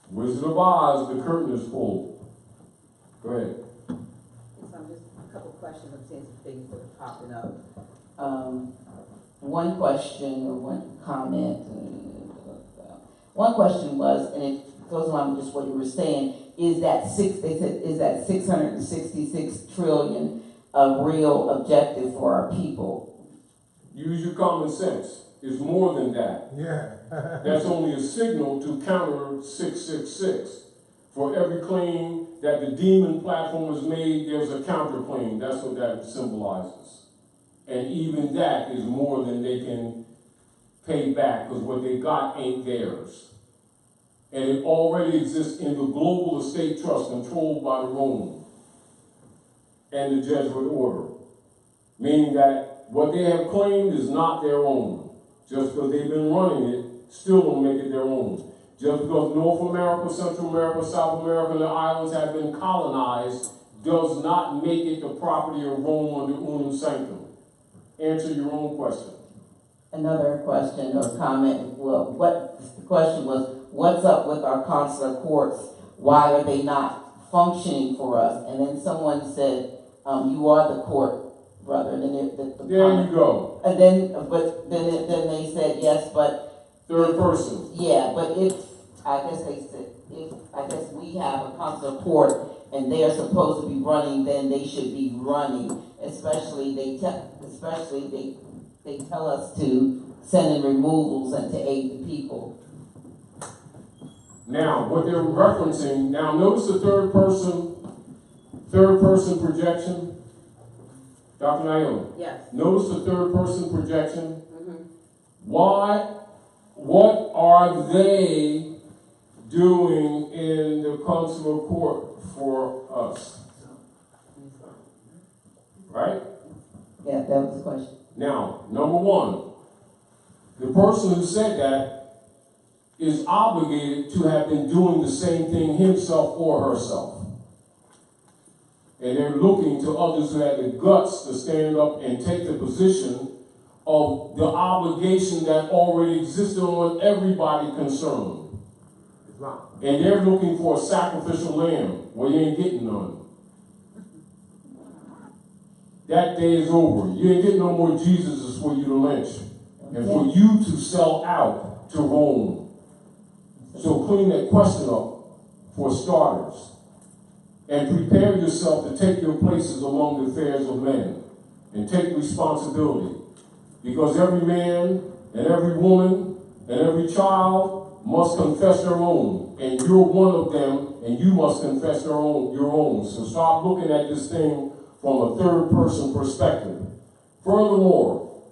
Wizard of Oz, the curtain is pulled. Go ahead. So just a couple questions. I'm seeing some things that are popping up. One question or one comment. One question was, and it goes along with just what you were saying, is that 666 trillion a real objective for our people? Use your common sense. It's more than that. Yeah. That's only a signal to counter 666. For every claim that the demon platform has made, there's a counterclaim. That's what that symbolizes. And even that is more than they can pay back, because what they got ain't theirs. And it already exists in the global estate trust controlled by Rome and the Jesuit order. Meaning that what they have claimed is not their own. Just because they've been running it, still don't make it their own. Just because North America, Central America, South America, and the islands have been colonized does not make it the property of Rome under unum sanctum. answer your own question. Another question or comment, well, the question was, what's up with our consular courts? Why are they not functioning for us? And then someone said, you are the court, brother. And then There you go. And then, but then they said, yes, but. Third person. Yeah, but I guess we have a consular court and they are supposed to be running, then they should be running. Especially they tell us to send in removals and to aid the people. Now, what they're referencing, now notice the third person projection. Dr. Naomi. Yes. Notice the third person projection. Mm-hmm. What are they doing in the consular court for us? Right? Yeah, that was the question. Now, number one, the person who said that is obligated to have been doing the same thing himself or herself. And they're looking to others who have the guts to stand up and take the position of the obligation that already existed on everybody concerned. And they're looking for a sacrificial lamb. Well, you ain't getting none. That day is over. You ain't getting no more Jesuses for you to lynch and for you to sell out to Rome. So clean that question up for starters. And prepare yourself to take your places among the affairs of men and take responsibility. Because every man and every woman and every child must confess their own. And you're one of them, and you must confess your own. So stop looking at this thing from a third person perspective. Furthermore,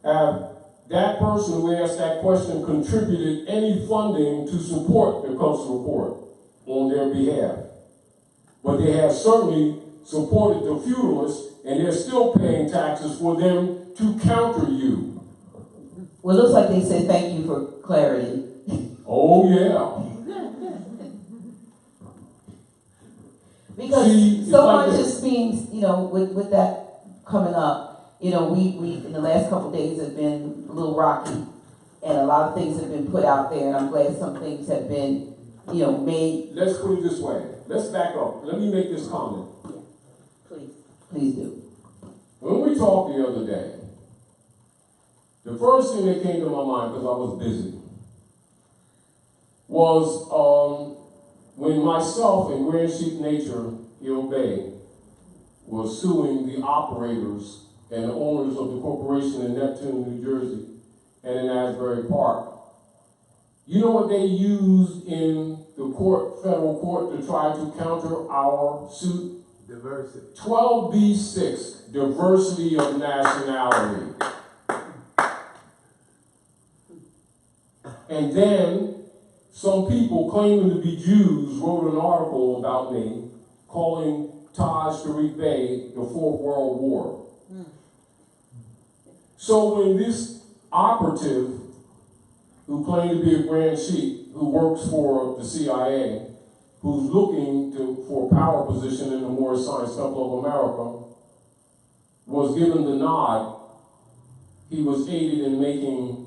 have that person who asked that question contributed any funding to support the consular court on their behalf? But they have certainly supported the feudalists, and they're still paying taxes for them to counter you. Well, it looks like they said thank you for clarity. Oh, yeah. Because See, so like much this. is being, with that coming up, we in the last couple of days have been a little rocky, and a lot of things have been put out there, and I'm glad some things have been, made. Let's put it this way. Let's back up. Let me make this comment. Please do. When we talked the other day, the first thing that came to my mind, because I was busy, was when myself and Grand Chief Nature, Hill Bay, was suing the operators and the owners of the corporation in Neptune, New Jersey, and in Asbury Park. You know what they used in the federal court to try to counter our suit? Diversity. 12B6, diversity of nationality. And then some people claiming to be Jews wrote an article about me calling Tariq Bey the Fourth World War. So when this operative, who claimed to be a Grand Chief, who works for the CIA, who's looking for a power position in the Moorish Science Temple of America, was given the nod, he was aided in making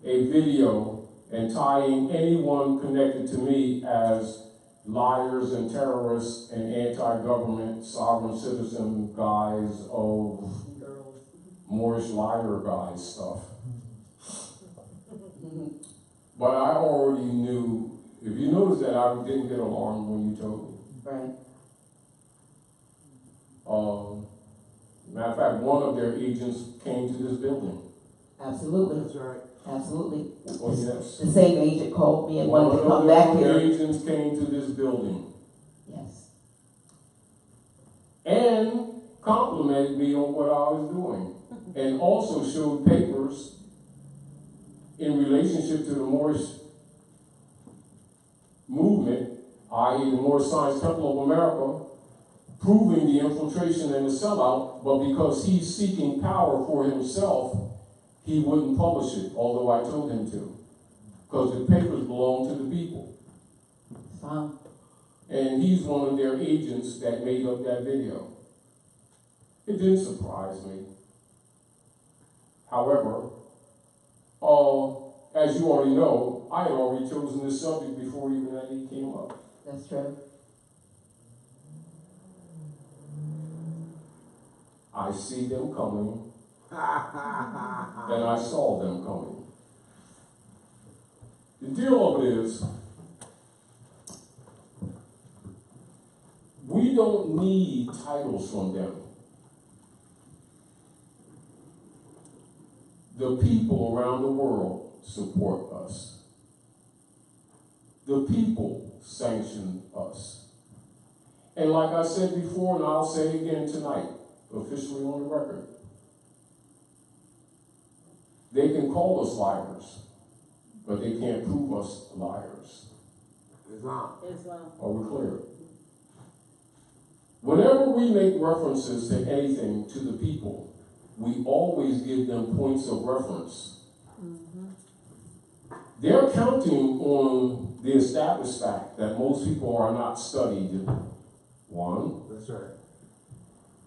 a video and tying anyone connected to me as liars and terrorists and anti-government sovereign citizen guys of Moorish liar guys stuff. But I already knew, if you notice that I didn't get alarmed when you told me. Right. Matter of fact, one of their agents came to this building. Absolutely. That's right. Absolutely. Oh, yes. The same agent called me and One wanted to of come their back here. agents came to this building Yes. and complimented me on what I was doing, and also showed papers in relationship to the Moorish movement, i.e. the Moorish Science Temple of America, proving the infiltration and the sellout, but because he's seeking power for himself, he wouldn't publish it, although I told him to, because the papers belong to the people. Fine. And he's one of their agents that made up that video. It didn't surprise me. However, as you already know, I had already chosen this subject before even that need came up. That's true. I see them coming, and I saw them coming. The deal of it is, we don't need titles from them. The people around the world support us. The people sanction us. And like I said before, and I'll say it again tonight, officially on the record, they can call us liars, but they can't prove us liars. Islam. Are we clear? Whenever we make references to anything to the people, we always give them points of reference. They're counting on the established fact that most people are not studied. One. That's right.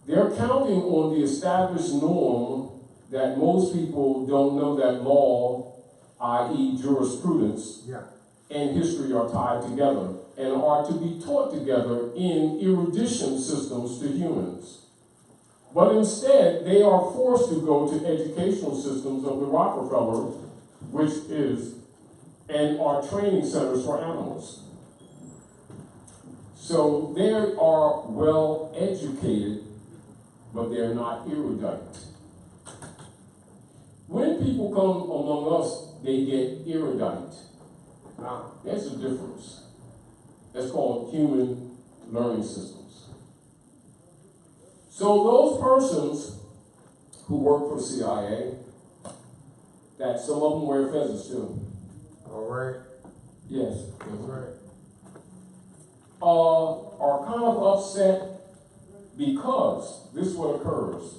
They're counting on the established norm that most people don't know that law, i.e. jurisprudence, Yeah. and history are tied together and are to be taught together in erudition systems to humans. But instead, they are forced to go to educational systems of the Rockefeller, which is, and are training centers for animals. So they are well educated, but they're not erudite. When people come among us, they get erudite. There's a difference. That's called human learning systems. So those persons who work for CIA, that some of them wear feathers too. All right. Yes. That's right. Are kind of upset because this is what occurs.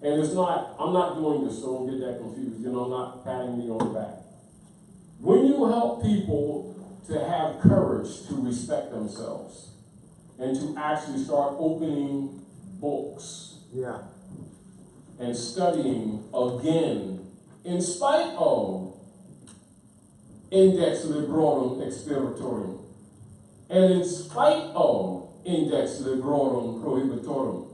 And it's not, I'm not doing this, so don't get that confused. You know, I'm not patting me on the back. When you help people to have courage to respect themselves and to actually start opening books Yeah. and studying again, in spite of Index Librorum Expiratorium, and in spite of Index Librorum Prohibitorum,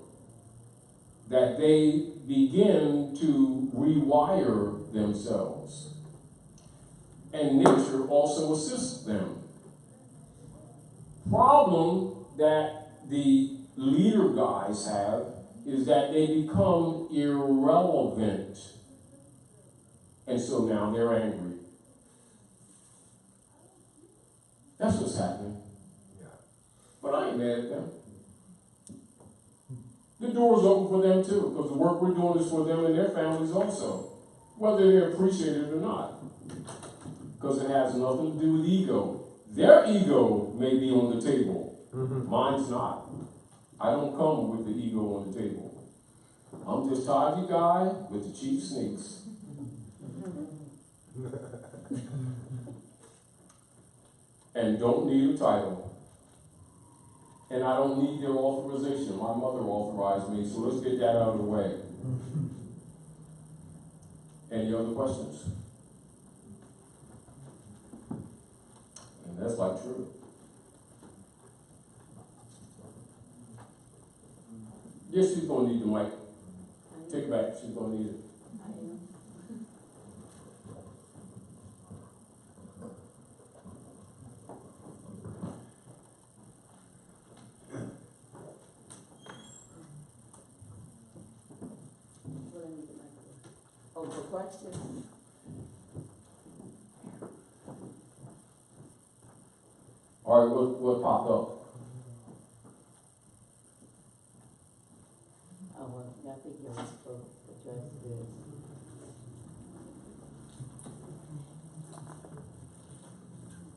that they begin to rewire themselves. And nature also assists them. Problem that the leader guys have is that they become irrelevant. And so now they're angry. That's what's happening. Yeah. But I ain't mad at them. The door's open for them too, because the work we're doing is for them and their families also, whether they appreciate it or not. Because it has nothing to do with ego. Their ego may be on the table. Mine's not. I don't come with the ego on the table. I'm just Taji guy with the cheap sneaks. And don't need a title. And I don't need their authorization. My mother authorized me, so let's get that out of the way. Any other questions? And that's like true. Yes, she's gonna need the mic. Take it back, she's gonna need it. Oh, for questions? All right, what popped up? Oh, well, I think you're right for address this.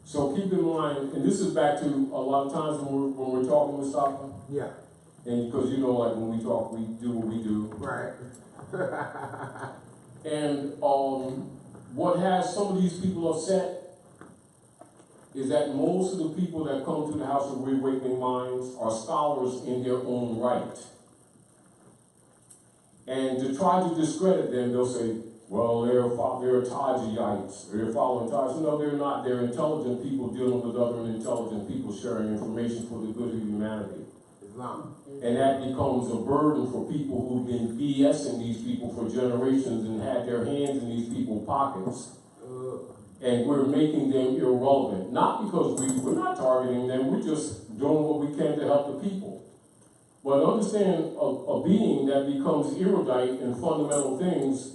So keep in mind, and this is back to a lot of times when we're talking with Mustafa, Yeah. and because you know, like when we talk, we do what we do. Right. And what has some of these people upset is that most of the people that come to the House of Reawakening Minds are scholars in their own right. And to try to discredit them, they'll say, well, they're Tajiites, or they're following Taj. No, they're not. They're intelligent people dealing with other intelligent people, sharing information for the good of humanity. Islam. And that becomes a burden for people who've been BSing these people for generations and had their hands in these people's pockets. And we're making them irrelevant. Not because we're not targeting them, we're just doing what we can to help the people. But understand, a being that becomes erudite in fundamental things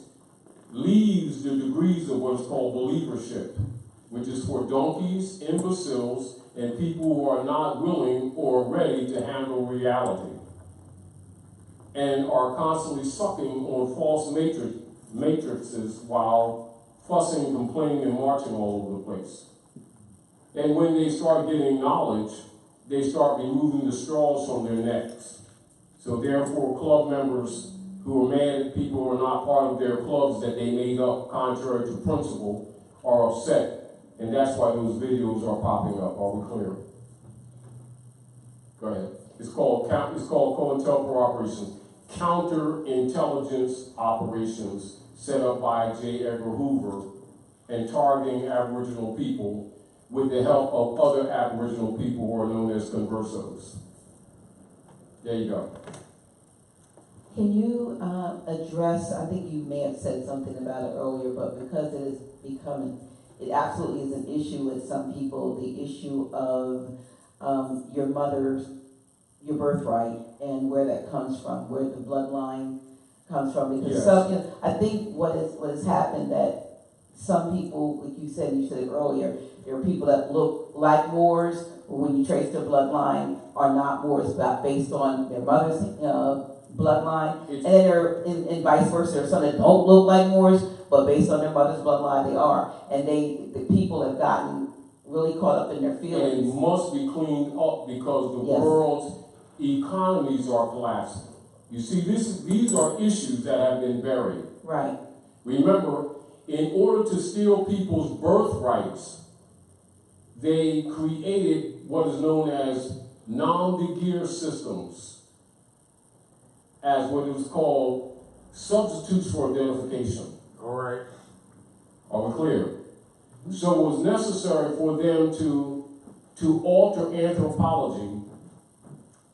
leaves the degrees of what is called believership, which is for donkeys, imbeciles, and people who are not willing or ready to handle reality, and are constantly sucking on false matrices while fussing, complaining, and marching all over the place. And when they start getting knowledge, they start removing the straws from their necks. So therefore, club members who are mad at people who are not part of their clubs that they made up contrary to principle are upset. And that's why those videos are popping up. Are we clear? Go ahead. It's called COINTELPRO operations. Counterintelligence operations set up by J. Edgar Hoover and targeting Aboriginal people with the help of other Aboriginal people who are known as conversos. There you go. Can you address, I think you may have said something about it earlier, but because it is becoming, it absolutely is an issue with some people, the issue of your mother's, your birthright and where that comes from, where the bloodline comes from. Because Yes. some, you know, I think what has happened that some people, like you said it earlier, there are people that look like Moors, but when you trace their bloodline, are not Moors, but based on their mother's bloodline. And then there, and vice versa, there are some that don't look like Moors, but based on their mother's bloodline, they are. And the people have gotten really caught up in their And it feelings. must be cleaned up because the Yes. world's economies are collapsing. You see, these are issues that have been buried. Right. Remember, in order to steal people's birthrights, they created what is known as Dejure systems, as what it was called substitutes for identification. All right. Are we clear? So it was necessary for them to alter anthropology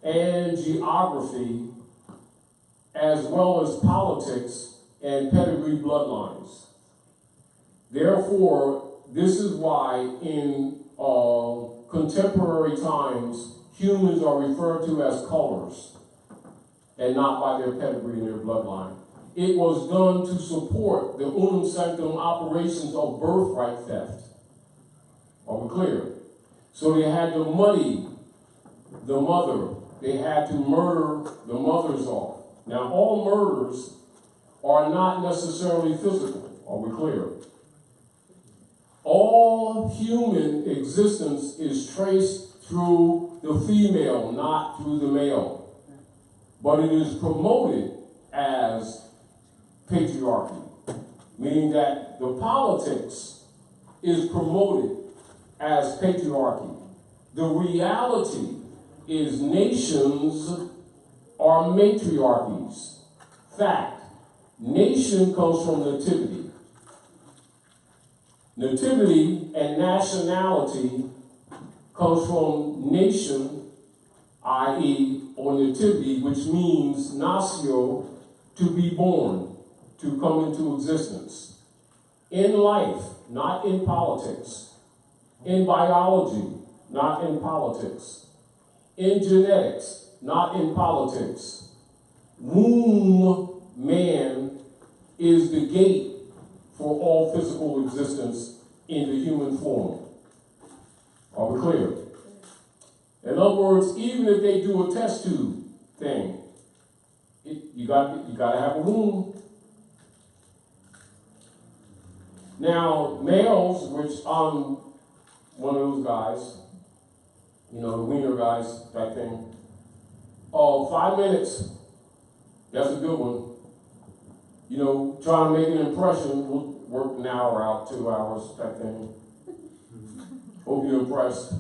and geography, as well as politics and pedigree bloodlines. Therefore, this is why in contemporary times, humans are referred to as colors and not by their pedigree and their bloodline. It was done to support the unum sanctum operations of birthright theft. Are we clear? So they had to muddy the mother. They had to murder the mothers off. Now, all murders are not necessarily physical. Are we clear? All human existence is traced through the female, not through the male. But it is promoted as patriarchy, meaning that the politics is promoted as patriarchy. The reality is nations are matriarchies. Fact, nation comes from nativity. Nativity and nationality comes from nation, i.e., or nativity, which means natio, to be born, to come into existence. In life, not in politics. In biology, not in politics. In genetics, not in politics. Womb man is the gate for all physical existence in the human form. Are we clear? In other words, even if they do a test tube thing, you got to have a womb. Now, males, which I'm one of those guys, you know, the wiener guys type thing. 5 minutes, that's a good one. You know, trying to make an impression, we'll work an hour out, 2 hours type thing. Hope you're impressed.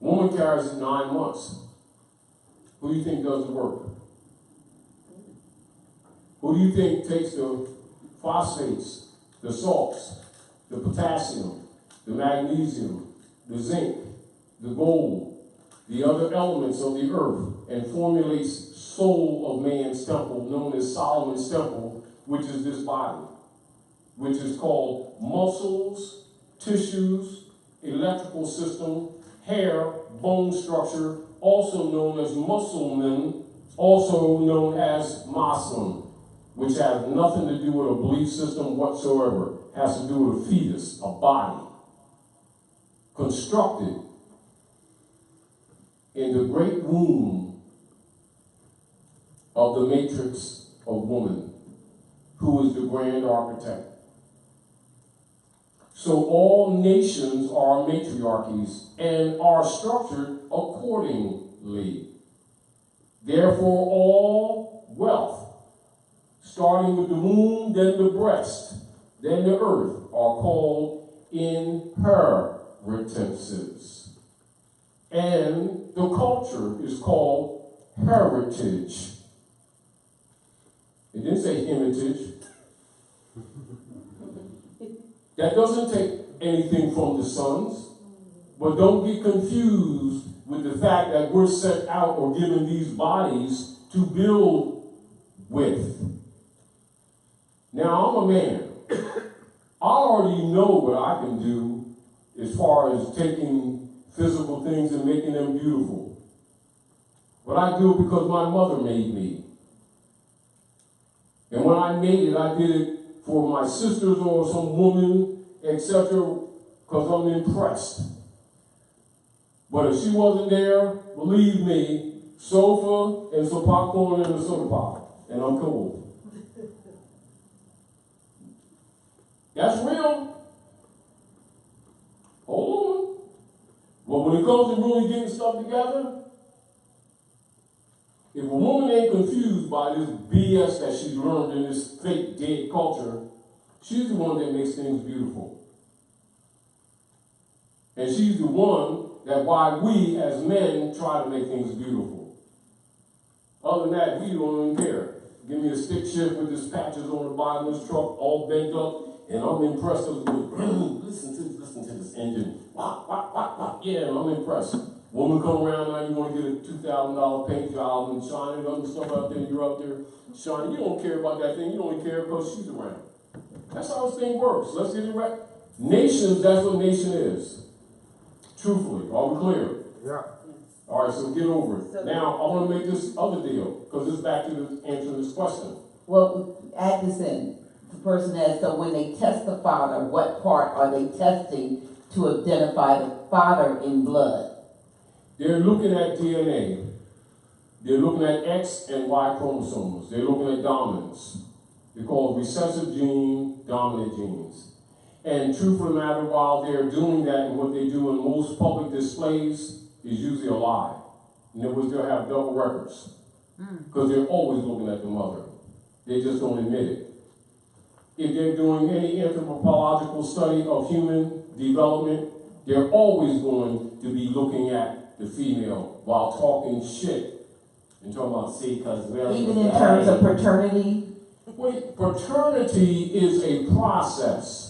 Woman carries it 9 months. Who do you think does the work? Who do you think takes the phosphates, the salts, the potassium, the magnesium, the zinc, the gold, the other elements of the earth, and formulates soul of man's temple, known as Solomon's temple, which is this body, which is called muscles, tissues, electrical system, hair, bone structure, also known as musclemen, also known as Muslim, which has nothing to do with a belief system whatsoever. Has to do with a fetus, a body, constructed in the great womb of the matrix of woman, who is the grand architect. So all nations are matriarchies and are structured accordingly. Therefore, all wealth, starting with the womb, then the breast, then the earth, are called inheritances. And the culture is called heritage. It didn't say heritage. That doesn't take anything from the sons. But don't get confused with the fact that we're sent out or given these bodies to build with. Now, I'm a man. I already know what I can do as far as taking physical things and making them beautiful. But I do it because my mother made me. And when I made it, I did it for my sisters or some woman, etc., because I'm impressed. But if she wasn't there, believe me, sofa and some popcorn and a soda pop, and I'm cool. That's real. Hold on. But when it comes to really getting stuff together, if a woman ain't confused by this BS that she's learned in this fake dead culture, she's the one that makes things beautiful. And she's the one that why we as men try to make things beautiful. Other than that, we don't even care. Give me a stick shift with these patches on the bottom of this truck, all bent up, and I'm impressed with listen to this engine. Wah, wah, wah, wah. Yeah, I'm impressed. Woman come around now, you want to get a $2,000 paint job and shine it up and stuff out there, you're up there shining. You don't care about that thing, you only care because she's around. That's how this thing works. Let's get it right. Nations, that's what nation is. Truthfully, are we clear? Yeah. All right, so get over it. Now, I want to make this other deal, because it's back to answering this question. Well, add this in. The person asks, so when they test the father, what part are they testing to identify the father in blood? They're looking at DNA. They're looking at X and Y chromosomes. They're looking at dominance. They're called recessive gene, dominant genes. And truth of the matter, while they're doing that, and what they do in most public displays is usually a lie. In other words, they'll have double records. Because they're always looking at the mother. They just don't admit it. If they're doing any anthropological study of human development, they're always going to be looking at the female while talking shit. And talking about, see, because even in terms of paternity? Wait, paternity is a process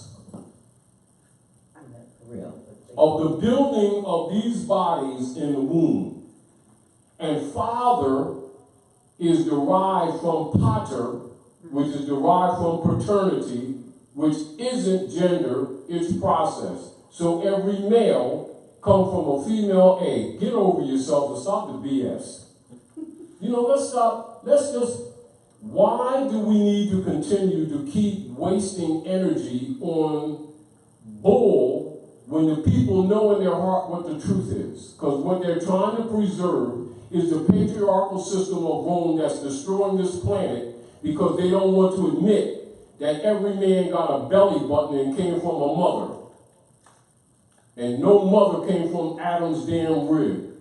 of the building of these bodies in the womb. And father is derived from pater, which is derived from paternity, which isn't gender, it's process. So every male comes from a female egg. Get over yourself and stop the BS. You know, let's just, why do we need to continue to keep wasting energy on bull when the people know in their heart what the truth is? Because what they're trying to preserve is the patriarchal system of Rome that's destroying this planet, because they don't want to admit that every man got a belly button and came from a mother. And no mother came from Adam's damn rib.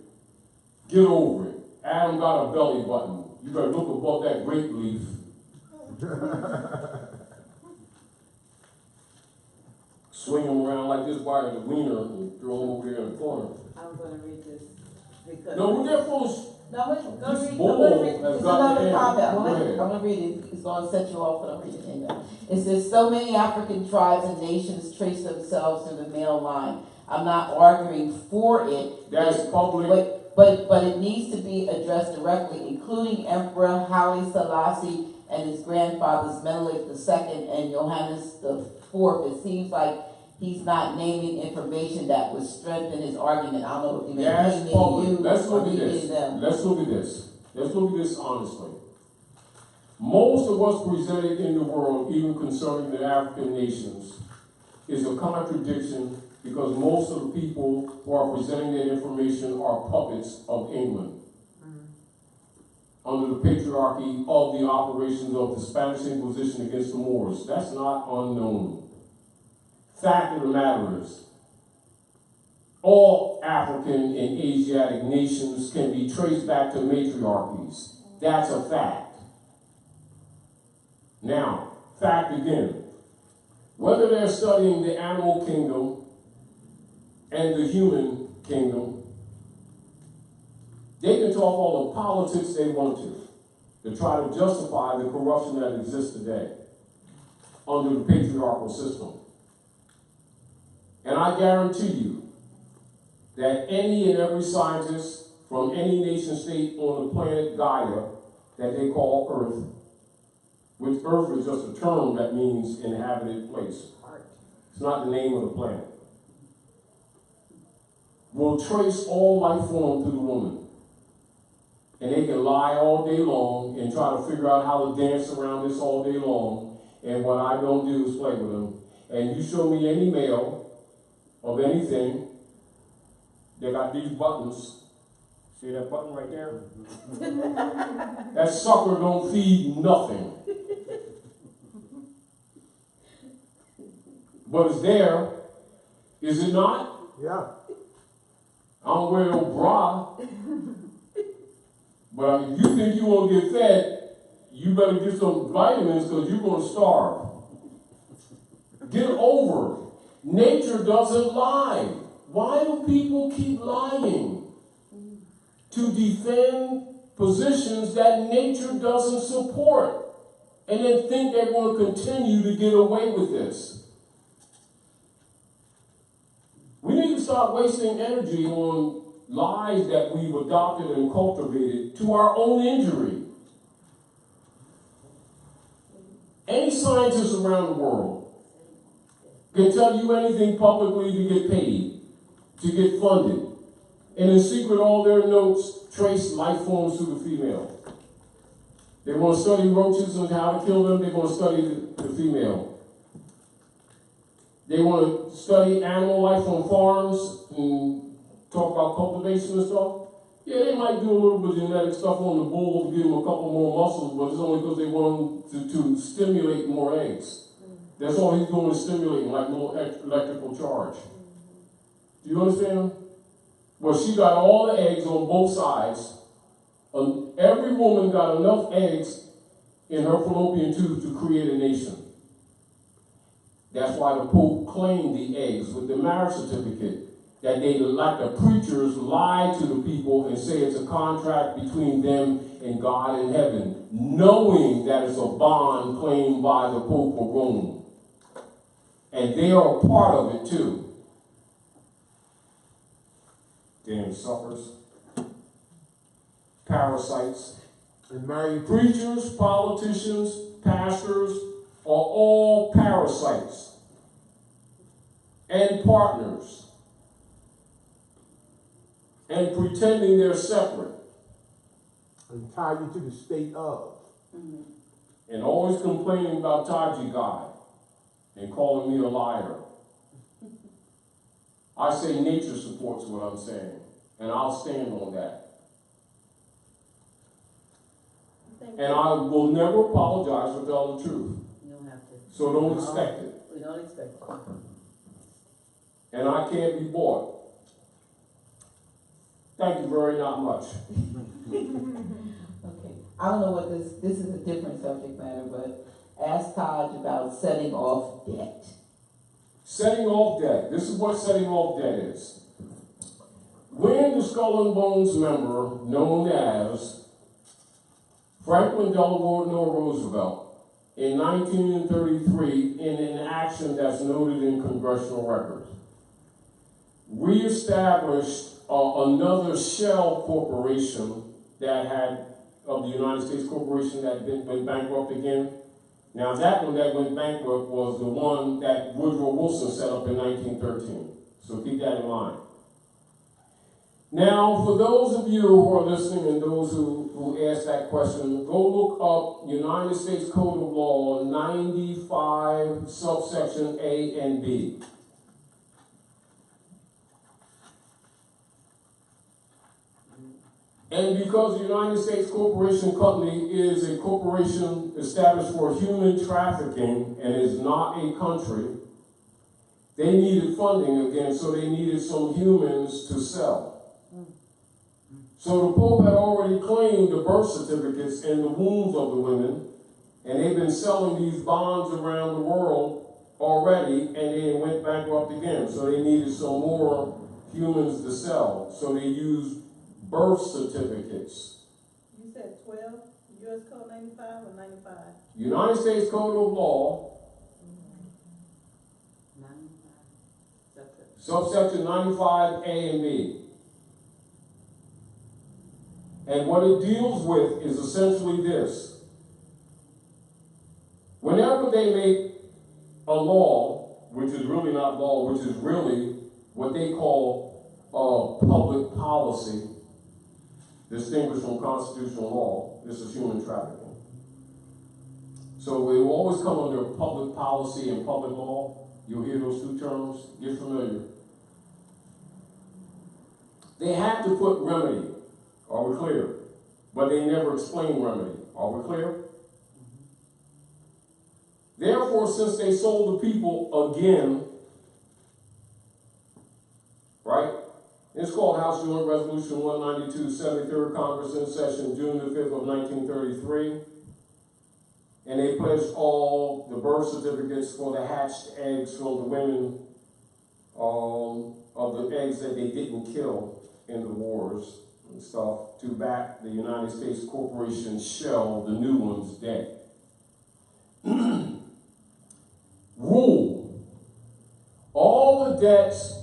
Get over it. Adam got a belly button. You better look above that grape leaf. Swing him around like this by the wiener and throw him over here in the corner. I'm gonna read this Because. No, they're full of No, I'm gonna This read, bull I'm gonna read, has it's got another the comment, end. I'm Go ahead. gonna read it, it's gonna set you off, but I'm reading it anyway. It says, so many African tribes and nations trace themselves through the male line. I'm not arguing for it. That's public. But it needs to be addressed directly, including Emperor Haile Selassie and his grandfathers Menelik II and Johannes IV. It seems like he's not naming information that would strengthen his argument. I don't know if he That's means public. you Let's or look at he this. meaning them. Let's look at this. Let's look at this honestly. Most of what's presented in the world, even concerning the African nations, is a contradiction because most of the people who are presenting that information are puppets of England. Under the patriarchy of the operations of the Spanish Inquisition against the Moors. That's not unknown. Fact of the matter is, all African and Asiatic nations can be traced back to matriarchies. That's a fact. Now, fact again. Whether they're studying the animal kingdom and the human kingdom, they can talk all the politics they want to try to justify the corruption that exists today under the patriarchal system. And I guarantee you that any and every scientist from any nation state on the planet Gaia that they call Earth, which Earth is just a term that means inhabited place. It's not the name of the planet. Will trace all life form to the woman. And they can lie all day long and try to figure out how to dance around this all day long. And what I don't do is play with them. And you show me any male of anything, they got these buttons. See that button right there? That sucker don't feed nothing. But it's there, is it not? Yeah. I don't wear no bra. But if you think you want to get fed, you better get some vitamins because you're going to starve. Get over it. Nature doesn't lie. Why do people keep lying? To defend positions that nature doesn't support. And then think they're going to continue to get away with this. We need to start wasting energy on lies that we've adopted and cultivated to our own injury. Any scientist around the world can tell you anything publicly to get paid, to get funded. And in secret, all their notes trace life forms to the female. They want to study roaches and how to kill them, they're going to study the female. They want to study animal life on farms and talk about cultivation and stuff. Yeah, they might do a little bit of genetic stuff on the bull to give them a couple more muscles, but it's only because they want them to stimulate more eggs. That's all he's doing is stimulating, like a little electrical charge. Do you understand? Well, she got all the eggs on both sides. Every woman got enough eggs in her fallopian tube to create a nation. That's why the Pope claimed the eggs with the marriage certificate. That they, like the preachers, lie to the people and say it's a contract between them and God in heaven, knowing that it's a bond claimed by the Pope of Rome. And they are a part of it too. Damn suckers. Parasites. And married Preachers, politicians, pastors are all parasites and partners and pretending they're separate and tie you to the state of. and always complaining about Taji God and calling me a liar. I say nature supports what I'm saying, and I'll stand on that. And I will never apologize for telling the truth. You don't have to. So don't expect it. We don't expect it. And I can't be bought. Thank you very not much. Okay, I don't know what this is a different subject matter, but ask Taj about setting off debt. Setting off debt. This is what setting off debt is. When founding Skull and Bones member, known as Franklin Delano Roosevelt, in 1933, in an action that's noted in congressional records, reestablished another shell corporation that had, of the United States Corporation that went bankrupt again. Now that one that went bankrupt was the one that Woodrow Wilson set up in 1913. So keep that in mind. Now, for those of you who are listening and those who asked that question, go look up United States Code of Law 95, subsection A and B. And because the United States Corporation Company is a corporation established for human trafficking and is not a country, they needed funding again, so they needed some humans to sell. So the Pope had already claimed the birth certificates and the wombs of the women, and they've been selling these bonds around the world already, and they went bankrupt again. So they needed some more humans to sell. So they used birth certificates. You said 12, US Code 95 or 95? United States Code of Law, subsection 95A and B. And what it deals with is essentially this. Whenever they make a law, which is really not law, which is really what they call public policy, distinguished from constitutional law, this is human trafficking. So it will always come under public policy and public law. You'll hear those two terms, get familiar. They have to put remedy. Are we clear? But they never explain remedy. Are we clear? Therefore, since they sold the people again, right? It's called House Joint Resolution 192, 73rd Congress in session, June the 5th of 1933. And they pledged all the birth certificates for the hatched eggs from the women, of the eggs that they didn't kill in the wars and stuff, to back the United States Corporation shell, the new one's dead. Rule. All the debts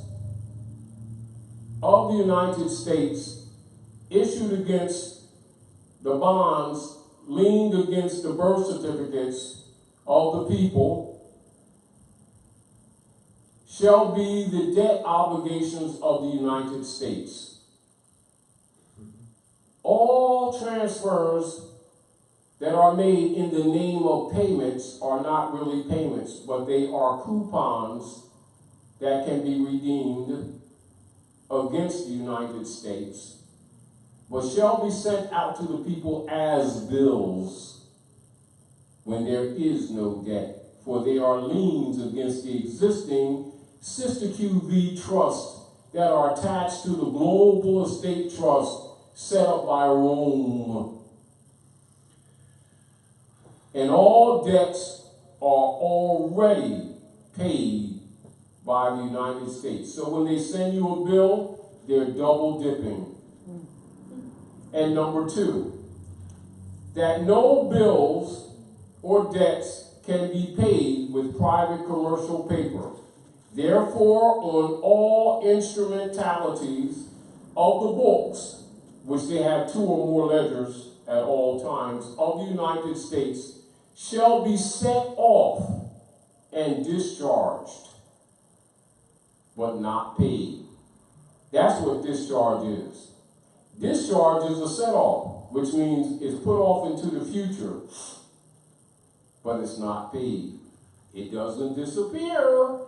of the United States issued against the bonds, leaned against the birth certificates of the people, shall be the debt obligations of the United States. All transfers that are made in the name of payments are not really payments, but they are coupons that can be redeemed against the United States, but shall be sent out to the people as bills when there is no debt, for they are liens against the existing sister QV trusts that are attached to the global estate trust set up by Rome. And all debts are already paid by the United States. So when they send you a bill, they're double dipping. And number two, that no bills or debts can be paid with private commercial paper. Therefore, on all instrumentalities of the books, which they have 2 or more ledgers at all times, of the United States, shall be set off and discharged, but not paid. That's what discharge is. Discharge is a set-off, which means it's put off into the future, but it's not paid. It doesn't disappear.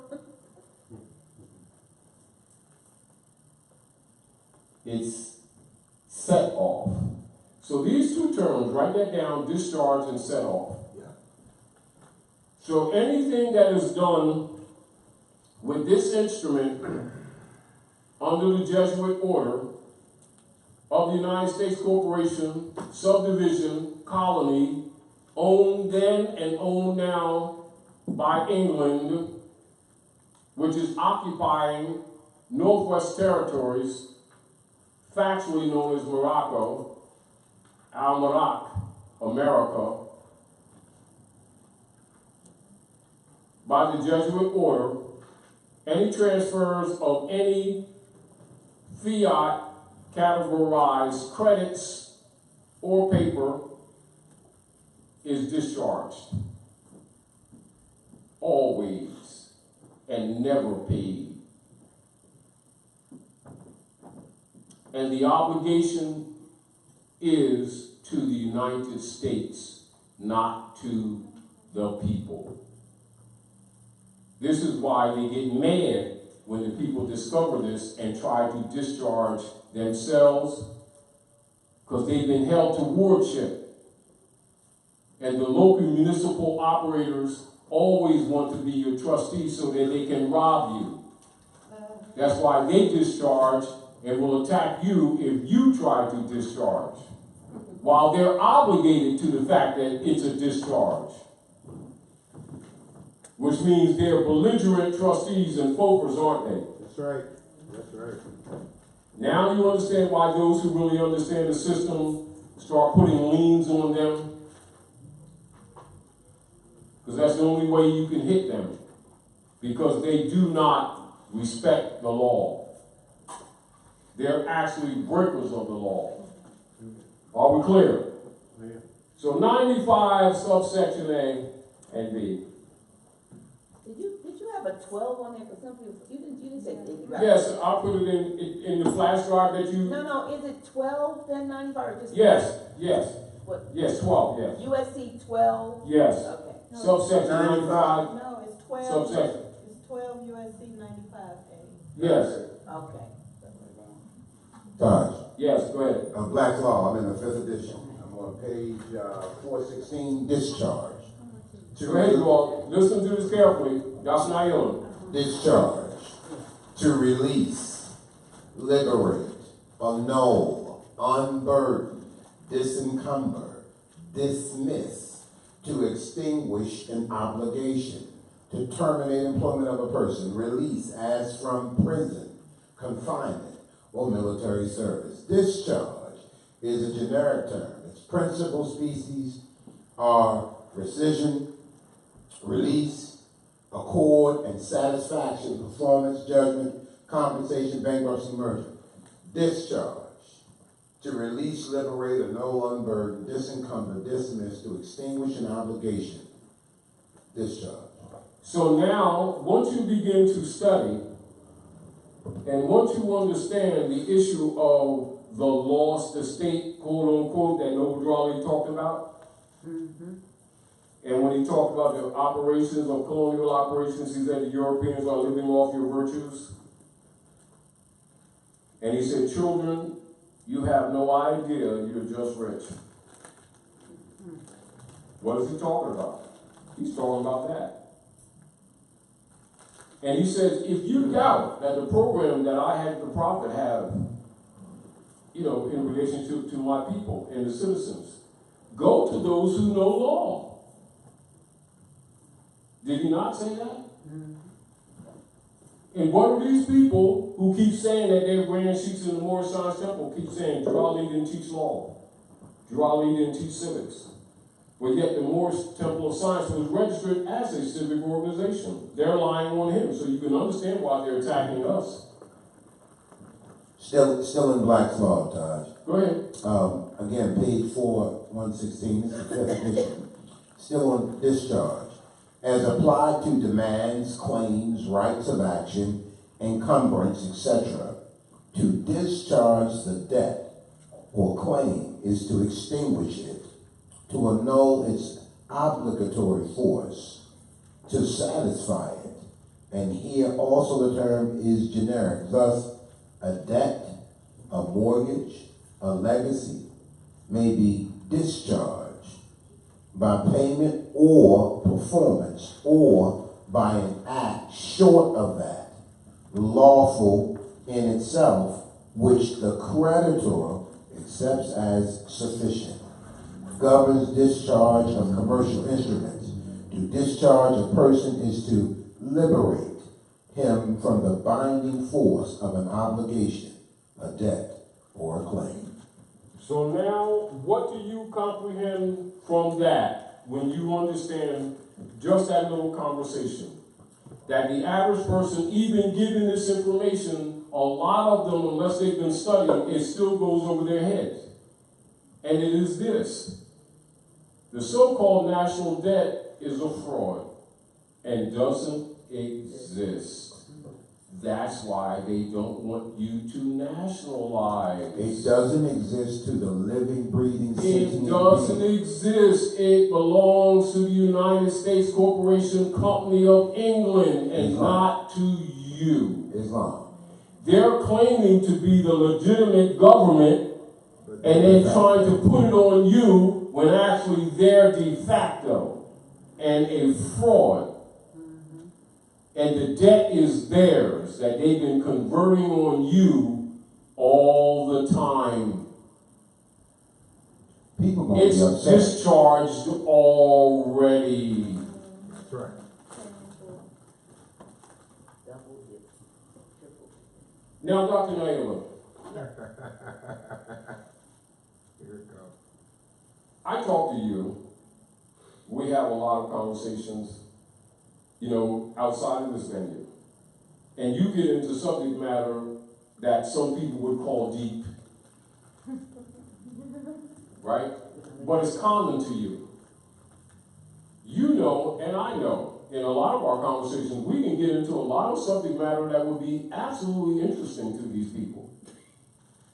It's set off. So these two terms, write that down, discharge and set off. Yeah. So anything that is done with this instrument under the Jesuit order of the United States Corporation, subdivision, colony, owned then and owned now by England, which is occupying Northwest Territories, factually known as Morocco, Al-Marak, America, by the Jesuit order, any transfers of any fiat categorized credits or paper is discharged. Always and never paid. And the obligation is to the United States, not to the people. This is why they get mad when the people discover this and try to discharge themselves, because they've been held to wardship. And the local municipal operators always want to be your trustee so that they can rob you. That's why they discharge and will attack you if you try to discharge, while they're obligated to the fact that it's a discharge. Which means they're belligerent trustees and fofers, aren't they? That's right. That's right. Now you understand why those who really understand the system start putting liens on them? Because that's the only way you can hit them. Because they do not respect the law. They're actually breakers of the law. Are we clear? Yeah. So 95 subsection A and B. Did you have a 12 on there for some people? You didn't say anything, right? Yes, I'll put it in the flash drive that you... No, is it 12, then 95, or just? Yes. What? Yes, 12, yes. USC 12? Yes. Okay. No, Subsection 95. No, it's 12. Subsection. It's 12 USC 95A. Yes. Okay. Taj, Yes, go ahead. Black's Law, I'm in the 5th edition. I'm on page 416, discharge. Go ahead, you all. Listen to this carefully. That's not yours. Discharge. To release, liberate, annul, unburden, disencumber, dismiss, to extinguish an obligation, to terminate employment of a person, release as from prison, confinement, or military service. Discharge is a generic term. Its principal species are rescission, release, accord, and satisfaction, performance, judgment, compensation, bankruptcy, merger. Discharge, to release, liberate, annul, unburden, disencumber, dismiss, to extinguish an obligation. Discharge. So now, once you begin to study, and once you understand the issue of the lost estate, quote unquote, that Noble Drawley talked about, and when he talked about the operations of colonial operations, he said the Europeans are living off your virtues. And he said, children, you have no idea you're just rich. What is he talking about? He's talking about that. And he says, if you doubt that the program that I had the prophet have, in relationship to my people and the citizens, go to those who know law. Did he not say that? And what are these people who keep saying that they're grand sheiks in the Moorish Science Temple, keep saying Drawley didn't teach law, Drawley didn't teach civics? But yet the Moorish Temple of Science was registered as a civic organization. They're lying on him, so you can understand why they're attacking us. Still in Black's Law, Taj. Go ahead. Again, page 116, this is the 5th edition. Still on discharge. As applied to demands, claims, rights of action, encumbrance, etc. To discharge the debt or claim is to extinguish it, to annul its obligatory force, to satisfy it. And here also the term is generic. Thus, a debt, a mortgage, a legacy may be discharged by payment or performance, or by an act short of that, lawful in itself, which the creditor accepts as sufficient. Governs discharge of commercial instruments. To discharge a person is to liberate him from the binding force of an obligation, a debt, or claim. So now, what do you comprehend from that when you understand just that little conversation? That the average person, even given this information, a lot of them, unless they've been studying, it still goes over their heads. And it is this: the so-called national debt is a fraud and doesn't exist. That's why they don't want you to nationalize. It doesn't exist to the living, breathing, sentient It doesn't exist. It belongs to the United States Corporation Company of England and Islam. not to you. Islam. They're claiming to be the legitimate government, and they're trying to put it on you when actually they're de facto and a fraud. And the debt is theirs that they've been converting on you all the time. People gonna It's be upset. discharged already. That's right. Double dip, triple. Now, Dr. Naila, Here it goes. I talk to you. We have a lot of conversations, outside of this venue. And you get into subject matter that some people would call deep. Right? But it's common to you. You know, and I know, in a lot of our conversations, we can get into a lot of subject matter that would be absolutely interesting to these people.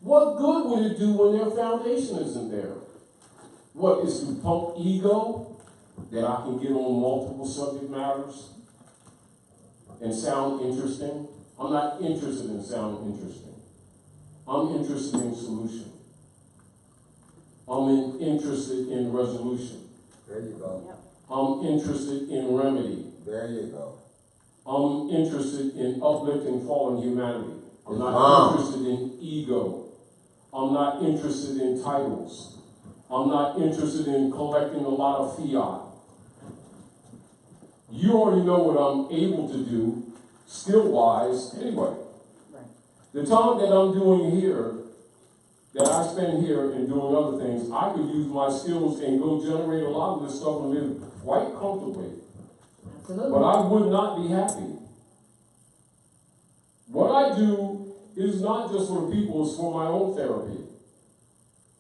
What good would it do when their foundation isn't there? What, is to pump ego that I can get on multiple subject matters and sound interesting? I'm not interested in sounding interesting. I'm interested in solution. I'm interested in resolution. There you go. I'm interested in remedy. There you go. I'm interested in uplifting fallen humanity. I'm not Islam. interested in ego. I'm not interested in titles. I'm not interested in collecting a lot of fiat. You already know what I'm able to do, skill-wise, anyway. Right. The time that I'm doing here, that I spend here and doing other things, I could use my skills and go generate a lot of this stuff and live quite comfortably. Absolutely. But I would not be happy. What I do is not just for the people, it's for my own therapy.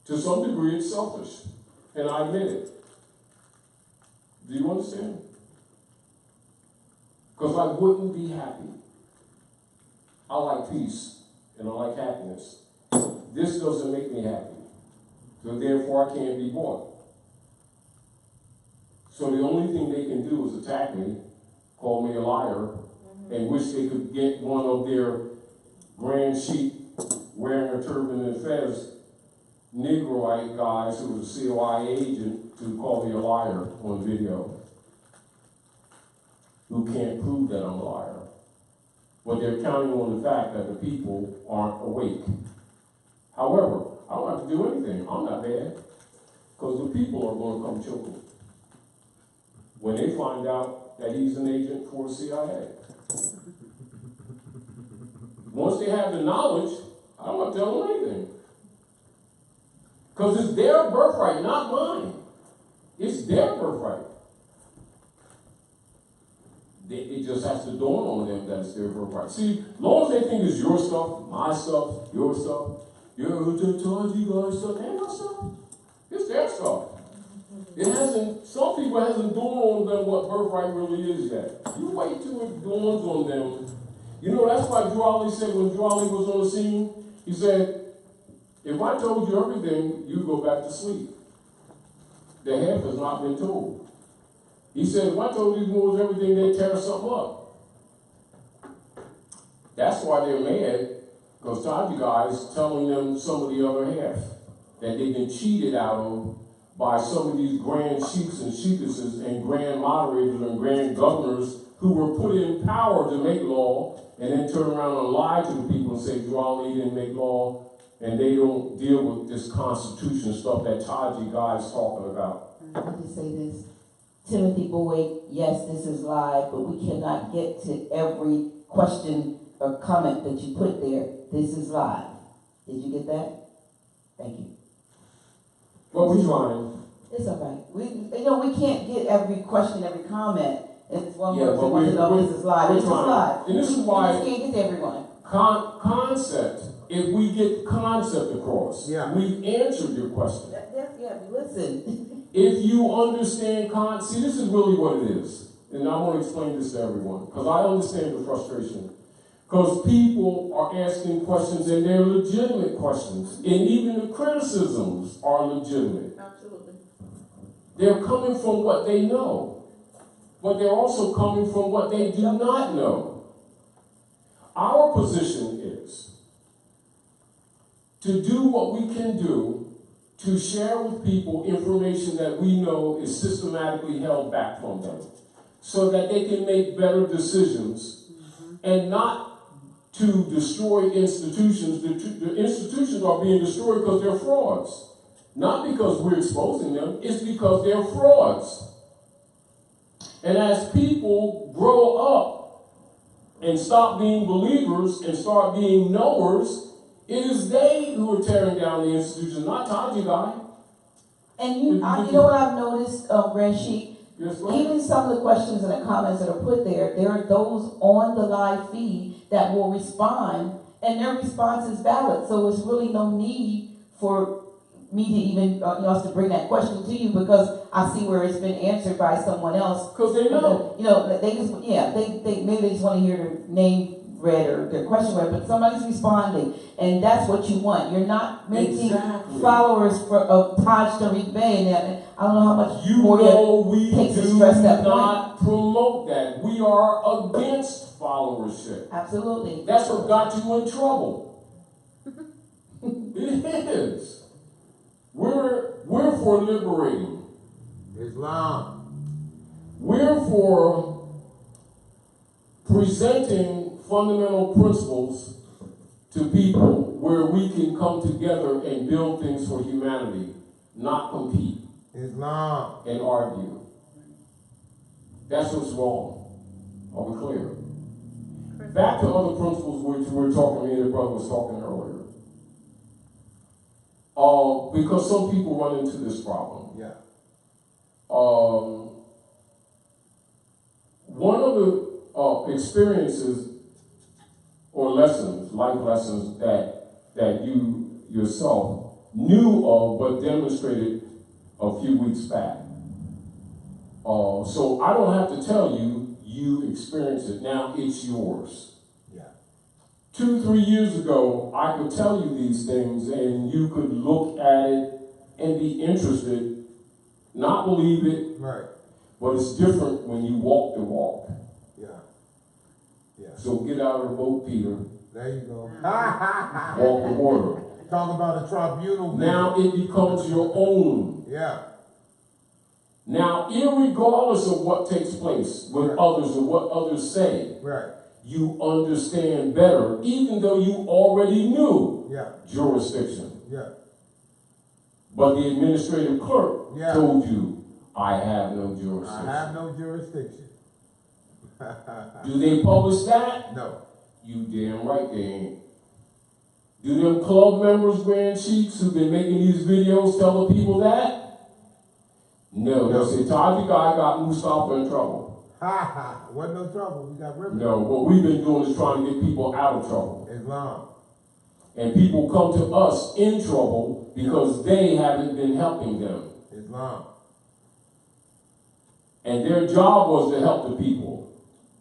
To some degree, it's selfish, and I admit it. Do you understand? Because I wouldn't be happy. I like peace, and I like happiness. This doesn't make me happy, so therefore I can't be bought. So the only thing they can do is attack me, call me a liar, and wish they could get one of their grand sheep wearing a turban and fez, Negroite guys who was a COI agent to call me a liar on video, who can't prove that I'm a liar. But they're counting on the fact that the people aren't awake. However, I don't have to do anything. I'm not bad. Because the people are going to come choke me when they find out that he's an agent for the CIA. Once they have the knowledge, I don't have to tell them anything. Because it's their birthright, not mine. It's their birthright. It just has to dawn on them that it's their birthright. See, as long as they think it's your stuff, my stuff, your stuff, you guys stuff, ain't my stuff. It's their stuff. It hasn't, some people hasn't dawned on them what birthright really is yet. You wait till it dawns on them. You know, that's why Drew Ali said when Drew Ali was on the scene, he said, if I told you everything, you'd go back to sleep. The half has not been told. He said, if I told these boys everything, they'd tear something up. That's why they're mad, because Taji guys telling them some of the other half that they've been cheated out of by some of these grand sheiks and sheikesses and grand moderators and grand governors who were put in power to make law and then turn around and lie to the people and say, Drawley didn't make law and they don't deal with this constitution stuff that Taji guy's talking about. Let me say this. Timothy Boyd, yes, this is live, but we cannot get to every question or comment that you put there. This is live. Did you get that? Thank you. Well, we're trying. It's all right. We can't get every question, every comment. It's one Yeah, person but wants to know we're- this is live. we're It's just trying. live. And this is We why just can't get to everyone. concept, if we get concept across, Yeah. we've answered your question. Yeah, listen. If you understand see, this is really what it is. And I want to explain this to everyone, because I understand the frustration. Because people are asking questions, and they're legitimate questions. And even the criticisms are legitimate. Absolutely. They're coming from what they know. But they're also coming from what they do not know. Our position is to do what we can do to share with people information that we know is systematically held back from them, so that they can make better decisions, and not to destroy institutions. The institutions are being destroyed because they're frauds. Not because we're exposing them, it's because they're frauds. And as people grow up and stop being believers and start being knowers, it is they who are tearing down the institutions, not Taji Guy. And you know what I've noticed, Grand Sheik? Yes, go ahead. Even some of the questions and the comments that are put there are those on the live feed that will respond, and their response is valid. So it's really no need for me to even us to bring that question to you, because I see where it's been answered by someone else. Because they know. They just maybe they just want to hear their name read or their question read, but somebody's responding, and that's what you want. You're not making Exactly. followers of Taj Tariq Bey, and I don't know how much more We takes to do stress that not promote that. We are against followership. Absolutely. That's what got you in trouble. It is. We're for liberating. Islam. We're for presenting fundamental principles to people where we can come together and build things for humanity, not compete Islam. and argue. That's what's wrong. Are we clear? Back to other principles which we were talking, me and the brother was talking earlier. Because some people run into this problem. Yeah. One of the experiences or lessons, life lessons that you yourself knew of but demonstrated a few weeks back. So I don't have to tell you, you experienced it. Now it's yours. Yeah. 2-3 years ago, I could tell you these things and you could look at it and be interested, not believe it, Right. but it's different when you walk the walk. Yeah. Yeah. So get out of the boat, Peter. There you go. Walk the water. Talk about a tribunal. Now it becomes your own. Yeah. Now, irregardless of what takes place with others or what others say, Right. you understand better, even though you already knew Yeah. jurisdiction. Yeah. But the administrative clerk Yeah. told you, I have no jurisdiction. I have no jurisdiction. Do they publish that? No. You damn right they ain't. Do them club members, Grand Chiefs, who've been making these videos, tell the people that? No. They'll say, Taji Guy got Mustafa in trouble. Ha ha. Wasn't no trouble. We got ripped. No, what we've been doing is trying to get people out of trouble. Islam. And people come to us in trouble because they haven't been helping them. Islam. And their job was to help the people.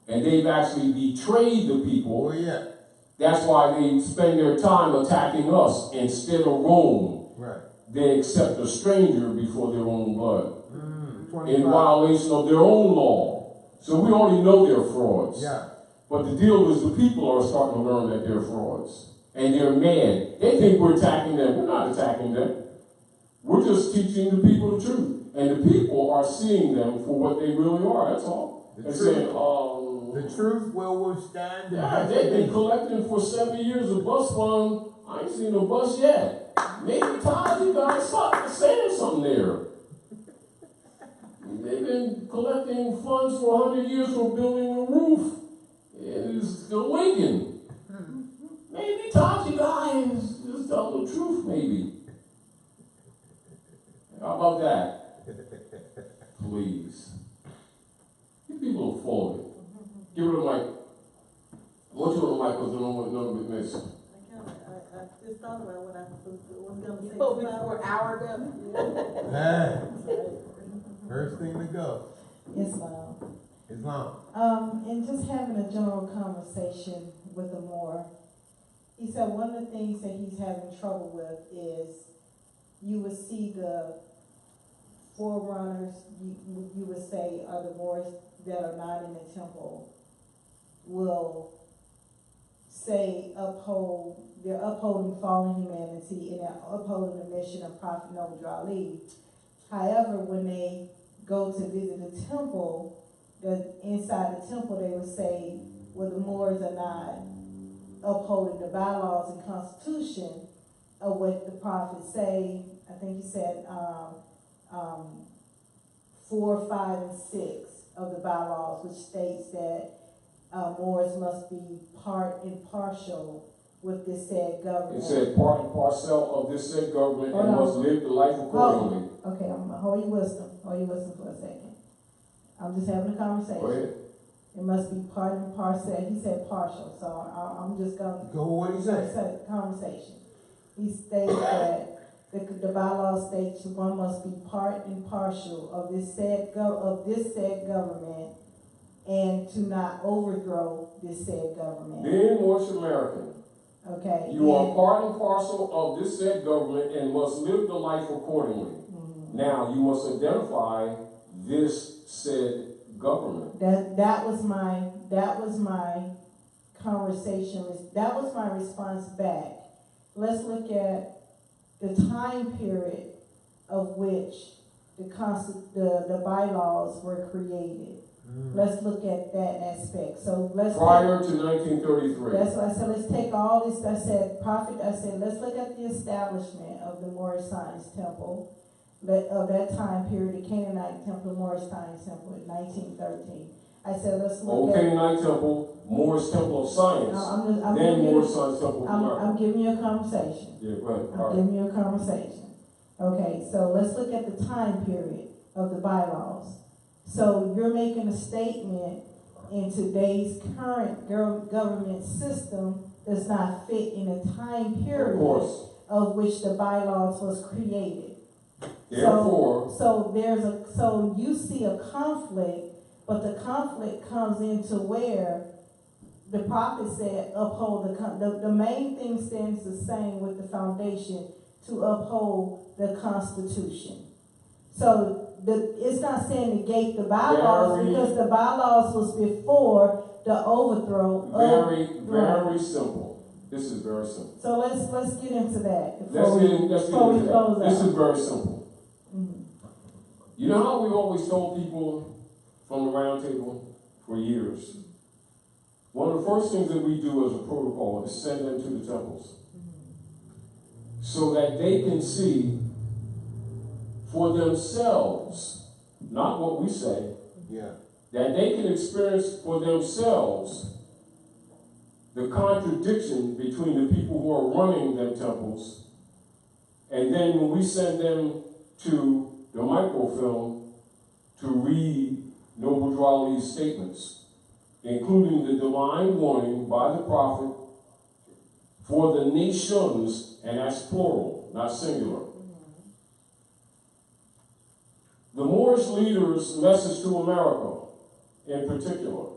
And they've actually betrayed the people. Oh yeah. That's why they spend their time attacking us instead of Rome. Right. They accept a stranger before their own blood. 25. In violation of their own law. So we already know they're frauds. Yeah. But the deal is the people are starting to learn that they're frauds. And they're mad. They think we're attacking them. We're not attacking them. We're just teaching the people the truth. And the people are seeing them for what they really are. That's all. They're saying, the truth will withstand the yeah, they've been collecting for 70 years a bus fund. I ain't seen no bus yet. Maybe Todd, you guys saying something there. They've been collecting funds for 100 years for building a roof. It's still leaking. Maybe Todd, you guys just tell the truth, maybe. How about that? Please. You people are full of it. Give it a mic. I want you on the mic because I don't want none of it missed. I just thought about what I was gonna say. Spoke before an hour ago. First thing to go. Islam. Islam. And just having a general conversation with the Moor, he said one of the things that he's having trouble with is you would see the forerunners, you would say, are the Moors that are not in the temple, will say they're upholding fallen humanity and they're upholding the mission of Prophet Noble Ali. However, when they go to visit the temple, inside the temple they would say, well, the Moors are not upholding the bylaws and constitution of what the prophets say. I think he said 4, 5, and 6 of the bylaws, which states that Moors must be part and partial with this said government. It said part and parcel of this said government and must live the life accordingly. Okay, I'm gonna hold your wisdom. Hold your wisdom for a second. I'm just having a conversation. Go ahead. It must be part and parcel. He said partial, so I'm just gonna Go what he said. say conversation. He states that the bylaw states one must be part and partial of this said government and to not overthrow this said government. Being Moorish American, Okay. you are part and parcel of this said government and must live the life accordingly. Mhm. Now, you must identify this said government. That was my conversation. That was my response back. Let's look at the time period of which the bylaws were created. Let's look at that aspect. So let's Prior to 1933. That's why I said let's take all this. I said let's look at the establishment of the Moorish Science Temple. Of that time period, the Canaanite Temple, Moorish Science Temple in 1913. I said, let's look Old at... Canaanite Temple, Moorish Temple of Science, then Moorish Science Temple of America. I'm giving you a conversation. Yeah, go ahead. I'm giving you a conversation. Okay, so let's look at the time period of the bylaws. So you're making a statement in today's current government system does not fit in the time period of which the bylaws was created. Therefore, so you see a conflict, but the conflict comes into where the prophet said uphold the main thing stands the same with the foundation to uphold the Constitution. So it's not saying negate the bylaws because the bylaws was before the overthrow of very simple. This is very simple. So let's get into that Let's get into that. This is very simple. Mm-hmm. You know how we always told people from the round table for years? One of the first things that we do as a protocol is send them to the temples so that they can see for themselves, not what we say, that they can experience for themselves the contradiction between the people who are running them temples, and then when we send them to the microfilm to read Noble Drawley's statements, including the divine warning by the prophet for the nations, and that's plural, not singular. The Moorish leaders' message to America, in particular,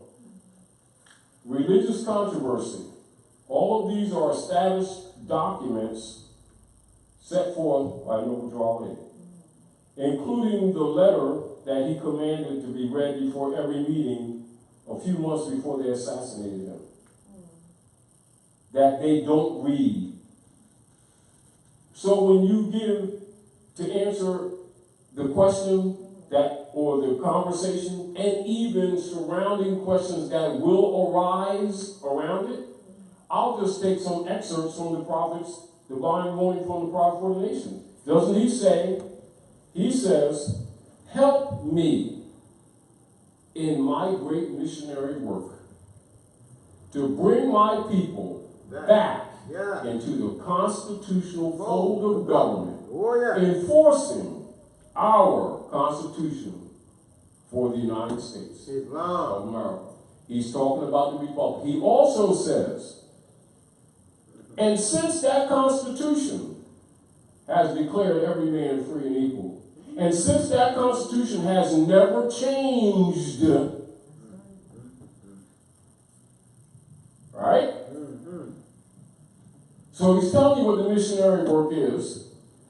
religious controversy. All of these are established documents set forth by Noble Drawley, including the letter that he commanded to be read before every meeting a few months before they assassinated him. That they don't read. So when you give to answer the question that, or the conversation, and even surrounding questions that will arise around it, I'll just take some excerpts from the prophet's divine warning from the prophet for the nation. Doesn't he say, he says, help me in my great missionary work to bring my people back into the constitutional fold of government, enforcing our Constitution for the United States Islam. of America. He's talking about the Republic. He also says, and since that Constitution has declared every man free and equal, and since that Constitution has never changed, right? So he's telling you what the missionary work is,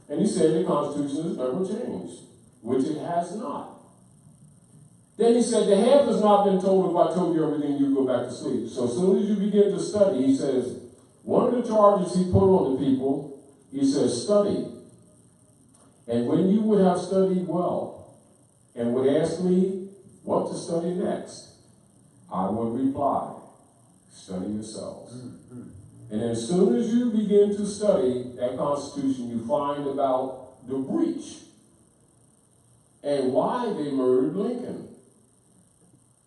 and he said the Constitution has never changed, which it has not. Then he said, the half has not been told. If I told you everything, you go back to sleep. So as soon as you begin to study, he says, one of the charges he put on the people, he says, study. And when you would have studied well, and would ask me what to study next, I would reply, study yourselves. And as soon as you begin to study that Constitution, you find about the breach and why they murdered Lincoln.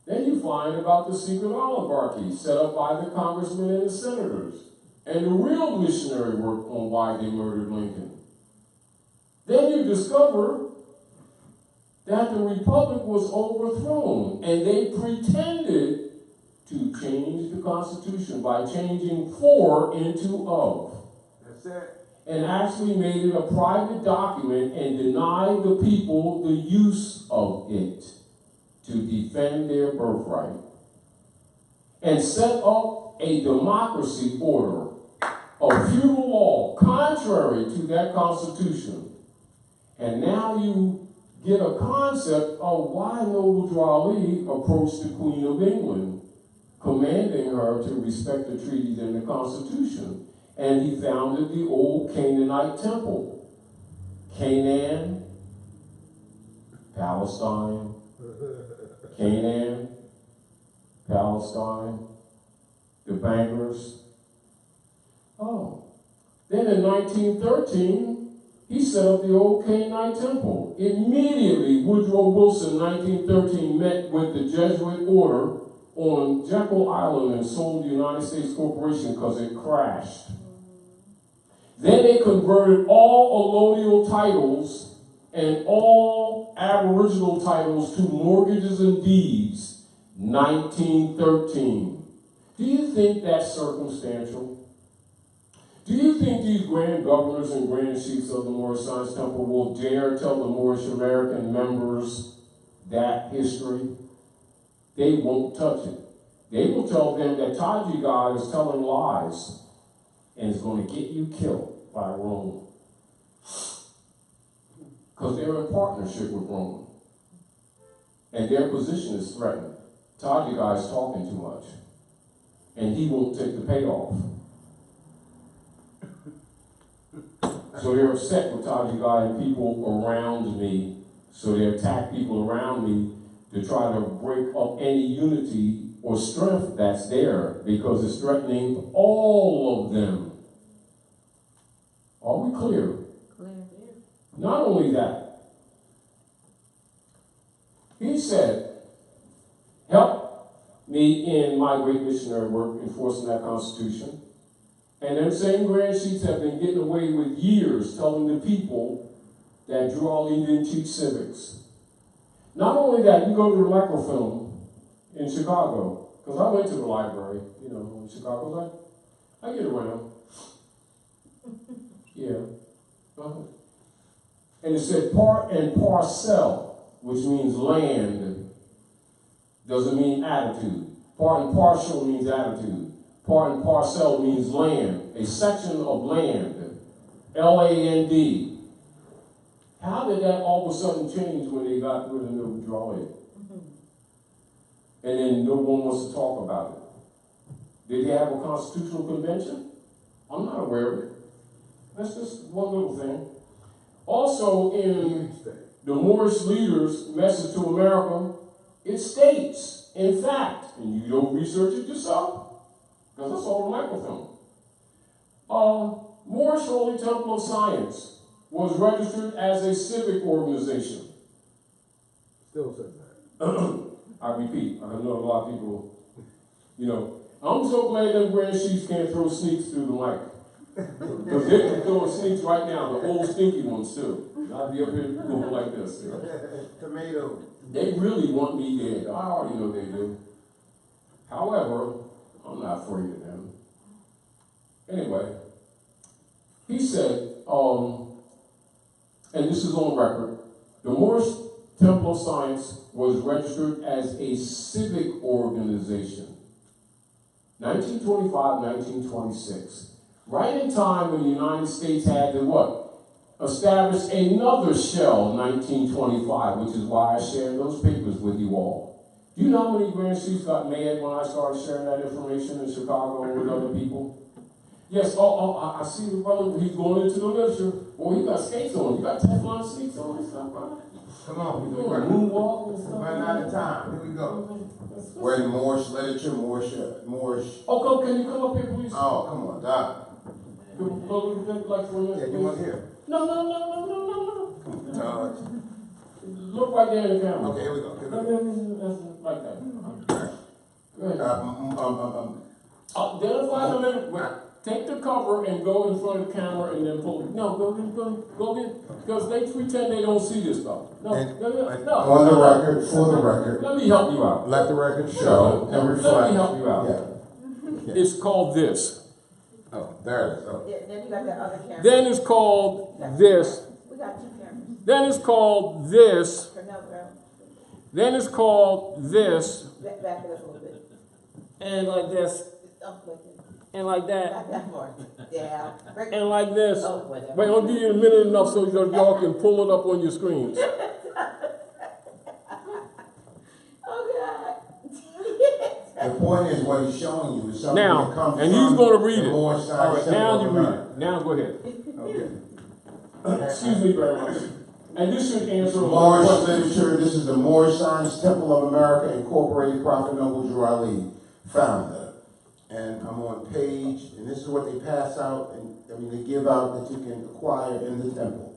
Then you find about the secret oligarchy set up by the congressmen and the senators, and the real missionary work on why they murdered Lincoln. Then you discover that the republic was overthrown, and they pretended to change the Constitution by changing for into of. That's it. And actually made it a private document and denied the people the use of it to defend their birthright. And set up a democracy order of feudal law contrary to that Constitution. And now you get a concept of why Noble Drew Ali approached the Queen of England, commanding her to respect the treaties and the Constitution. And he founded the old Canaanite temple. Canaan, Palestine, Canaan, Palestine, the bankers. Oh. Then in 1913, he set up the old Canaanite temple. Immediately, Woodrow Wilson, 1913, met with the Jesuit order on Jekyll Island and sold the United States Corporation because it crashed. Then they converted all allodial titles and all aboriginal titles to mortgages and deeds, 1913. Do you think that's circumstantial? Do you think these grand governors and grand chiefs of the Moorish Science Temple will dare tell the Moorish American members that history? They won't touch it. They will tell them that Taji guy is telling lies and is going to get you killed by Rome. Because they're in partnership with Rome. And their position is threatened. Taji guy is talking too much. And he won't take the payoff. So they're upset with Taji guy and people around me. So they attack people around me to try to break up any unity or strength that's there because it's threatening all of them. Are we clear? Clear. Not only that, he said, help me in my great missionary work enforcing that Constitution. And them same grand chiefs have been getting away with years telling the people that Drew Ali didn't teach civics. Not only that, you go to the microfilm in Chicago, because I went to the library, in Chicago. I get around. Yeah. And it said part and parcel, which means land, doesn't mean attitude. Part and partial means attitude. Part and parcel means land, a section of land, L-A-N-D. How did that all of a sudden change when they got rid of Noble Drew Ali? And then no one wants to talk about it. Did they have a constitutional convention? I'm not aware of it. That's just one little thing. Also in the Moorish leaders' message to America, it states, in fact, and you don't research it yourself, because that's all the microfilm. Moorish Holy Temple of Science was registered as a civic organization. Still says that. I repeat, I know a lot of people, I'm so glad them grand chiefs can't throw sneaks through the mic. Because they can throw sneaks right now, the old stinky ones too. I'd be up here going like this. Tomato. They really want me dead. I already know they do. However, I'm not afraid of them. Anyway, he said, and this is on record, the Moorish Temple of Science was registered as a civic organization. 1925, 1926. Right in time when the United States had to what? Establish another shell, 1925, which is why I shared those papers with you all. Do you know how many Grand Chiefs got mad when I started sharing that information in Chicago and with other people? Yes, I see the brother, he's going into the literature. Boy, he got skates on, you got Teflon skates on and stuff, bro. Come on, You doing moonwalk and stuff? Running out of time. Here we go. We're in Moorish literature, Moorish. Oh, can you come up here, please? Oh, come on, Doc. Like for a minute, Yeah, you please. want here? No. Look right there in the camera. Okay, here we go. Here we go. Like that. Go ahead. Identify the minute. Wait. Take the cover and go in front of the camera and then pull it. No, go get, because they pretend they don't see this stuff. No. On the record, for the record, Let me help you out. let the record show and reflect. Let me help you out. Yeah. It's called this. Oh, there it is. Oh. Yeah, then you got that other camera. Then it's called this. We got two cameras. Then it's called this. For another, Then it's called this. back it up a little bit. And like this. Up like that. And like that. Back that far. Yeah. Break- And like this. Oh, whatever. Wait, I'll give you a minute enough so y'all can pull it up on your screens. Oh, The point is, what he's showing you is something Now, that comes and from he's going to read the it. Moorish All science right, temple now of you read America. it. Now go ahead. Okay. Excuse me very much. And this should answer a lot of Moorish questions. literature, this is the Moorish Science Temple of America, Incorporated, Prophet Noble Drew Ali, founder. And I'm on page, and this is what they pass out, and they give out that you can acquire in the temple.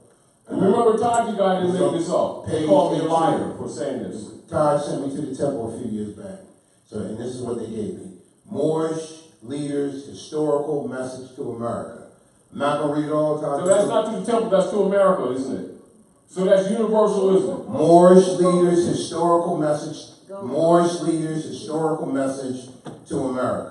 Remember, Todd, you guys didn't make this up. They Page called me a 18. liar for saying this. Todd sent me to the temple a few years back. So, and this is what they gave me. Moorish leaders, historical message to America. I'm not going to read it all, Todd. So that's not to the temple, that's to America, isn't it? So that's universal, isn't it? Moorish leaders, historical message. Moorish leaders, historical message to America.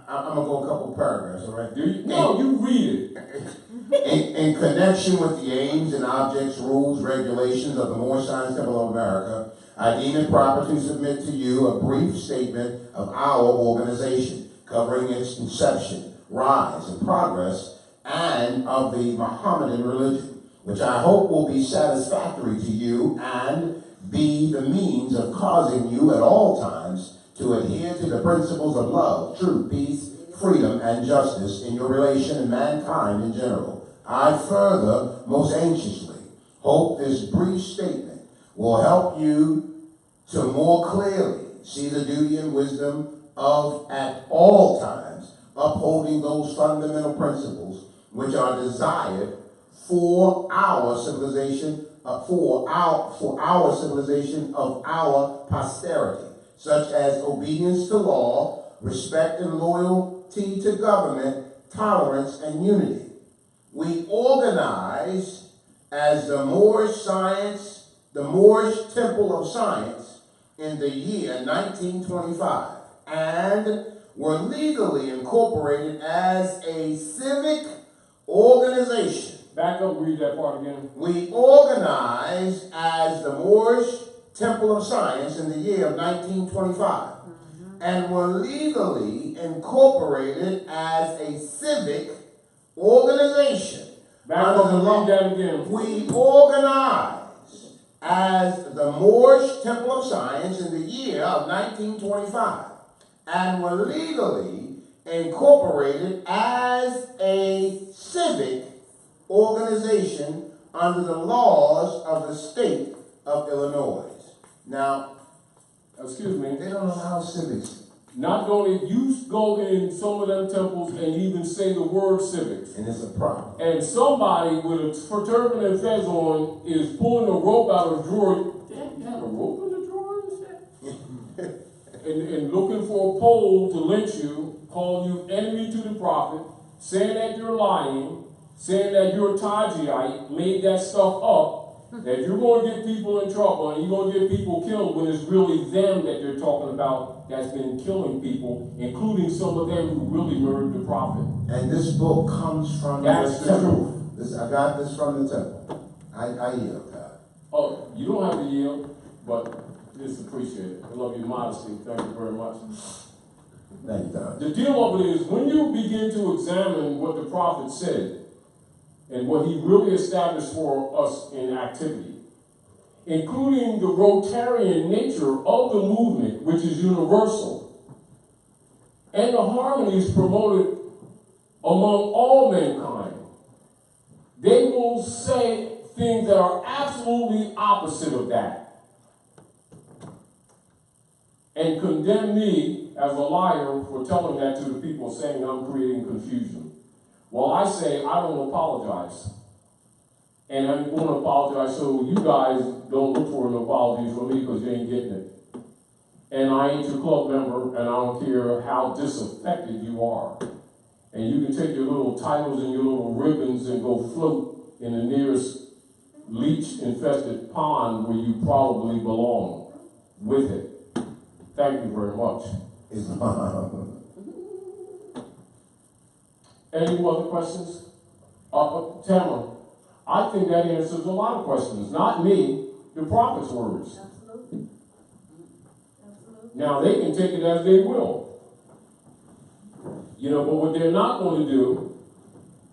I'm going to go a couple paragraphs, all right? Do you? No, you read it. In connection with the aims and objects, rules, regulations of the Moorish Science Temple of America, I deem it proper to submit to you a brief statement of our organization, covering its inception, rise, and progress, and of the Mohammedan religion, which I hope will be satisfactory to you and be the means of causing you at all times to adhere to the principles of love, truth, peace, freedom, and justice in your relation to mankind in general. I further, most anxiously, hope this brief statement will help you to more clearly see the duty and wisdom of, at all times, upholding those fundamental principles which are desired for our civilization, for our civilization of our posterity, such as obedience to law, respect and loyalty to government, tolerance and unity. We organize as the Moorish Temple of Science in the year 1925 and were legally incorporated as a civic organization. Back up, read that part again. We organized as the Moorish Temple of Science in the year of 1925 and were legally incorporated as a civic organization. Back up and read that again. We organized as the Moorish Temple of Science in the year of 1925 and were legally incorporated as a civic organization under the laws of the state of Illinois. Now, Excuse me. they don't allow civics. Not going, you go in some of them temples and even say the word civics. And it's a problem. And somebody with a turban and fez on is pulling a rope out of a drawer. Damn, you have a rope in the drawer? and looking for a pole to lynch you, calling you enemy to the prophet, saying that you're lying, saying that you're a Tajiite, made that stuff up, that you're going to get people in trouble and you're going to get people killed when it's really them that they're talking about that's been killing people, including some of them who really murdered the prophet. And this book comes from That's the the temple. I got this from the temple. I yield, God. Oh, you don't have to yield, but it's appreciated. I love your modesty. Thank you very much. Thank you, God. The deal of it is, when you begin to examine what the prophet said and what he really established for us in activity, including the Rotarian nature of the movement, which is universal, and the harmonies promoted among all mankind, they will say things that are absolutely opposite of that and condemn me as a liar for telling that to the people, saying I'm creating confusion. Well, I say I don't apologize. And I'm going to apologize so you guys don't look for an apology from me because you ain't getting it. And I ain't your club member, and I don't care how disaffected you are. And you can take your little titles and your little ribbons and go float in the nearest leech-infested pond where you probably belong with it. Thank you very much. Any other questions? Tamara, I think that answers a lot of questions. Not me, the prophet's words. Absolutely. Absolutely. Now, they can take it as they will. You know, but what they're not going to do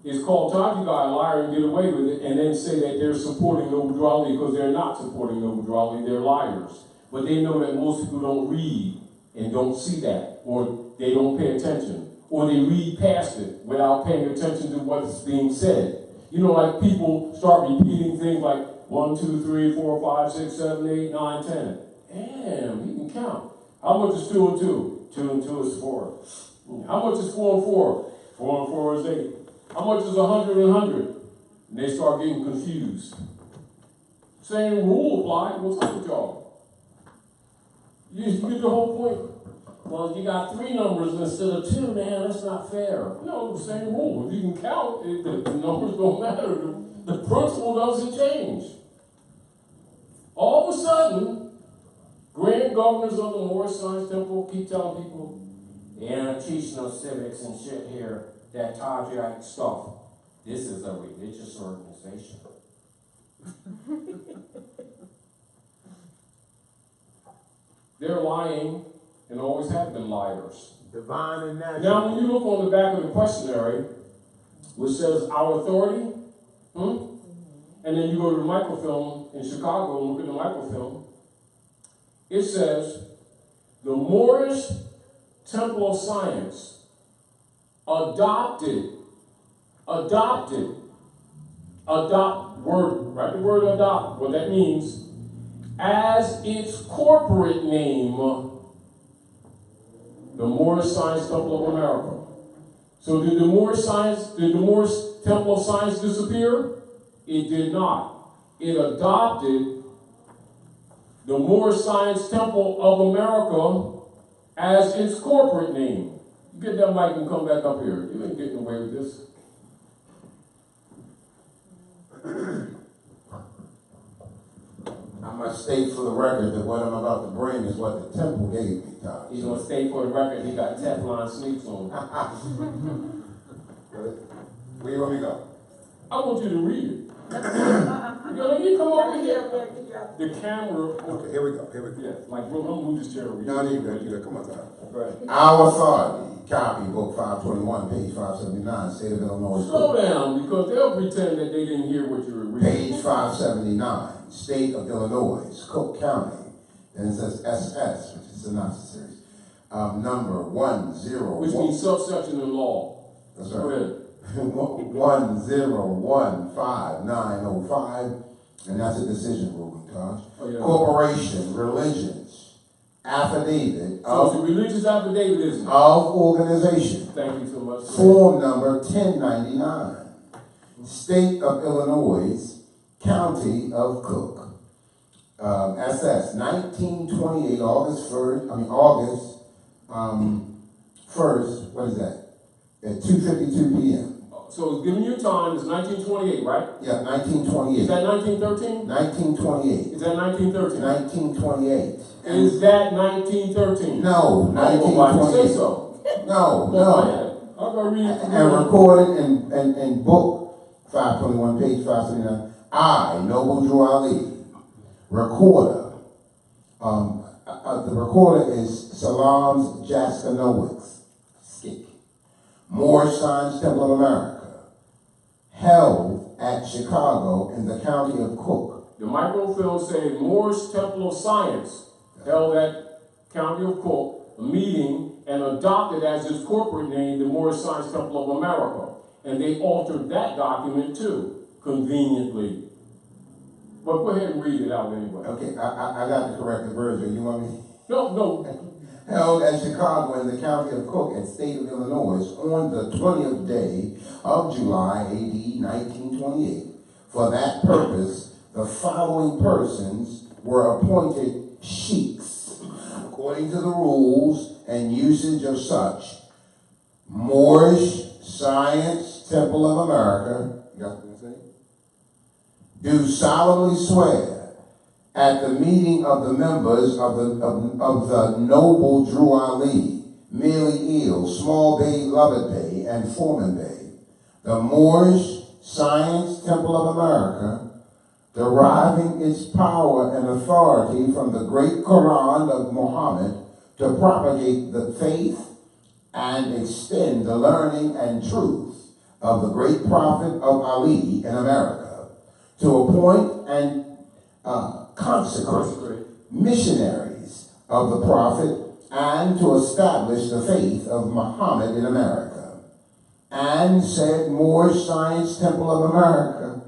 is call Taji guy a liar and get away with it and then say that they're supporting Nobudrali because they're not supporting Nobudrali, they're liars. But they know that most people don't read and don't see that, or they don't pay attention, or they read past it without paying attention to what's being said. You know, like people start repeating things like 1, 2, 3, 4, 5, 6, 7, 8, 9, 10. Damn, he can count. How much is 2 and 2? 2 and 2 is 4. How much is 4 and 4? 4 and 4 is 8. How much is 100 and 100? And they start getting confused. Same rule applied. What's up with y'all? You get the whole point? Well, you got 3 numbers instead of 2, man. That's not fair. No, the same rule. If you can count, the numbers don't matter. The principle doesn't change. All of a sudden, grand governors of the Moorish Science Temple keep telling people, they ain't teach no civics and shit here, that Tajiite stuff. This is a religious organization. They're lying and always have been liars. Divine and natural. Now, when you look on the back of the questionnaire, which says our authority, and then you go to the microfilm in Chicago and look at the microfilm, it says, the Moorish Temple of Science adopted, write the word adopt, what that means, as its corporate name, the Moorish Science Temple of America. So did the Moorish Temple of Science disappear? It did not. It adopted the Moorish Science Temple of America as its corporate name. You get that mic and come back up here. You ain't getting away with this. I must state for the record that what I'm about to bring is what the temple gave me, Todd. He's gonna state for the record he got Teflon sneaks on. Where you want me to go? I want you to read it. You come over here. The camera. Okay, here we go. Yeah, like we'll move this chair over. No, you good. Come on, Todd. Right. Our authority, copy, book 521, page 579, State of Illinois. Slow down, because they'll pretend that they didn't hear what you were reading. Page 579, State of Illinois, Cook County. And it says SS, which is synopsis series. Number 101. Which means subsection in law. That's Go right. ahead. 1015905, and that's a decision ruling, Tosh. Oh, yeah. Corporation, religions, affidavit So it's a religious affidavit, isn't it? of organization. Thank you so much. Form number 1099. State of Illinois, County of Cook. SS 1928, August 1st, what is that? at 2:52 p.m. So it's giving you time, it's 1928, right? Yeah, Is 1928. that 1913? 1928. Is that 1913? 1928. Is that 1913? No, Oh, why did you say 1928. so? No, Go no. ahead. I'll go read it. And recorded in book 521, page 579. I, Noble Drew Ali, recorder. The recorder is Salam's Jaskanowitz, Skik. Moorish Science Temple of America, held at Chicago in the county of Cook. The microfilm said Moorish Temple of Science held at County of Cook a meeting and adopted as its corporate name the Moorish Science Temple of America. And they altered that document too, conveniently. But go ahead and read it out anyway. Okay, I got the corrected version. You want me? No. Held at Chicago in the county of Cook and state of Illinois on the 20th day of July, AD 1928. For that purpose, the following persons were appointed sheiks, according to the rules and usage of such: Moorish Science Temple of America, you got something to say? Do solemnly swear at the meeting of the members of the Noble Drew Ali, Merely Eel, Small Bay, Lovett Bay, and Foreman Bay, the Moorish Science Temple of America, deriving its power and authority from the great Quran of Muhammad to propagate the faith and extend the learning and truth of the great prophet of Ali in America, to appoint and consecrate missionaries of the prophet and to establish the faith of Muhammad in America. And said Moorish Science Temple of America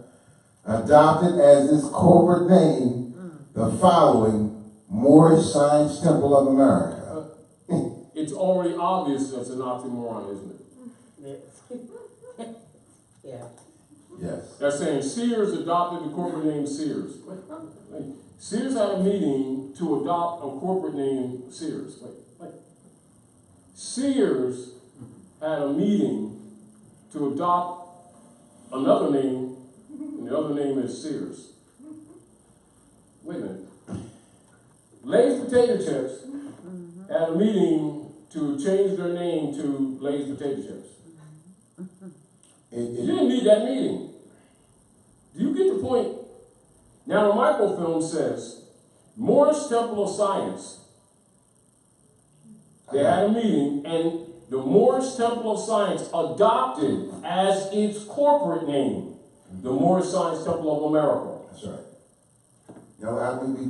adopted as its corporate name the following Moorish Science Temple of America. It's already obvious that's an oxymoron, isn't it? Yeah. Yes. They're saying Sears adopted the corporate name Sears. Sears had a meeting to adopt a corporate name Sears. Sears had a meeting to adopt another name, and the other name is Sears. Wait a minute. Lay's Potato Chips had a meeting to change their name to Lay's Potato Chips. You didn't need that meeting. Do you get the point? Now the microfilm says, Moorish Temple of Science. They had a meeting, and the Moorish Temple of Science adopted as its corporate name the Moorish Science Temple of America. That's right. No,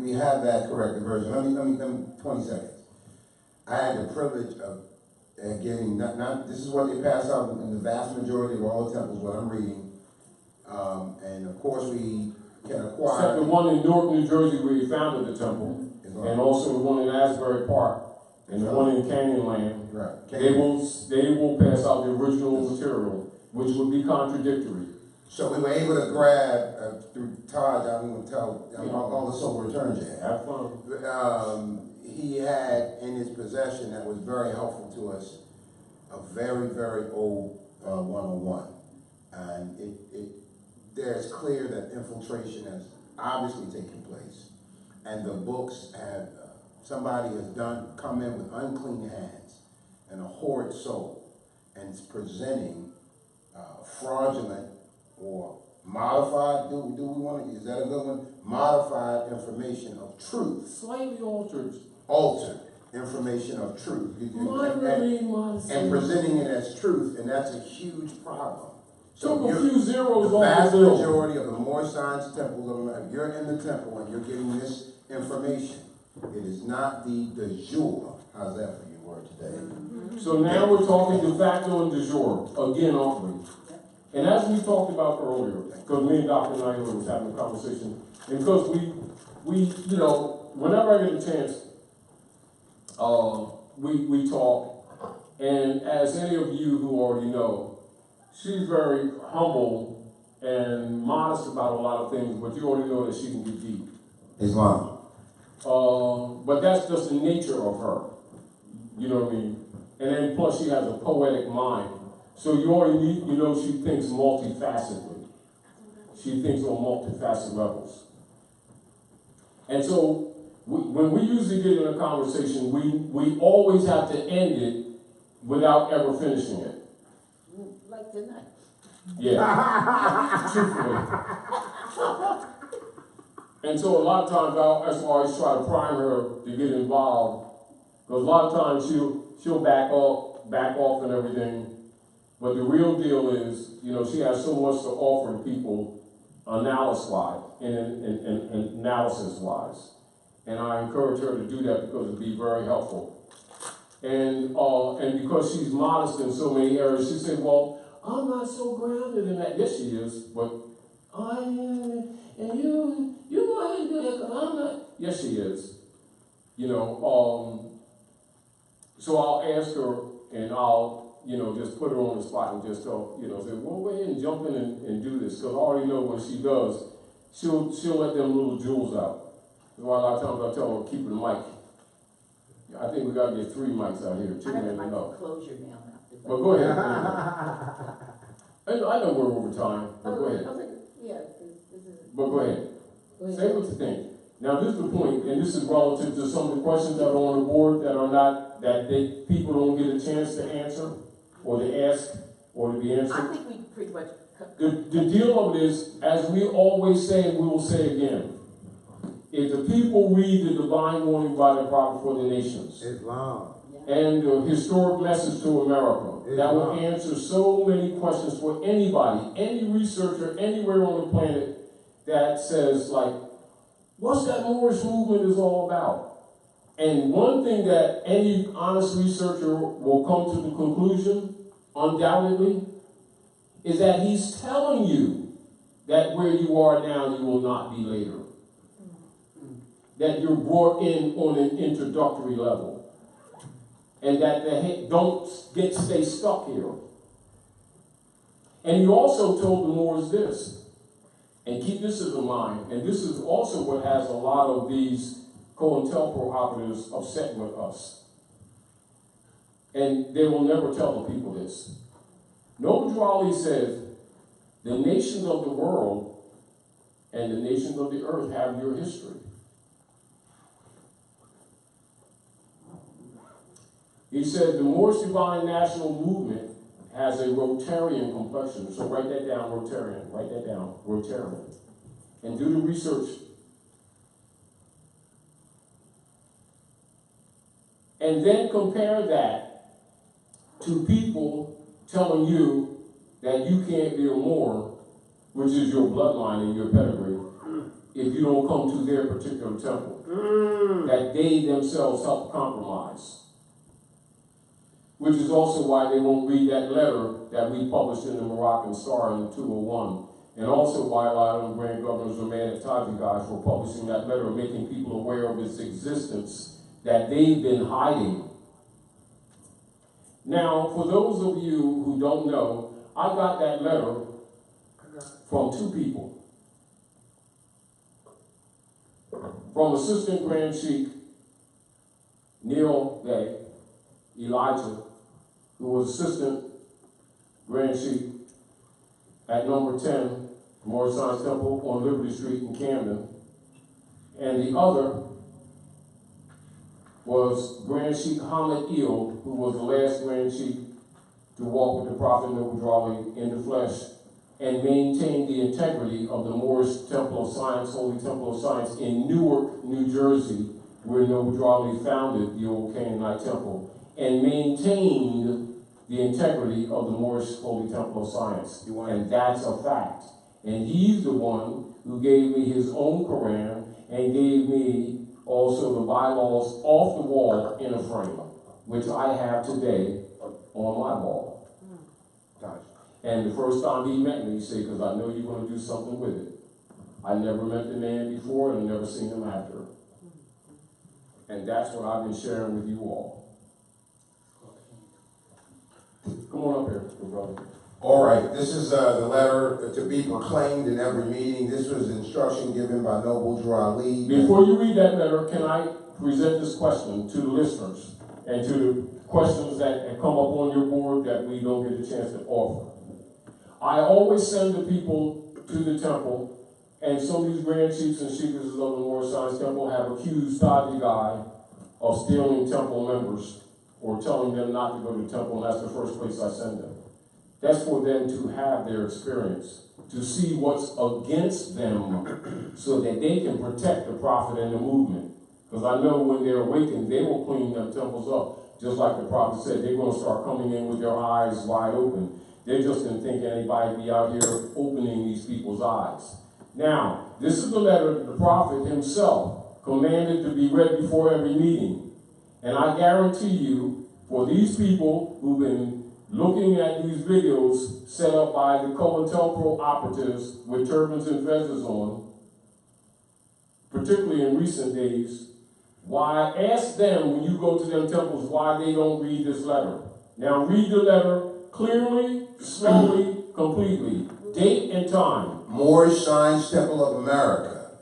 we have that corrected version. Let me 20 seconds. I had the privilege of getting, this is what they pass out in the vast majority of all the temples, what I'm reading. And of course we can acquire. Except the one in Newark, New Jersey where he founded the temple, and also the one in Asbury Park, and the one in Canyonland. Right. They will pass out the original material, which would be contradictory. So we were able to grab, through Taj, I'm going to tell all the soul returns you had. Have fun. He had in his possession that was very helpful to us, a very, very old 101. And there's clear that infiltration has obviously taken place. And the books have, somebody has come in with unclean hands and a horrid soul, and it's presenting fraudulent or modified, do we want to, is that a good one? Modified information of truth. Slightly altered. Altered information of truth. And presenting it as truth, and that's a huge problem. Took a few zeros the off vast the bill. majority of the Moorish Science temples of America, if you're in the temple and you're getting this information, it is not the Dejure. How's that for your word today? So now we're talking Defacto and Dejure, again, aren't we? And as we talked about earlier, because me and Dr. Naila was having a conversation, and because we whenever I get a chance, we talk, and as any of you who already know, she's very humble and modest about a lot of things, but you already know that she can get deep. Islam. But that's just the nature of her. You know what I mean? And then plus she has a poetic mind. So you already need, you know, she thinks multifacetedly. She thinks on multifaceted levels. And so when we usually get in a conversation, we always have to end it without ever finishing it. Like tonight. Yeah. Truthfully. And so a lot of times I always try to prime her to get involved. Because a lot of times she'll back off and everything. But the real deal is, you know, she has so much to offer to people analysis-wise and analysis-wise. And I encourage her to do that because it'd be very helpful. And because she's modest in so many areas, she said, well, I'm not so grounded in that. Yes, she is, but I am, and you go ahead and do that because I'm not. Yes, she is. You know, so I'll ask her and I'll, you know, just put her on the spot and just tell, you know, say, well, go ahead and jump in and do this. Because I already know when she does, she'll let them little jewels out. That's why a lot of times I tell her, keep the mic. I think we got to get 3 mics out here, 2 and enough. Closure now. But go ahead. I know we're over time, but go ahead. But go ahead. Say what you think. Now this is the point, and this is relative to some of the questions that are on the board that are not, people don't get a chance to answer, or to ask, or to be answered. I think we pretty much. The deal of it is, as we always say, and we will say again, if the people read the divine warning by the prophet for the nations, Islam. and the historic message to America, that will answer so many questions for anybody, any researcher anywhere on the planet that says, like, what's that Moorish movement is all about? And one thing that any honest researcher will come to the conclusion, undoubtedly, is that he's telling you that where you are now, you will not be later. That you're brought in on an introductory level. And that they don't stay stuck here. And he also told the Moors this, and keep this in mind, and this is also what has a lot of these COINTELPRO operatives upset with us. And they will never tell the people this. Noble Drawley said, the nations of the world and the nations of the earth have your history. He said the Moorish Divine National Movement has a Rotarian complexion. So write that down, Rotarian. Write that down, Rotarian. And do the research. And then compare that to people telling you that you can't be a Moor, which is your bloodline and your pedigree, if you don't come to their particular temple. That they themselves help compromise. Which is also why they won't read that letter that we published in the Moroccan Star in 201. And also why a lot of the grand governors are mad at Taji guys for publishing that letter, making people aware of its existence that they've been hiding. Now, for those of you who don't know, I got that letter from 2 people. From Assistant Grand Sheikh Neil Bey, Elijah, who was Assistant Grand Sheikh at number 10, Moorish Science Temple on Liberty Street in Camden. And the other was Grand Sheikh Hamid Eel, who was the last Grand Sheikh to walk with the Prophet Noble Drawley in the flesh and maintain the integrity of the Moorish Temple of Science, Holy Temple of Science in Newark, New Jersey, where Noble Drawley founded the old Canaanite temple and maintained the integrity of the Moorish Holy Temple of Science. And that's a fact. And he's the one who gave me his own Quran and gave me also the bylaws off the wall in a frame, which I have today on my wall. Gotcha. And the first time he met me, he said, because I know you're going to do something with it. I never met the man before and I've never seen him after. And that's what I've been sharing with you all. Come on up here, brother. All right, this is the letter to be proclaimed in every meeting. This was instruction given by Noble Drawley. Before you read that letter, can I present this question to the listeners and to the questions that come up on your board that we don't get a chance to offer. I always send the people to the temple, and some of these grand chiefs and sheikahs of the Moorish Science Temple have accused Tariq guy of stealing temple members or telling them not to go to the temple, and that's the first place I send them. That's for them to have their experience, to see what's against them so that they can protect the prophet and the movement. Because I know when they're awakened, they will clean them temples up. Just like the prophet said, they're going to start coming in with their eyes wide open. They just didn't think anybody be out here opening these people's eyes. Now, this is the letter that the prophet himself commanded to be read before every meeting. And I guarantee you, for these people who've been looking at these videos set up by the COINTELPRO operatives with turbans and feathers on, particularly in recent days, why ask them when you go to them temples why they don't read this letter. Now read the letter clearly, slowly, completely. Date and time. Moorish Science Temple of America,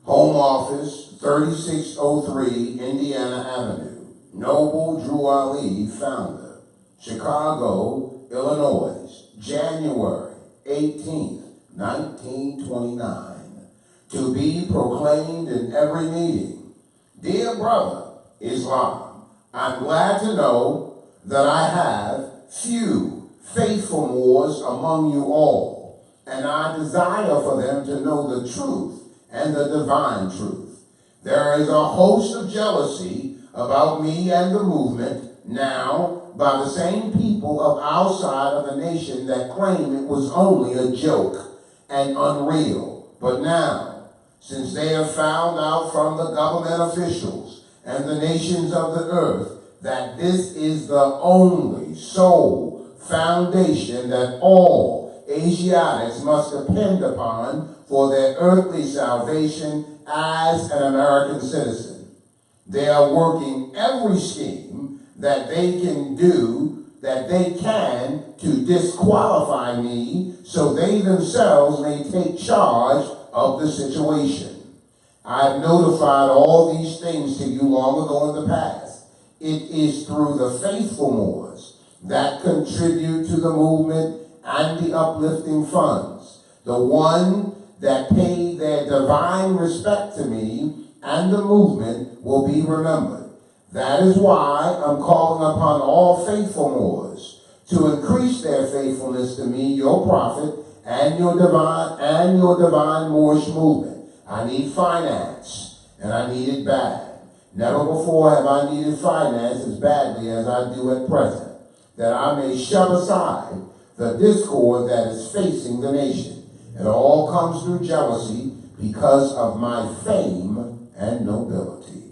Home Office, 3603 Indiana Avenue. Noble Drew Ali, founder. Chicago, Illinois, January 18th, 1929. To be proclaimed in every meeting. Dear brother, Islam, I'm glad to know that I have few faithful Moors among you all, and I desire for them to know the truth and the divine truth. There is a host of jealousy about me and the movement now by the same people of our side of the nation that claim it was only a joke and unreal. But now, since they have found out from the government officials and the nations of the earth that this is the only sole foundation that all Asiatics must depend upon for their earthly salvation as an American citizen. They are working every scheme that they can to disqualify me so they themselves may take charge of the situation. I have notified all these things to you long ago in the past. It is through the faithful Moors that contribute to the movement and the uplifting funds, the one that pay their divine respect to me and the movement will be remembered. That is why I'm calling upon all faithful Moors to increase their faithfulness to me, your prophet, and your divine Moorish movement. I need finance, and I need it bad. Never before have I needed finance as badly as I do at present, that I may shove aside the discord that is facing the nation. It all comes through jealousy because of my fame and nobility.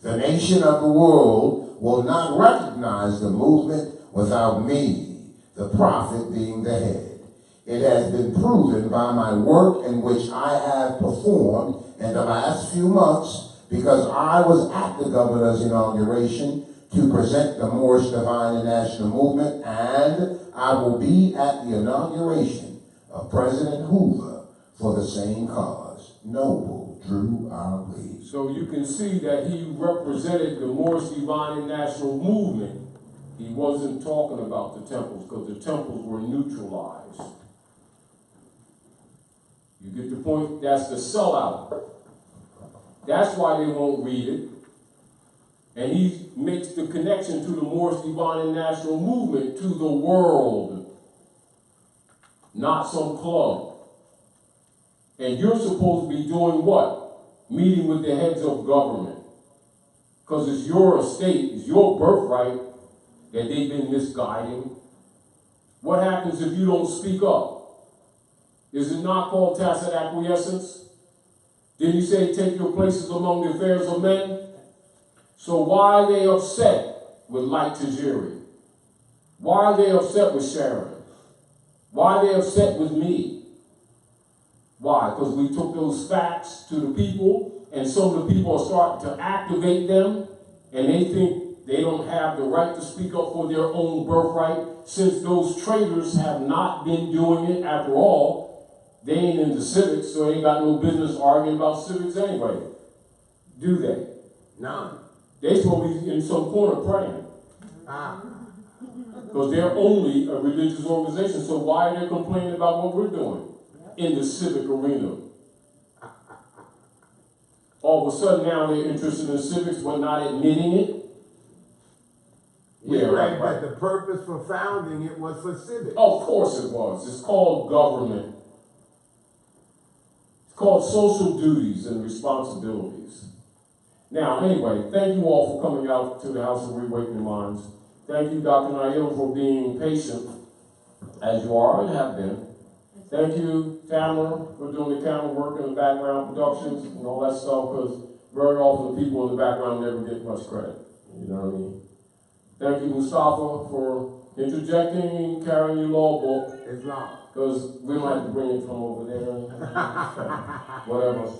The nation of the world will not recognize the movement without me, the prophet, being the head. It has been proven by my work in which I have performed in the last few months, because I was at the governor's inauguration to present the Moorish Divine and National Movement, and I will be at the inauguration of President Hoover for the same cause. Noble Drew Ali. So you can see that he represented the Moorish Divine and National Movement. He wasn't talking about the temples because the temples were neutralized. You get the point? That's the sellout. That's why they won't read it. And he makes the connection to the Moorish Divine and National Movement to the world, not some club. And you're supposed to be doing what? Meeting with the heads of government. Because it's your estate, it's your birthright that they've been misguiding. What happens if you don't speak up? Is it not called tacit acquiescence? Didn't he say take your places among the affairs of men? So why are they upset with like Dejure? Why are they upset with Sharon? Why are they upset with me? Why? Because we took those facts to the people, and some of the people are starting to activate them, and they think they don't have the right to speak up for their own birthright, since those traitors have not been doing it. After all, they ain't into civics, so they ain't got no business arguing about civics anyway. Do they? None. They supposed to be in some corner praying. Because they're only a religious organization, so why are they complaining about what we're doing in the civic arena? All of a sudden now they're interested in civics but not admitting it? We Yeah, read right. that the purpose for founding it was for civics. Of course it was. It's called government. It's called social duties and responsibilities. Now, anyway, thank you all for coming out to the House of Reawakening Minds. Thank you, Dr. Nail, for being patient, as you are and have been. Thank you, Tamara, for doing the camera work and the background productions and all that stuff, because very often the people in the background never get much credit. You know what I mean? Thank you, Mustafa, for interjecting and carrying your law book. It's not. Because we don't have to bring it from over there. Whatever.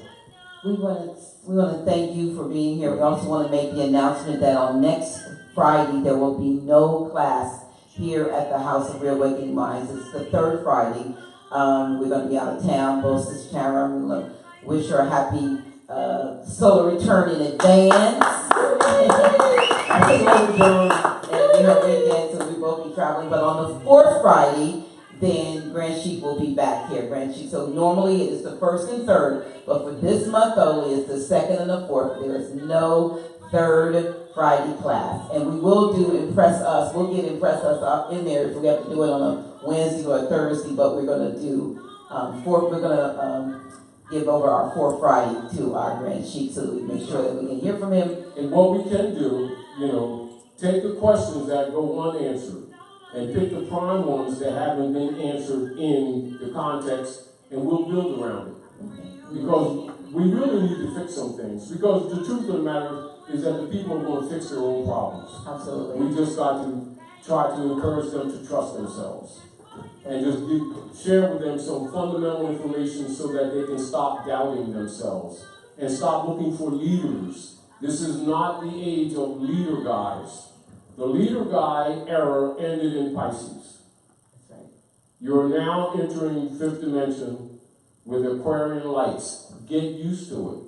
We want to thank you for being here. We also want to make the announcement that on next Friday there will be no class here at the House of Reawakening Minds. It's the third Friday. We're going to be out of town. Both Sister Tara, we want to wish her a happy solar return in advance. Happy solar return, and we hope again, so we both be traveling. But on the fourth Friday, then Grand Chief will be back here. Grand Chief. So normally it is the first and third, but for this month only, it's the second and the fourth. There is no third Friday class, and we will do Impress Us. We'll get Impress Us up in there if we have to do it on a Wednesday or a Thursday. But we're going to do we're going to give over our fourth Friday to our Grand Chief, so we make sure that we can hear from him. And what we can do, you know, take the questions that go unanswered and pick the prime ones that haven't been answered in the context, and we'll build around it. Because we really need to fix some things. Because the truth of the matter is that the people are going to fix their own problems. Absolutely. We just got to try to encourage them to trust themselves. And just share with them some fundamental information so that they can stop doubting themselves and stop looking for leaders. This is not the age of leader guys. The leader guy era ended in Pisces. That's right. You're now entering fifth dimension with Aquarian lights. Get used to it.